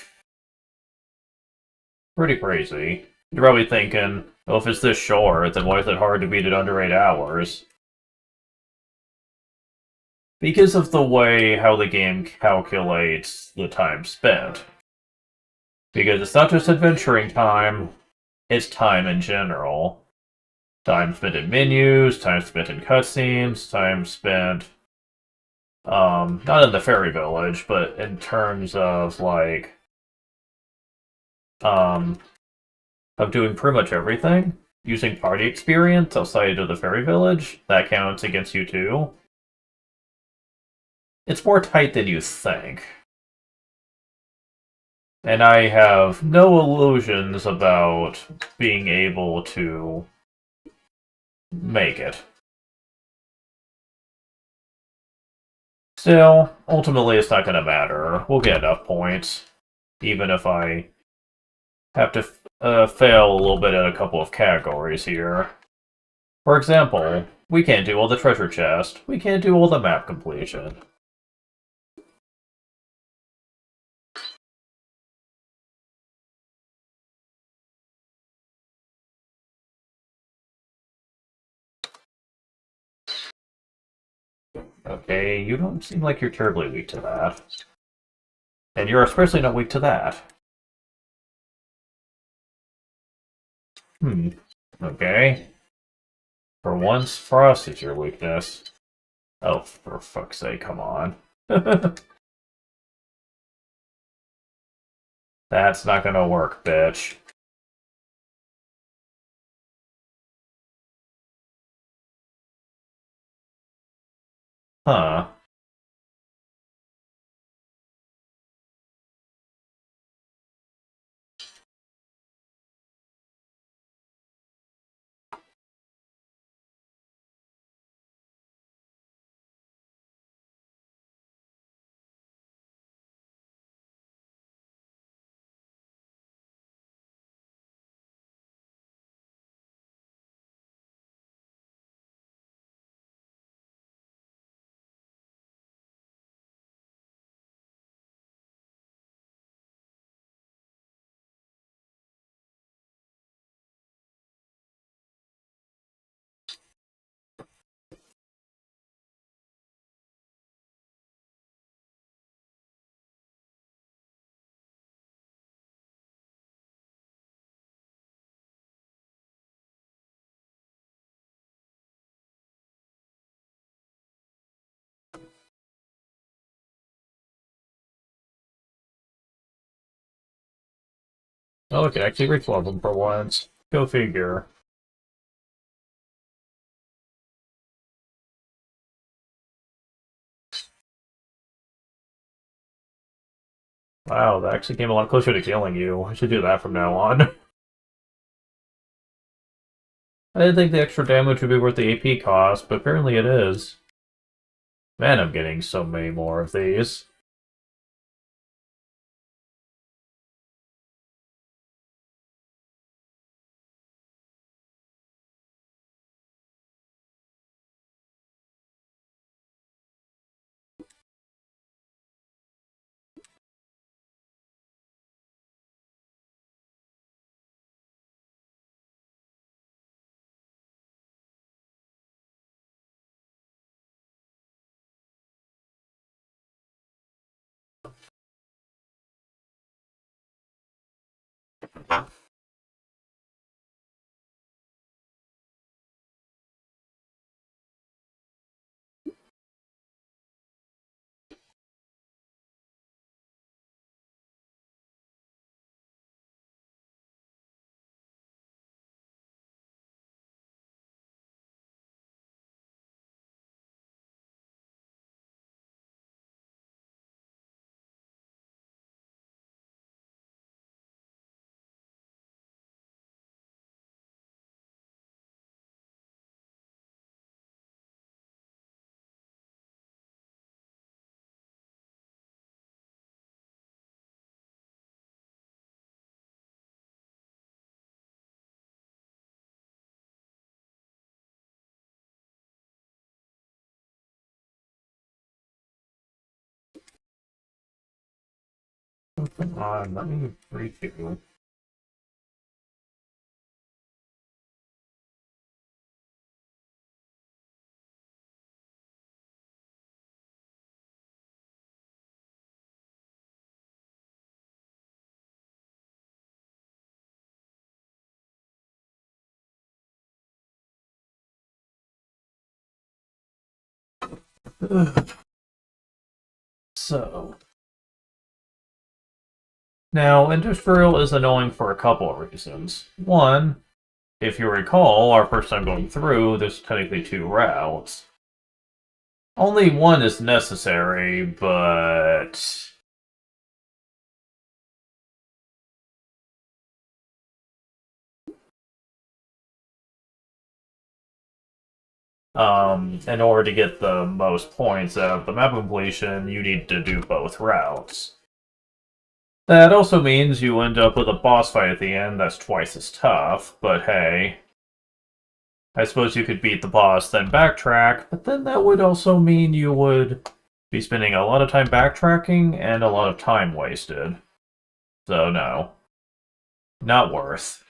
pretty crazy. You're probably thinking, well, if it's this short, then why is it hard to beat it under 8 hours? Because of the way how the game calculates the time spent. Because it's not just adventuring time, it's time in general. Time spent in menus, time spent in cutscenes, time spent not in the fairy village, but in terms of like um of doing pretty much everything. Using party experience outside of the fairy village, that counts against you too. It's more tight than you think. And I have no illusions about being able to make it. Still, ultimately it's not going to matter. We'll get enough points, even if I have to fail a little bit at a couple of categories here. For example, we can't do all the treasure chest. We can't do all the map completion. Okay, you don't seem like you're terribly weak to that. And you're especially not weak to that. Okay. For once, Frost is your weakness. Oh, for fuck's sake, come on. That's not gonna work, bitch. Huh. Oh, look, it actually reached one of them for once. Go figure. Wow, that actually came a lot closer to killing you. I should do that from now on. I didn't think the extra damage would be worth the AP cost, but apparently it is. Man, I'm getting so many more of these. Come on, let me reach you. So, now, Industrial is annoying for a couple of reasons. One, if you recall, our first time going through, there's technically two routes. Only one is necessary, but... in order to get the most points out of the map completion, you need to do both routes. That also means you end up with a boss fight at the end that's twice as tough, but hey. I suppose you could beat the boss, then backtrack, but then that would also mean you would be spending a lot of time backtracking and a lot of time wasted. So no. Not worth.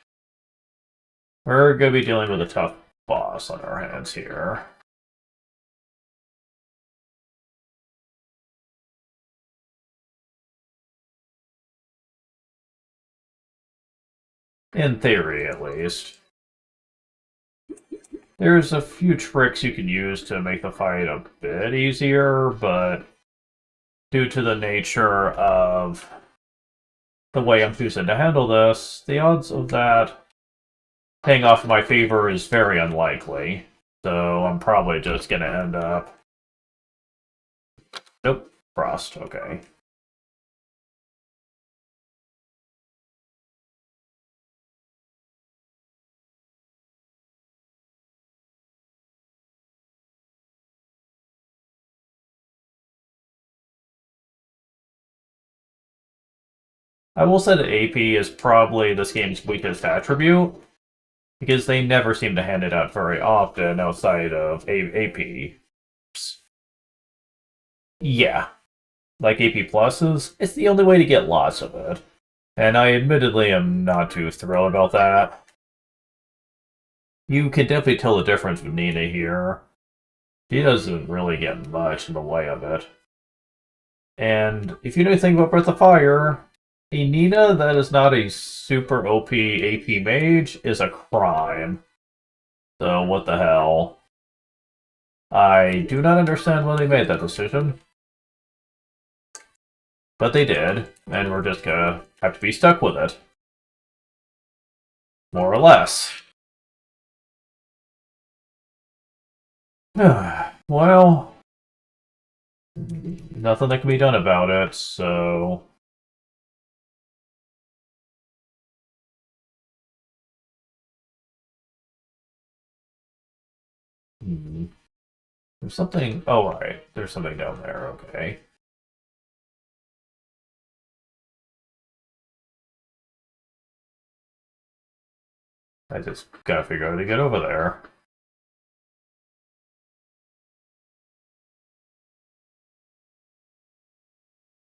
We're gonna be dealing with a tough boss on our hands here. In theory, at least. There's a few tricks you can use to make the fight a bit easier, but due to the nature of the way I'm choosing to handle this, the odds of that paying off in my favor is very unlikely. So I'm probably just gonna end up... Nope, Frost, okay. I will say that AP is probably this game's weakest attribute, because they never seem to hand it out very often outside of AP. Yeah, like AP Pluses, it's the only way to get lots of it. And I admittedly am not too thrilled about that. You can definitely tell the difference with Nina here. She doesn't really get much in the way of it. And if you know anything about Breath of Fire, a Nina that is not a super OP AP mage is a crime. So what the hell? I do not understand why they made that decision. But they did, and we're just gonna have to be stuck with it. more or less. Well, nothing that can be done about it, so... Hmm. There's something... Oh, right. There's something down there, okay. I just gotta figure out how to get over there.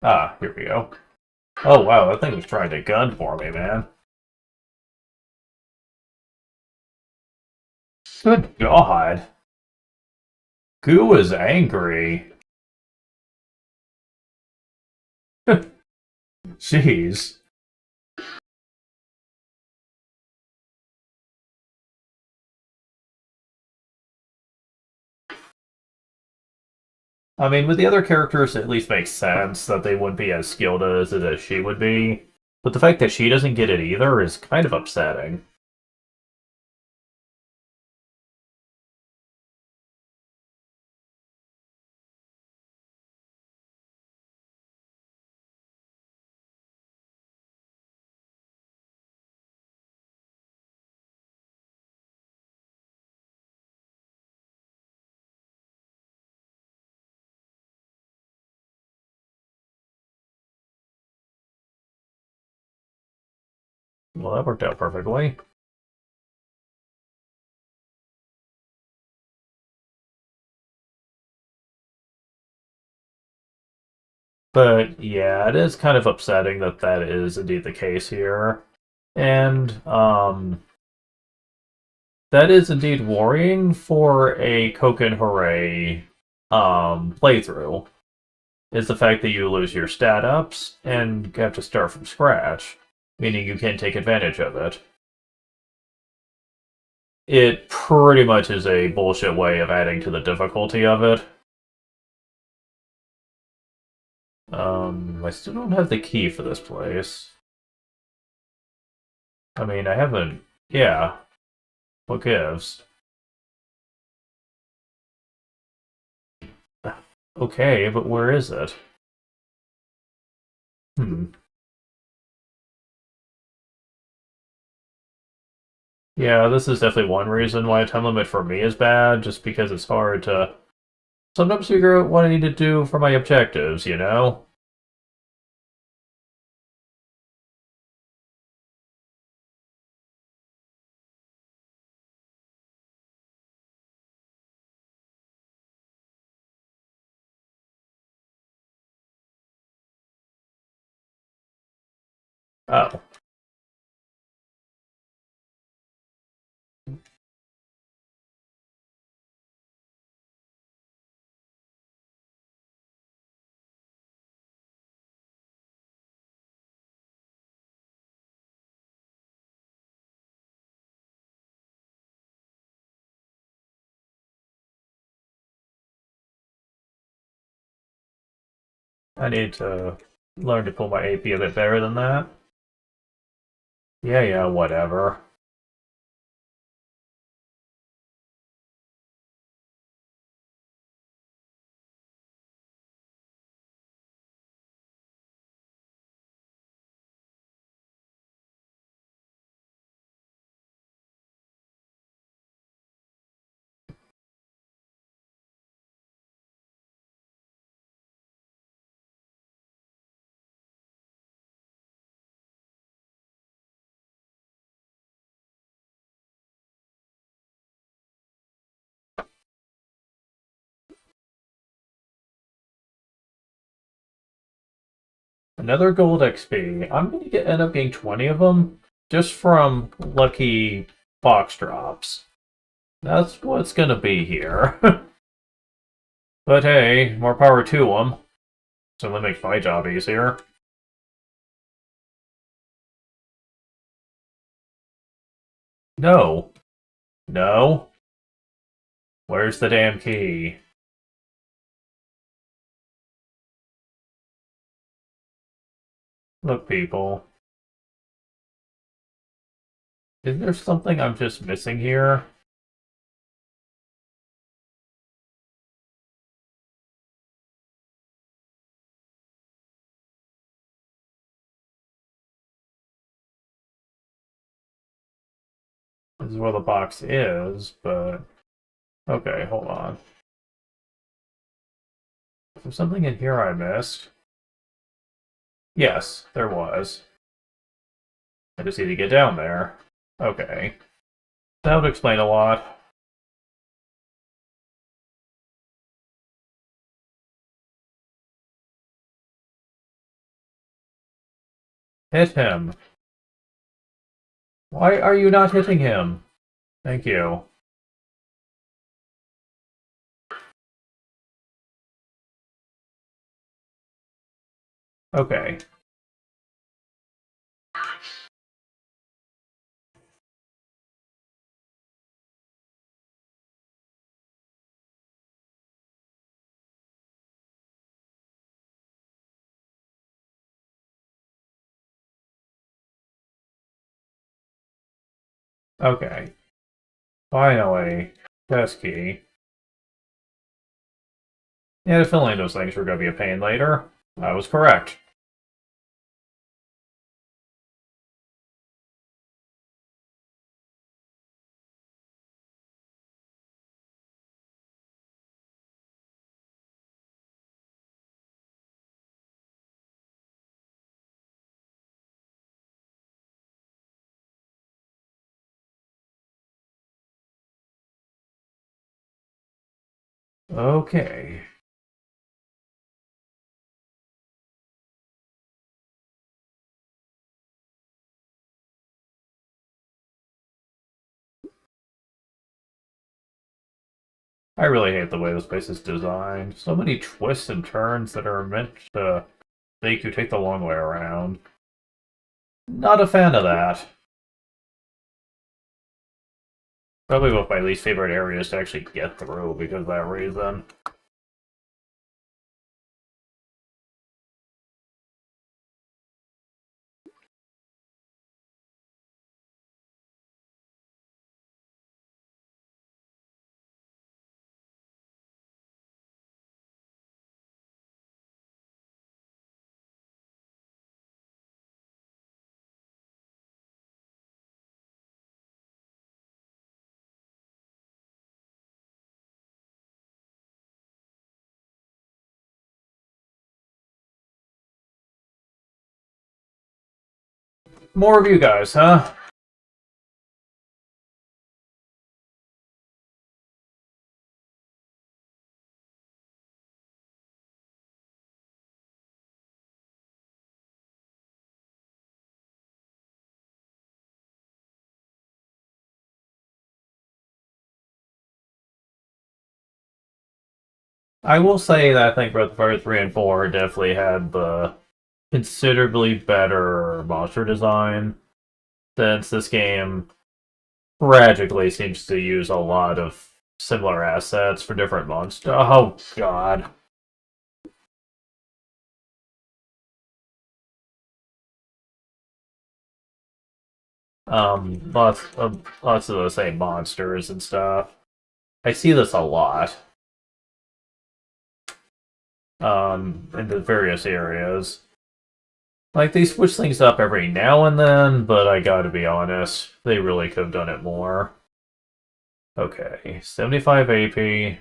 Ah, here we go. Oh, wow, that thing was trying to gun for me, man. Good God. Goo is angry. Jeez. I mean, with the other characters, it at least makes sense that they wouldn't be as skilled as she would be. But the fact that she doesn't get it either is kind of upsetting. Well, that worked out perfectly. But yeah, it is kind of upsetting that that is indeed the case here. And that is indeed worrying for a Koken Hooray playthrough. Is the fact that you lose your stat ups and have to start from scratch, meaning you can't take advantage of it. It pretty much is a bullshit way of adding to the difficulty of it. I still don't have the key for this place. I mean, I haven't... Yeah, what gives? Okay, but where is it? Hmm. Yeah, this is definitely one reason why a time limit for me is bad, just because it's hard to sometimes figure out what I need to do for my objectives, you know? Oh. I need to learn to pull my AP a bit better than that. Yeah, whatever. Another gold XP. I'm gonna end up getting 20 of them just from lucky box drops. That's what's gonna be here. But hey, more power to them. So that makes my job easier. No. No. Where's the damn key? Look, people. Is there something I'm just missing here? This is where the box is, but... Okay, hold on. Is there something in here I missed? Yes, there was. I just need to get down there. Okay. That would explain a lot. Hit him. Why are you not hitting him? Thank you. Okay. Okay. Finally. Test key. Yeah, filling those things were gonna be a pain later. I was correct. Okay. I really hate the way this place is designed. So many twists and turns that are meant to make you take the long way around. Not a fan of that. Probably one of my least favorite areas to actually get through because of that reason. More of you guys, huh? I will say that I think both Part 3 and 4 definitely had the considerably better monster design, since this game tragically seems to use a lot of similar assets for different monsters. Oh, God. Lots of the same monsters and stuff. I see this a lot. In the various areas. Like, they switch things up every now and then, but I gotta be honest, they really could have done it more. Okay, 75 AP.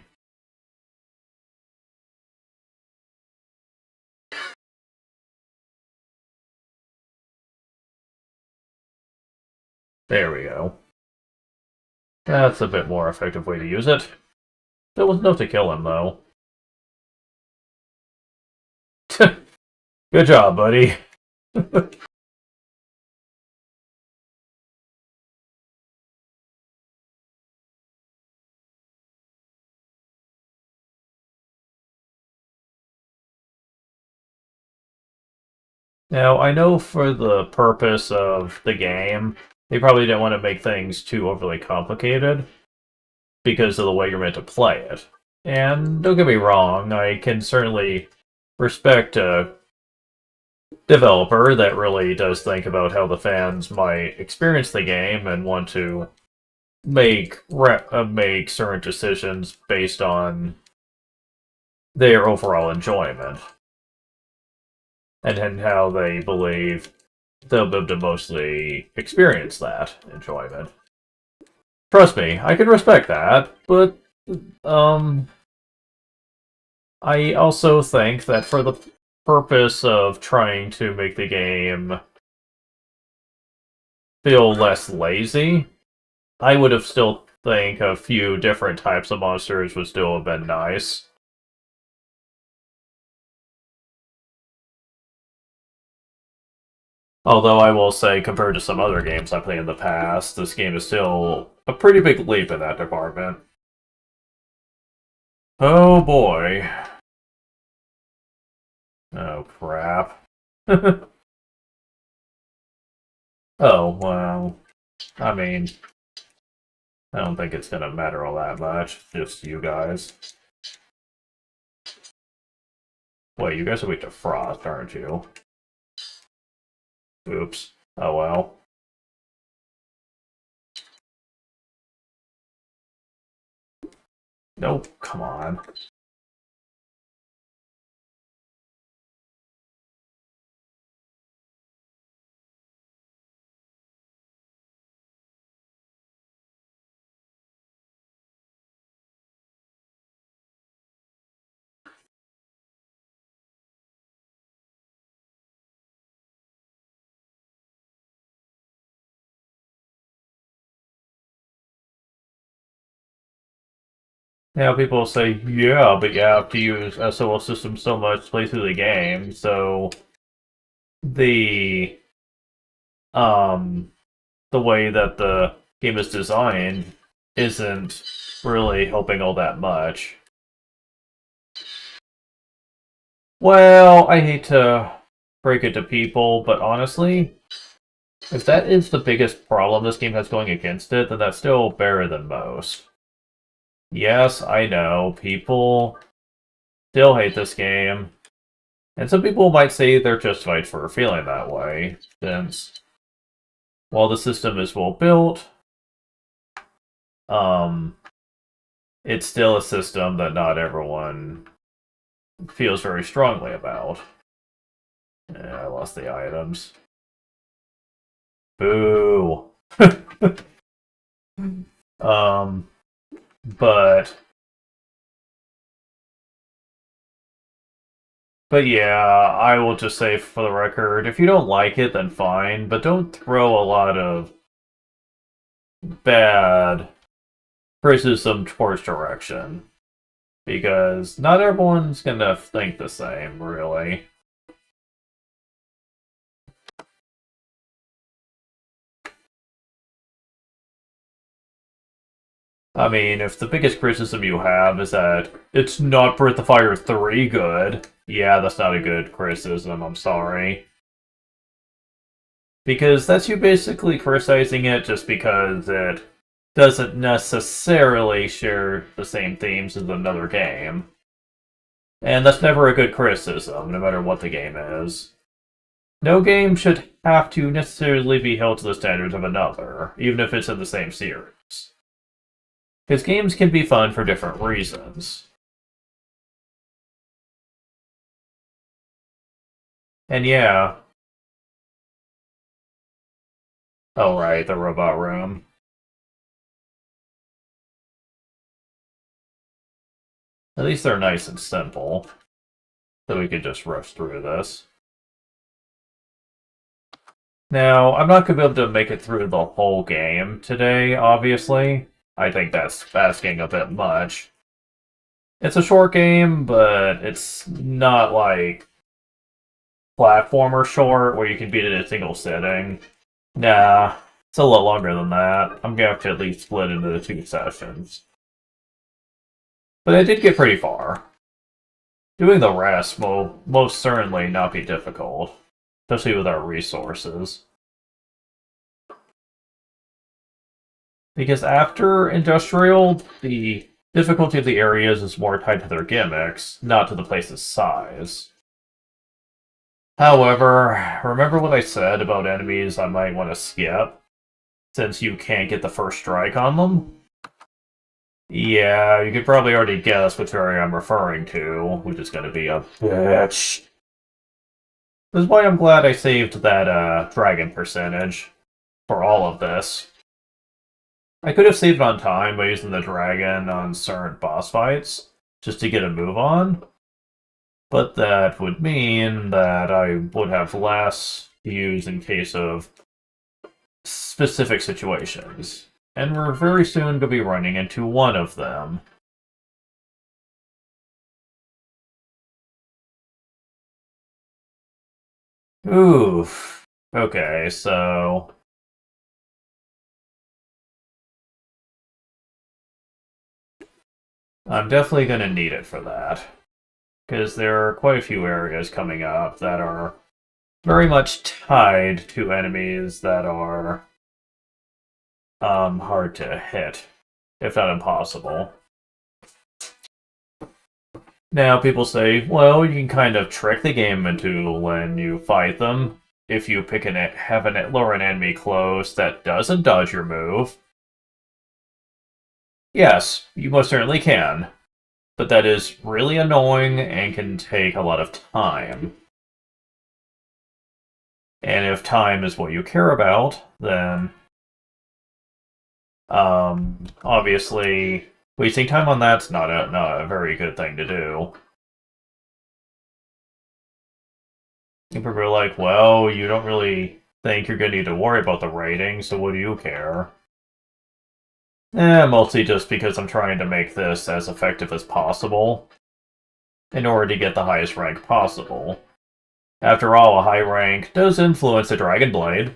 There we go. That's a bit more effective way to use it. There was enough to kill him, though. Good job, buddy. Now, I know for the purpose of the game, they probably didn't want to make things too overly complicated because of the way you're meant to play it. And don't get me wrong, I can certainly respect developer that really does think about how the fans might experience the game and want to make certain decisions based on their overall enjoyment and how they believe they'll be able to mostly experience that enjoyment. Trust me, I can respect that, but I also think that for the purpose of trying to make the game feel less lazy, I would have still think a few different types of monsters would still have been nice. Although I will say, compared to some other games I played in the past, this game is still a pretty big leap in that department. Oh boy. Oh crap. Oh, well, I mean, I don't think it's gonna matter all that much, just you guys. Wait, you guys are weak to frost, aren't you? Oops. Oh well. Nope, come on. Now people say, yeah, but you have to use SOL system so much to play through the game, so the um the way that the game is designed isn't really helping all that much. Well, I hate to break it to people, but honestly, if that is the biggest problem this game has going against it, then that's still better than most. Yes, I know, people still hate this game, and some people might say they're justified for feeling that way, since while the system is well built, um, it's still a system that not everyone feels very strongly about. I lost the items. Boo. um, but yeah, I will just say for the record, if you don't like it, then fine, but don't throw a lot of bad criticism towards direction. Because not everyone's gonna think the same, really. I mean, if the biggest criticism you have is that it's not Breath of Fire 3 good, yeah, that's not a good criticism, I'm sorry. Because that's you basically criticizing it just because it doesn't necessarily share the same themes as another game. And that's never a good criticism, no matter what the game is. No game should have to necessarily be held to the standards of another, even if it's in the same series. Because games can be fun for different reasons. And yeah. Oh right, the robot room. At least they're nice and simple. So we could just rush through this. Now, I'm not going to be able to make it through the whole game today, obviously. I think that's asking a bit much. It's a short game, but it's not like platformer short where you can beat it in a single sitting. Nah, it's a lot longer than that. I'm gonna have to at least split into the 2 sessions. But I did get pretty far. Doing the rest will most certainly not be difficult, especially with our resources. Because after Industrial, the difficulty of the areas is more tied to their gimmicks, not to the place's size. However, remember what I said about enemies I might want to skip, since you can't get the first strike on them? Yeah, you could probably already guess which area I'm referring to, which is going to be a bitch. This is why I'm glad I saved that dragon percentage for all of this. I could have saved on time by using the dragon on certain boss fights, just to get a move on. But that would mean that I would have less to use in case of specific situations. And we're very soon going to be running into one of them. Oof. Okay, so... I'm definitely going to need it for that. Because there are quite a few areas coming up that are very much tied to enemies that are hard to hit, if not impossible. Now, people say, well, you can kind of trick the game into when you fight them. If you have lure an enemy close that doesn't dodge your move. Yes, you most certainly can. But that is really annoying and can take a lot of time. And if time is what you care about, then obviously wasting time on that's not a very good thing to do. People are like, well, you don't really think you're going to need to worry about the rating, so what do you care? Mostly just because I'm trying to make this as effective as possible in order to get the highest rank possible. After all, a high rank does influence the Dragon Blade,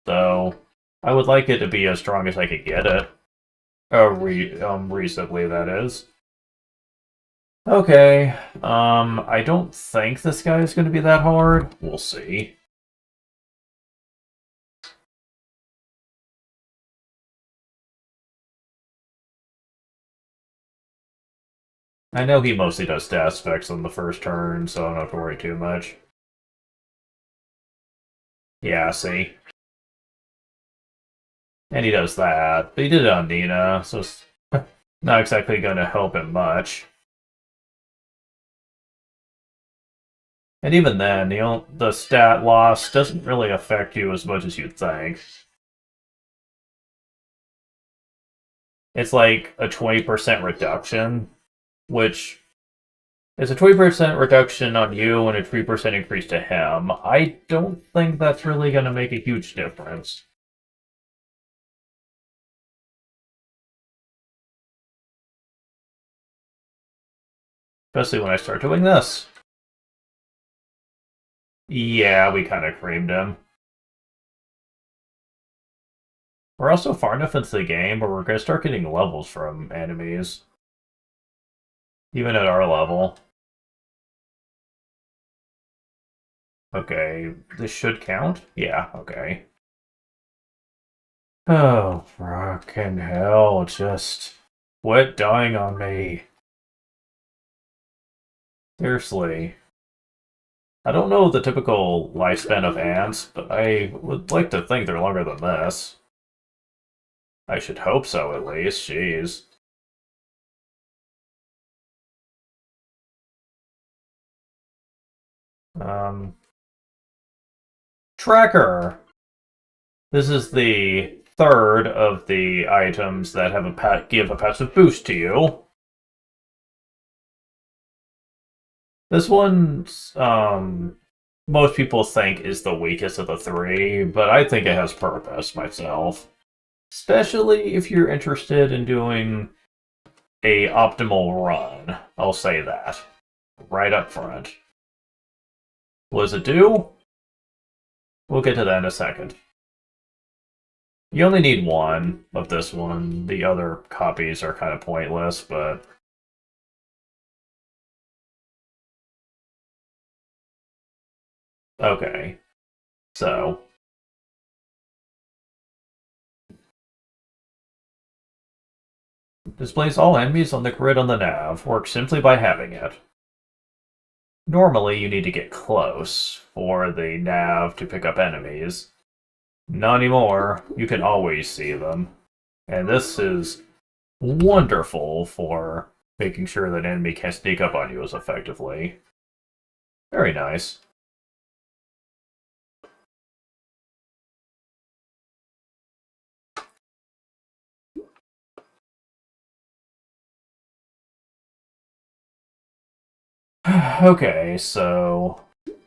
so I would like it to be as strong as I could get it. Reasonably, that is. Okay, I don't think this guy is going to be that hard. We'll see. I know he mostly does stat specs on the first turn, so I don't have to worry too much. Yeah, see? And he does that, but he did it on Nina, so it's not exactly going to help him much. And even then, the stat loss doesn't really affect you as much as you'd think. It's like a 20% reduction, which is a 20% reduction on you and a 3% increase to him. I don't think that's really going to make a huge difference. Especially when I start doing this. Yeah, we kind of creamed him. We're also far enough into the game where we're going to start getting levels from enemies. Even at our level. Okay, this should count? Yeah, okay. Oh, fucking hell, just quit dying on me. Seriously. I don't know the typical lifespan of ants, but I would like to think they're longer than this. I should hope so, at least. Jeez. Um... Tracker! This is the third of the items that have give a passive boost to you. This one's, most people think is the weakest of the three, but I think it has purpose myself. Especially if you're interested in doing a optimal run. I'll say that. Right up front. What does it do? We'll get to that in a second. You only need one of this one. The other copies are kind of pointless, but... Okay. So... displays all enemies on the grid on the nav. Works simply by having it. Normally, you need to get close for the nav to pick up enemies. Not anymore. You can always see them. And this is wonderful for making sure that enemy can't sneak up on you as effectively. Very nice. Okay, so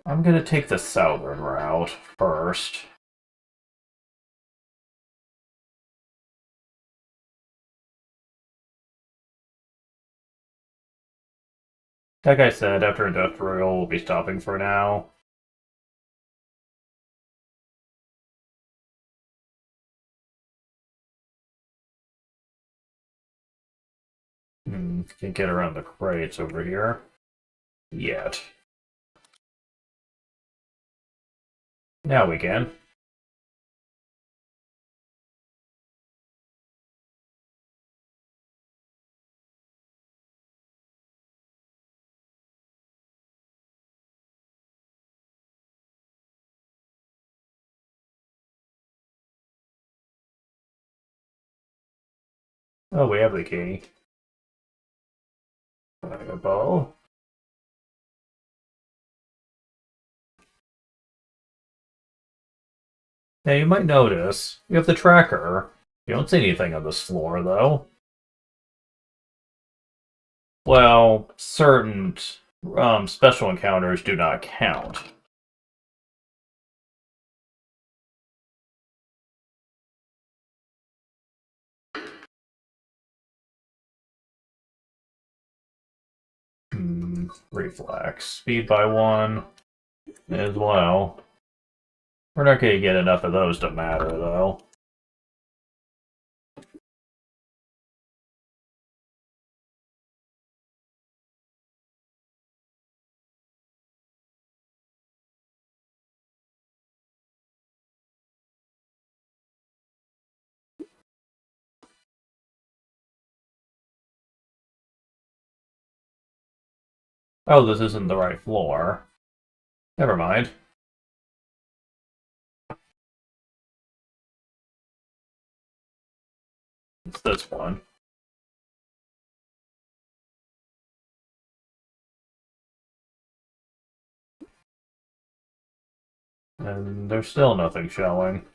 I'm gonna take the southern route first. Like I said, after Industrial, we'll be stopping for now. Can't get around the crates over here. Yet. Now we can. Oh, we have the key. Fireball. Now you might notice, you have the tracker. You don't see anything on this floor, though. Well, certain special encounters do not count. Reflex. Speed by 1 as well. We're not going to get enough of those to matter, though. Oh, this isn't the right floor. Never mind. It's this one. And there's still nothing showing.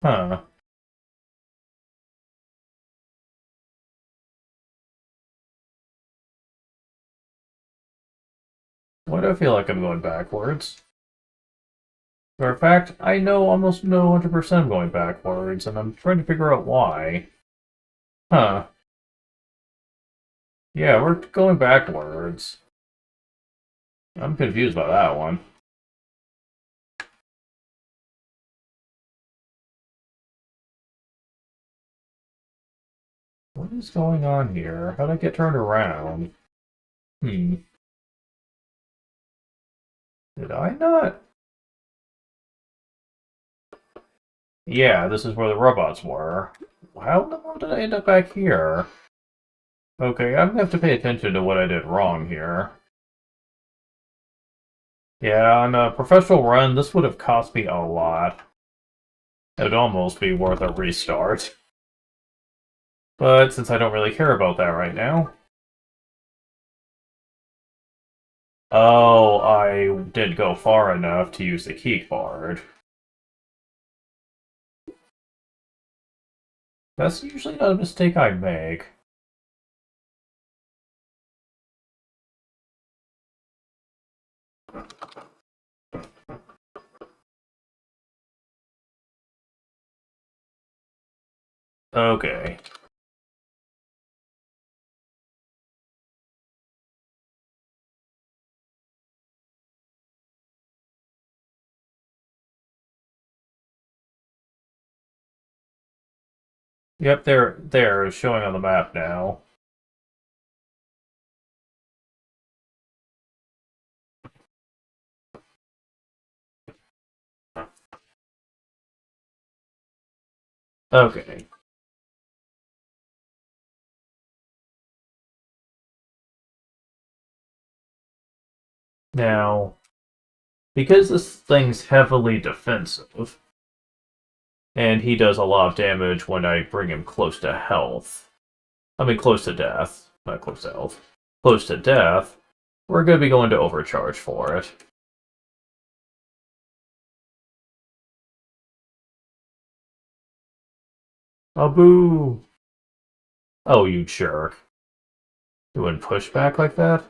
Huh. Why do I feel like I'm going backwards? Matter of fact, I know almost no 100% I'm going backwards, and I'm trying to figure out why. Huh. Yeah, we're going backwards. I'm confused by that one. What is going on here? How'd I get turned around? Did I not? Yeah, this is where the robots were. How in the world did I end up back here? Okay, I'm gonna have to pay attention to what I did wrong here. Yeah, on a professional run, this would have cost me a lot. It'd almost be worth a restart. But since I don't really care about that right now... Oh, I didn't go far enough to use the key card. That's usually not a mistake I make. Okay. Yep, they're showing on the map now. Okay. Now, because this thing's heavily defensive, and he does a lot of damage when I bring him close to health. I mean, close to death. Not close to health. Close to death. We're going to be going to overcharge for it. Abu! Oh, you jerk. You wouldn't push back like that?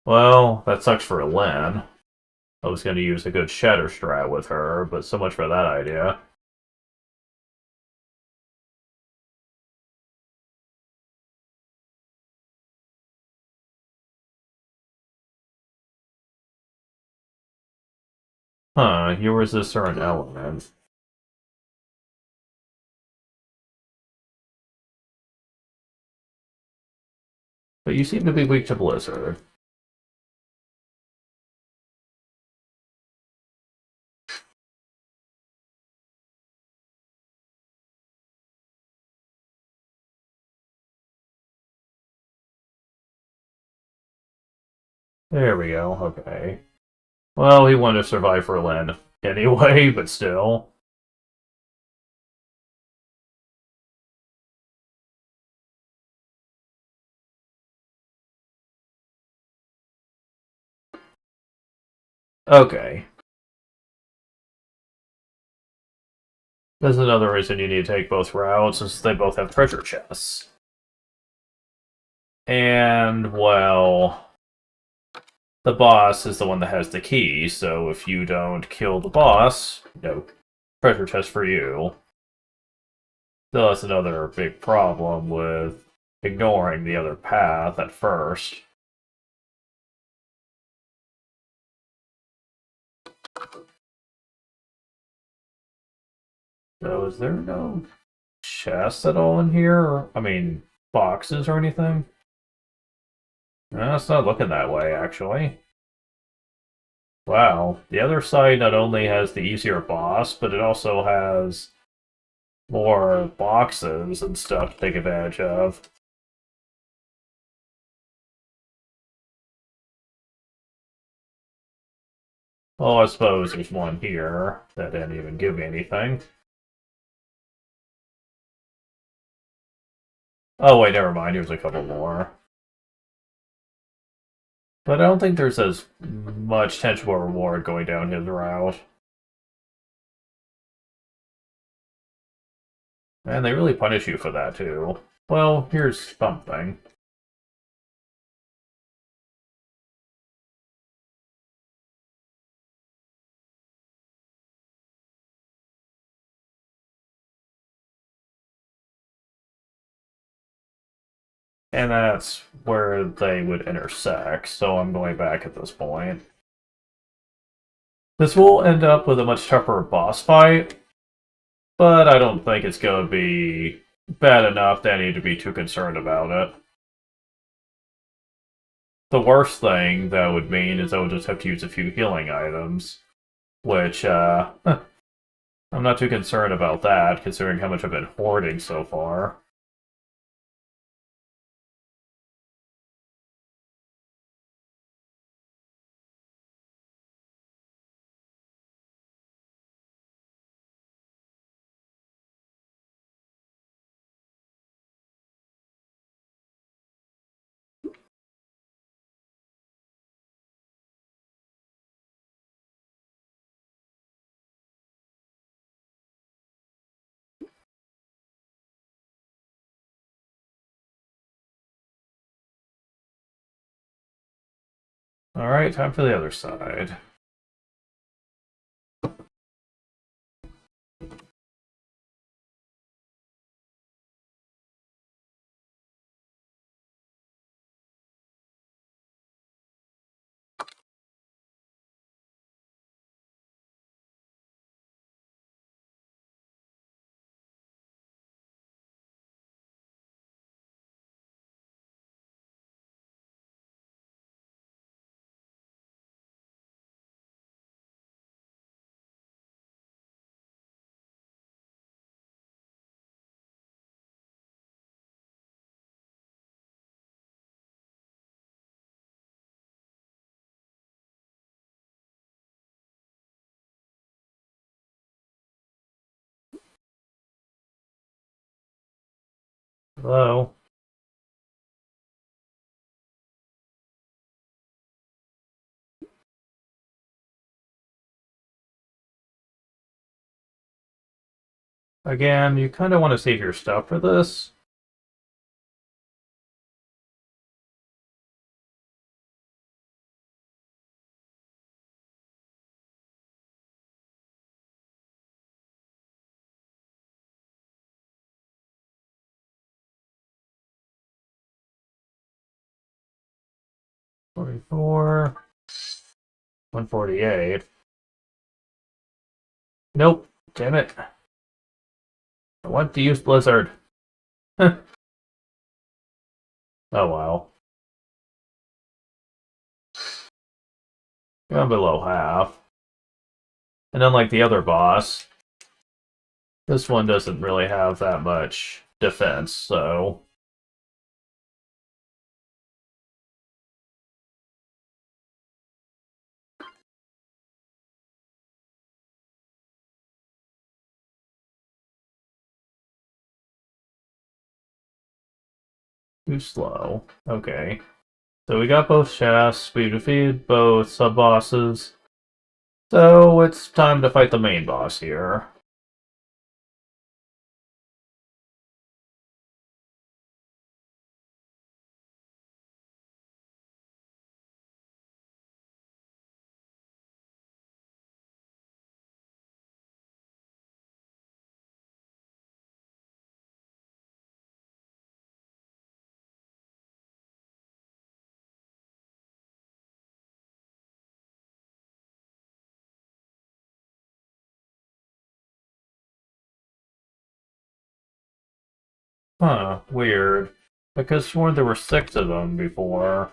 Well, that sucks for Len. I was going to use a good Shatter Strat with her, but so much for that idea. Huh, you resist an element. But you seem to be weak to Blizzard. There we go, okay. Well, he wanted to survive for Len anyway, but still. Okay. That's another reason you need to take both routes, since they both have treasure chests. And, well, the boss is the one that has the key, so if you don't kill the boss, no treasure chest for you. So that's another big problem with ignoring the other path at first. So is there no chests at all in here? I mean, boxes or anything? It's not looking that way, actually. Wow, the other side not only has the easier boss, but it also has more boxes and stuff to take advantage of. Well, I suppose there's one here that didn't even give me anything. Oh wait, never mind, here's a couple more. But I don't think there's as much tangible reward going down his route. And they really punish you for that, too. Well, here's something. And that's where they would intersect, so I'm going back at this point. This will end up with a much tougher boss fight, but I don't think it's going to be bad enough that I need to be too concerned about it. The worst thing that would mean is I would just have to use a few healing items, which, I'm not too concerned about that, considering how much I've been hoarding so far. Alright, time for the other side. Hello? Again, you kind of want to save your stuff for this. $44, $148. Nope. Damn it. I want to use Blizzard. Oh well. Gone below half. And unlike the other boss, this one doesn't really have that much defense, so... Too slow. Okay. So we got both chests, we defeated both sub-bosses. So it's time to fight the main boss here. Huh, weird. Because sworn there were 6 of them before.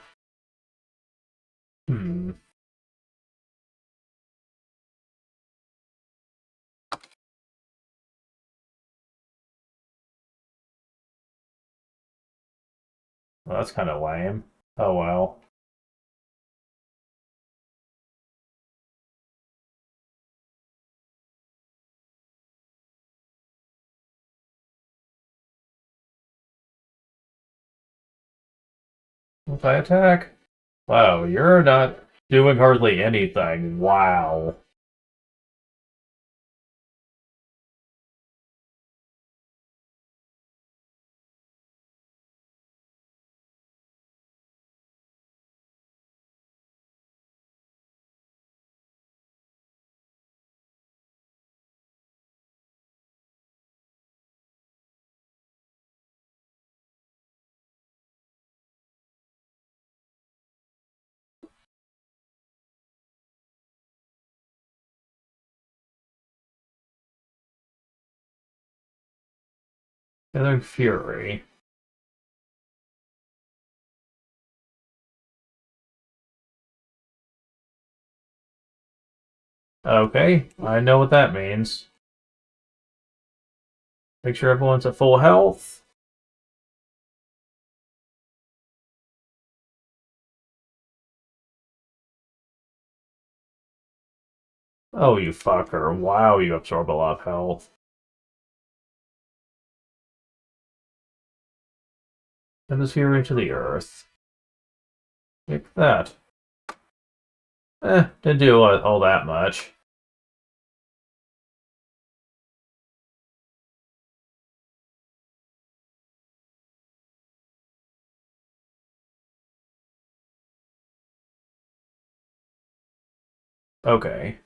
Hmm. Well, that's kind of lame. Oh well. If I attack? Wow, you're not doing hardly anything. Wow. Gathering Fury. Okay, I know what that means. Make sure everyone's at full health. Oh, you fucker. Wow, you absorb a lot of health. Send this Fury to the earth. Take that. Didn't do all that much. Okay.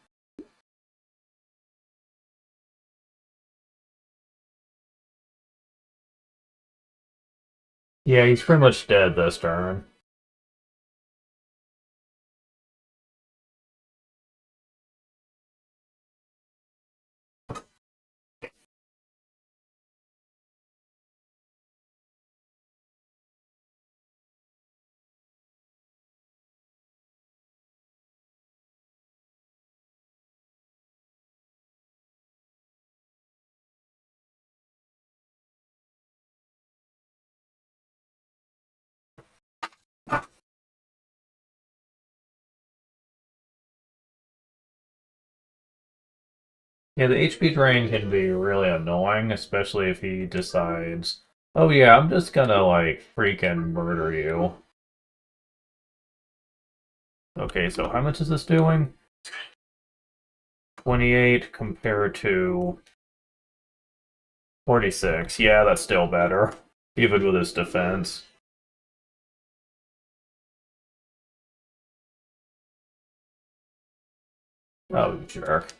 Yeah, he's pretty much dead this turn. Yeah, the HP drain can be really annoying, especially if he decides Oh yeah, I'm just gonna, like, freaking murder you. Okay, so how much is this doing? 28 compared to 46. Yeah, that's still better. Even with his defense. Oh, jerk.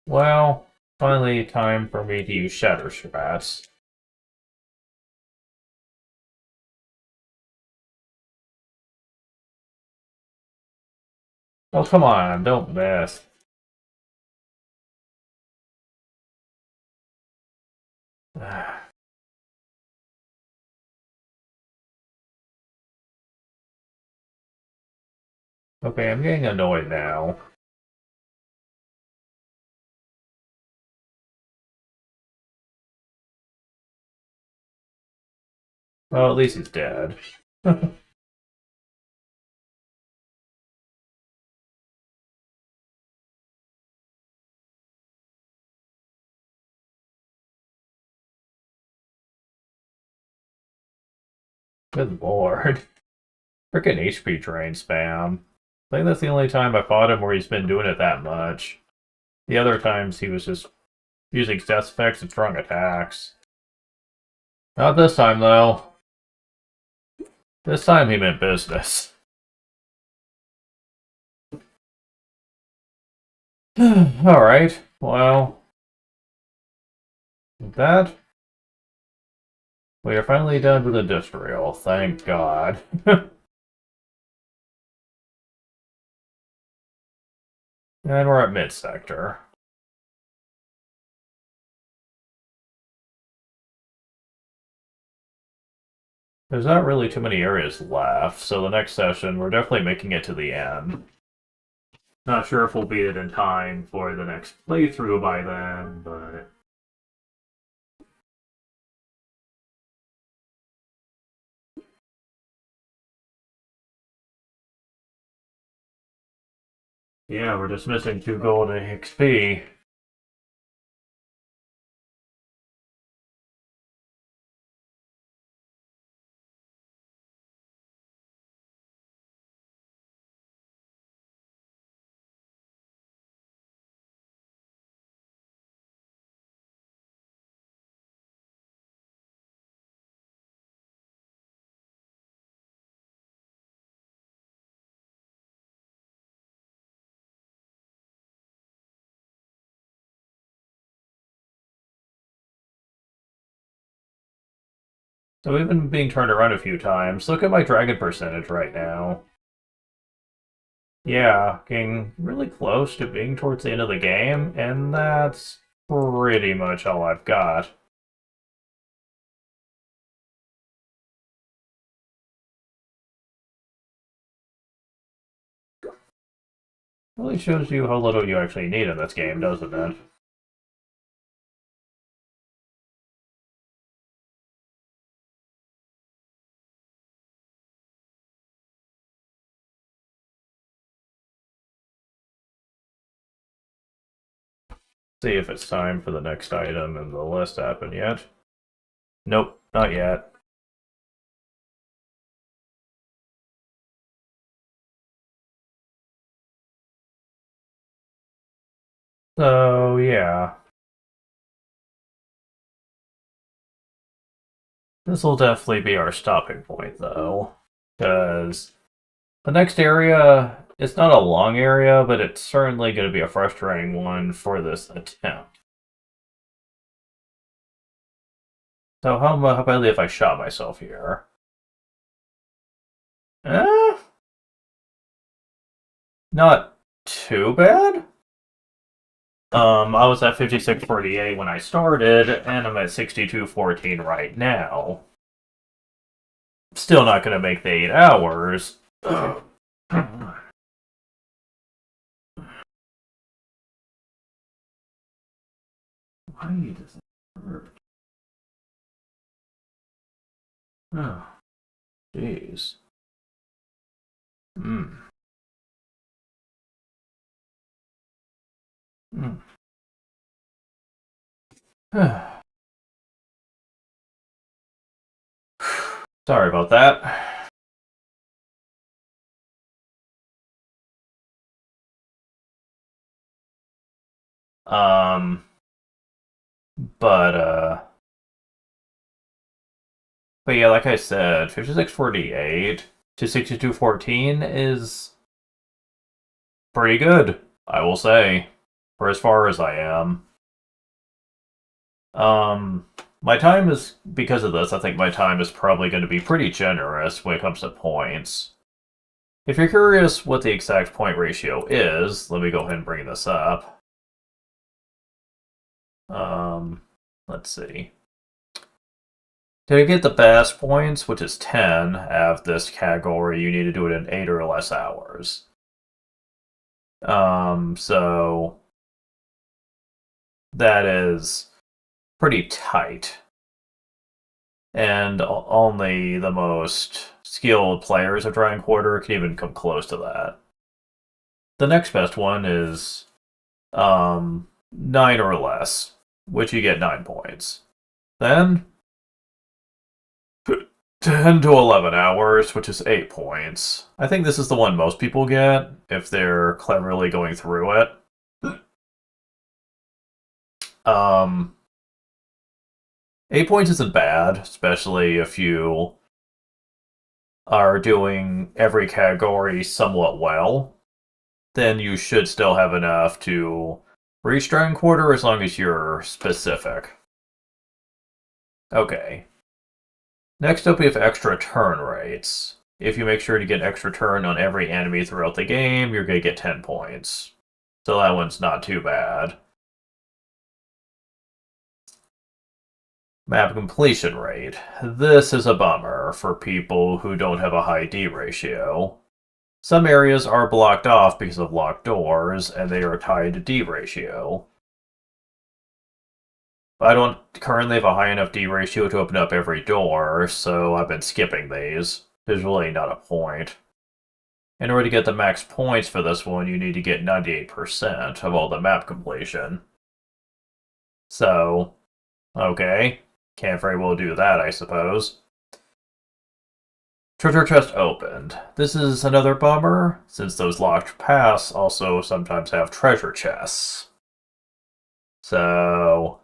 Well, finally time for me to use Shatter Strats. Oh, come on, don't miss. Okay, I'm getting annoyed now. Well, at least he's dead. Good lord. Freaking HP drain spam. I think that's the only time I fought him where he's been doing it that much. The other times he was just using death effects and strong attacks. Not this time, though. This time he meant business. Alright, well, with that, we are finally done with Industrial, thank God. And we're at mid-sector. There's not really too many areas left, so the next session, we're definitely making it to the end. Not sure if we'll beat it in time for the next playthrough by then, but... Yeah, we're just missing 2 gold and XP. So we've been being turned around a few times. Look at my dragon percentage right now. Yeah, getting really close to being towards the end of the game, and that's pretty much all I've got. Really shows you how little you actually need in this game, doesn't it? See if it's time for the next item in the list to happen yet. Nope, not yet. So, yeah. This will definitely be our stopping point, though. Because the next area, it's not a long area, but it's certainly going to be a frustrating one for this attempt. So how badly if I shot myself here? Eh? Not too bad. I was at 56.48 when I started, and I'm at 62.14 right now. Still not going to make the 8 hours. Why does it hurt? Oh, jeez. Hmm. Hmm. Sorry about that. Um, but yeah, like I said, 5648 to 6214 is pretty good, I will say, for as far as I am. My time is, because of this, I think my time is probably going to be pretty generous when it comes to points. If you're curious what the exact point ratio is, let me go ahead and bring this up. Let's see. To get the best points, which is 10, of this category, you need to do it in 8 or less hours. So that is pretty tight. And only the most skilled players of Dragon Quarter can even come close to that. The next best one is 9 or less, which you get 9 points. Then 10 to 11 hours, which is 8 points. I think this is the one most people get if they're cleverly going through it. 8 points isn't bad, especially if you are doing every category somewhat well. Then you should still have enough to reach Dragon Quarter as long as you're specific. Okay. Next up, we have extra turn rates. If you make sure to get extra turn on every enemy throughout the game, you're going to get 10 points. So that one's not too bad. Map completion rate. This is a bummer for people who don't have a high D ratio. Some areas are blocked off because of locked doors, and they are tied to D ratio. I don't currently have a high enough D ratio to open up every door, so I've been skipping these. There's really not a point. In order to get the max points for this one, you need to get 98% of all the map completion. So, okay. Can't very well do that, I suppose. Treasure chest opened. This is another bummer, since those locked paths also sometimes have treasure chests. So,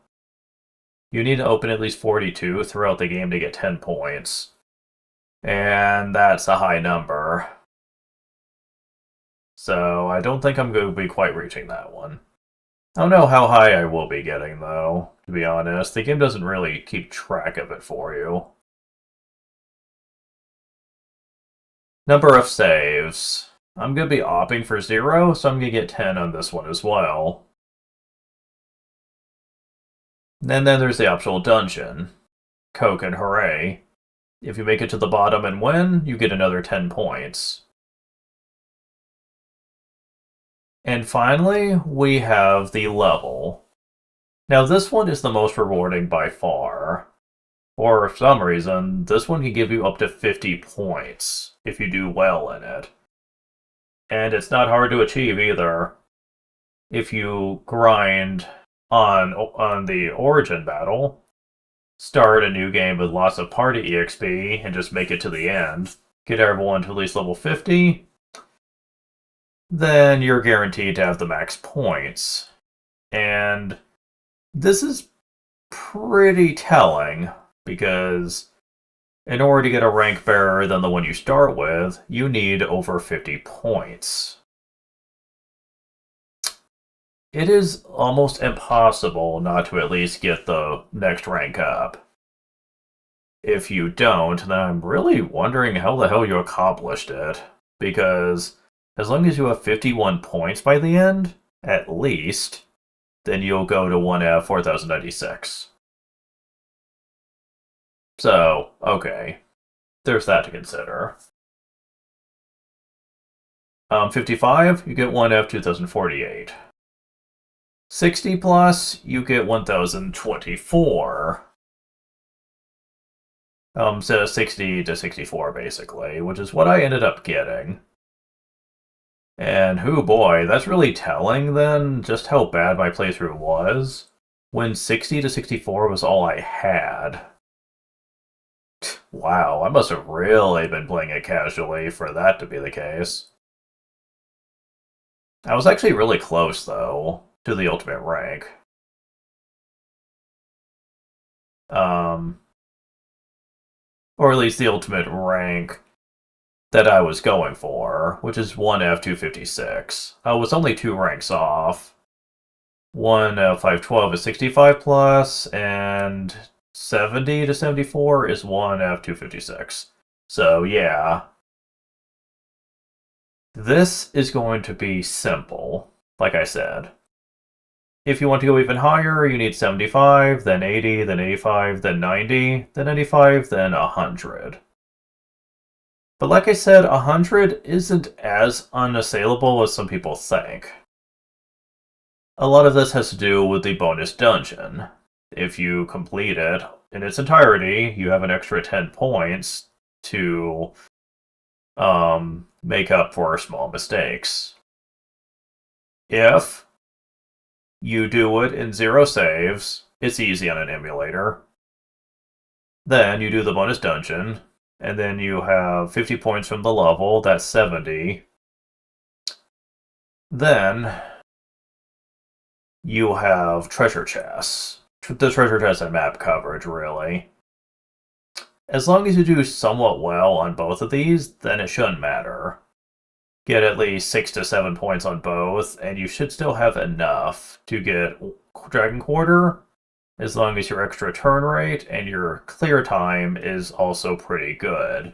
you need to open at least 42 throughout the game to get 10 points. And that's a high number. So I don't think I'm going to be quite reaching that one. I don't know how high I will be getting, though, to be honest. The game doesn't really keep track of it for you. Number of saves. I'm going to be opting for 0, so I'm going to get 10 on this one as well. And then there's the optional dungeon, Coke and Hooray. If you make it to the bottom and win, you get another 10 points. And finally, we have the level. Now this one is the most rewarding by far. For some reason, this one can give you up to 50 points if you do well in it. And it's not hard to achieve either. If you grind on the Origin battle, start a new game with lots of party EXP, and just make it to the end, get everyone to at least level 50, then you're guaranteed to have the max points. And this is pretty telling, because in order to get a rank better than the one you start with, you need over 50 points. It is almost impossible not to at least get the next rank up. If you don't, then I'm really wondering how the hell you accomplished it, because as long as you have 51 points by the end, at least, then you'll go to 1F 4096. So, okay. There's that to consider. 55, you get 1F 2048. 60 plus, you get 1024. So 60 to 64, basically, which is what I ended up getting. And whoo boy, that's really telling then, just how bad my playthrough was, when 60 to 64 was all I had. Wow, I must have really been playing it casually for that to be the case. I was actually really close, though, to the ultimate rank. Um, or at least the ultimate rank that I was going for, which is 1F256. I was only 2 ranks off. 1F512 is 65 plus, and 70 to 74 is 1F256. So, yeah. This is going to be simple, like I said. If you want to go even higher, you need 75, then 80, then 85, then 90, then 95, then 100. But like I said, 100 isn't as unassailable as some people think. A lot of this has to do with the bonus dungeon. If you complete it in its entirety, you have an extra 10 points to make up for small mistakes. If you do it in 0 saves, it's easy on an emulator. Then you do the bonus dungeon, and then you have 50 points from the level, that's 70. Then you have treasure chests. The treasure chests and map coverage, really. As long as you do somewhat well on both of these, then it shouldn't matter. Get at least 6 to 7 points on both, and you should still have enough to get Dragon Quarter, as long as your extra turn rate and your clear time is also pretty good.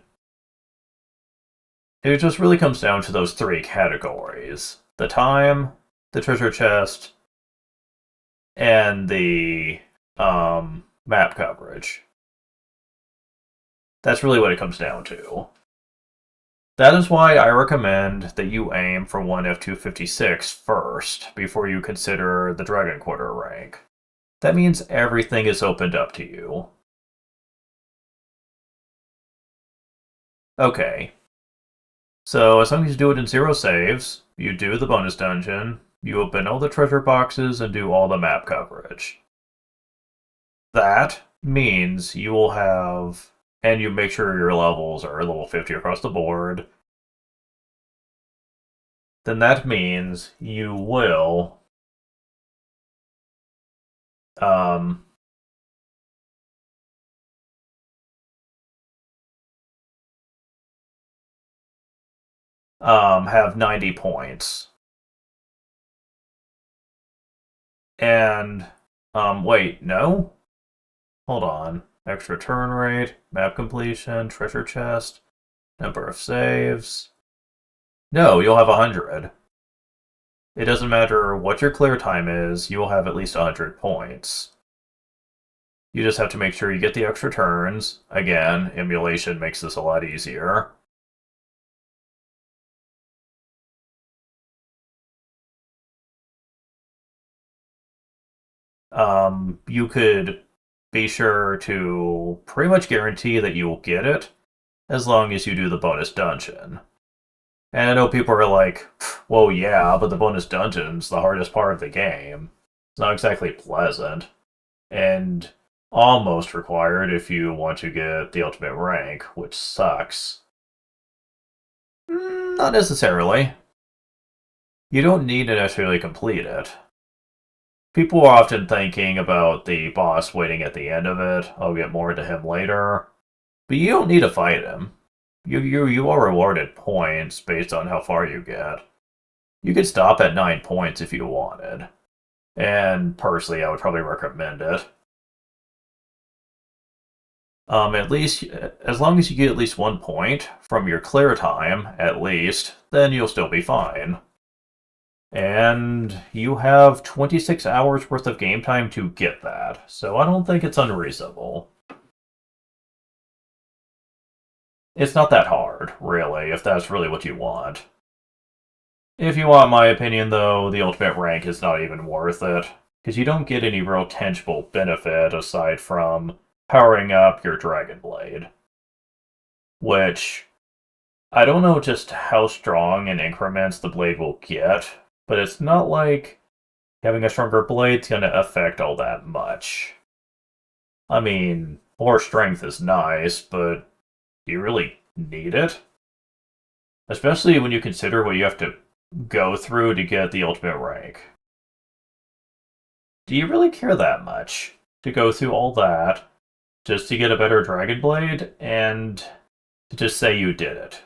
It just really comes down to those 3 categories. The time, the treasure chest, and the map coverage. That's really what it comes down to. That is why I recommend that you aim for 1F256 first, before you consider the Dragon Quarter rank. That means everything is opened up to you. Okay. So, as long as you do it in 0 saves, you do the bonus dungeon, you open all the treasure boxes, and do all the map coverage. That means you will have... and you make sure your levels are level 50 across the board. Then that means you will... have 90 points. And, wait, no? Hold on. Extra turn rate, map completion, treasure chest, number of saves. No, you'll have 100. It doesn't matter what your clear time is, you will have at least 100 points. You just have to make sure you get the extra turns. Again, emulation makes this a lot easier. You could be sure to pretty much guarantee that you will get it as long as you do the bonus dungeon. And I know people are like, well, yeah, but the bonus dungeon's the hardest part of the game. It's not exactly pleasant, and almost required if you want to get the ultimate rank, which sucks. Not necessarily. You don't need to necessarily complete it. People are often thinking about the boss waiting at the end of it. I'll get more into him later. But you don't need to fight him. You are rewarded points based on how far you get. You could stop at 9 points if you wanted. And personally, I would probably recommend it. At least, as long as you get at least 1 point from your clear time, at least, then you'll still be fine. And you have 26 hours worth of game time to get that, so I don't think it's unreasonable. It's not that hard, really, if that's really what you want. If you want my opinion, though, the ultimate rank is not even worth it, because you don't get any real tangible benefit aside from powering up your Dragon Blade. Which, I don't know just how strong in increments the blade will get, but it's not like having a stronger blade's going to affect all that much. I mean, more strength is nice, but Do you really need it? Especially when you consider what you have to go through to get the ultimate rank. Do you really care that much to go through all that just to get a better Dragon Blade and to just say you did it?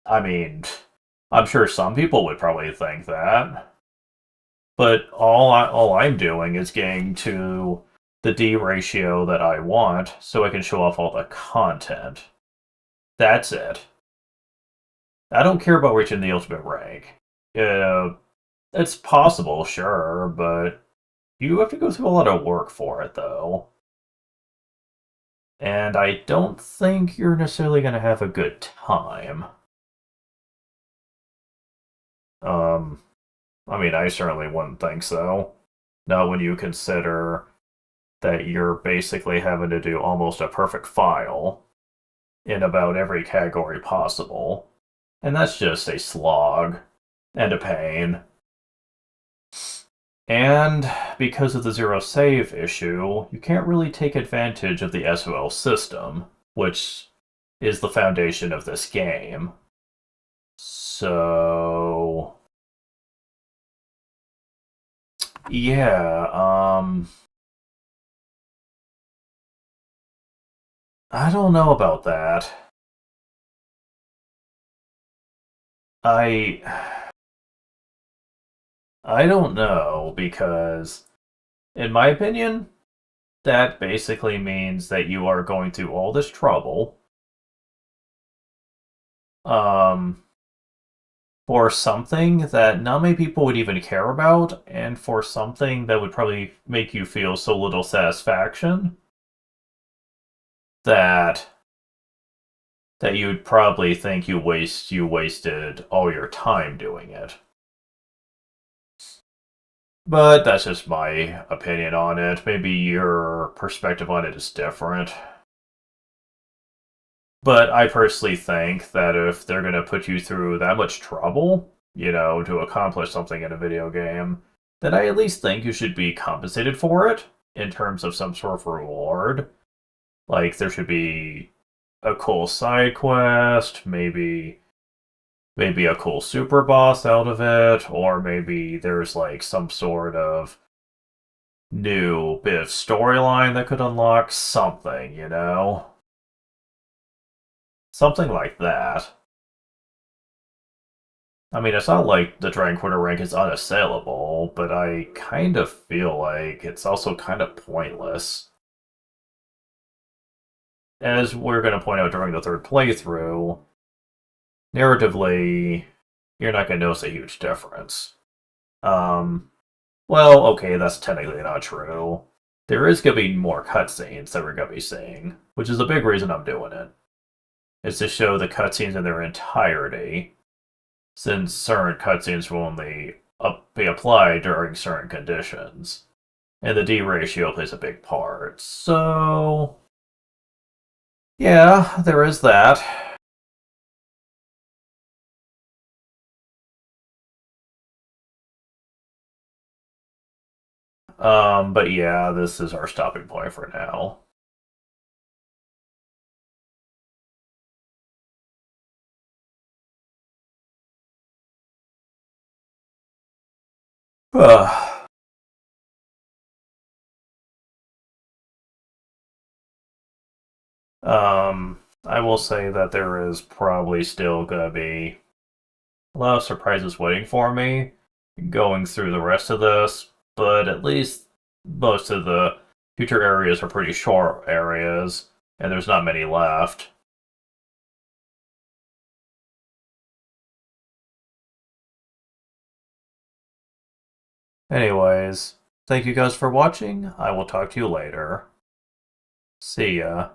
I mean, I'm sure some people would probably think that, but all I'm doing is getting to the D ratio that I want so I can show off all the content. That's it. I don't care about reaching the ultimate rank. It's possible, sure, but you have to go through a lot of work for it, though. And I don't think you're necessarily going to have a good time. Um, I mean, I certainly wouldn't think so. Not when you consider that you're basically having to do almost a perfect file in about every category possible. And that's just a slog and a pain. And because of the zero save issue, you can't really take advantage of the SOL system, which is the foundation of this game. So yeah, I don't know about that. I I don't know because in my opinion, that basically means that you are going through all this trouble um for something that not many people would even care about and for something that would probably make you feel so little satisfaction that you'd probably think you wasted all your time doing it. But that's just my opinion on it. Maybe your perspective on it is different. But I personally think that if they're going to put you through that much trouble, to accomplish something in a video game, then I at least think you should be compensated for it in terms of some sort of reward. Like, there should be a cool side quest, maybe a cool super boss out of it, or maybe there's like some sort of new bit of storyline that could unlock something. Something like that. I mean, it's not like the Dragon Quarter rank is unassailable, but I kind of feel like it's also kind of pointless. As we're going to point out during the third playthrough, narratively, you're not going to notice a huge difference. Well, okay, that's technically not true. There is going to be more cutscenes that we're going to be seeing, which is a big reason I'm doing it. It's to show the cutscenes in their entirety, since certain cutscenes will only be applied during certain conditions. And the D ratio plays a big part. So, yeah, there is that. But yeah, this is our stopping point for now. I will say that there is probably still gonna be a lot of surprises waiting for me going through the rest of this, but at least most of the future areas are pretty short areas, and there's not many left. Anyways, thank you guys for watching. I will talk to you later. See ya.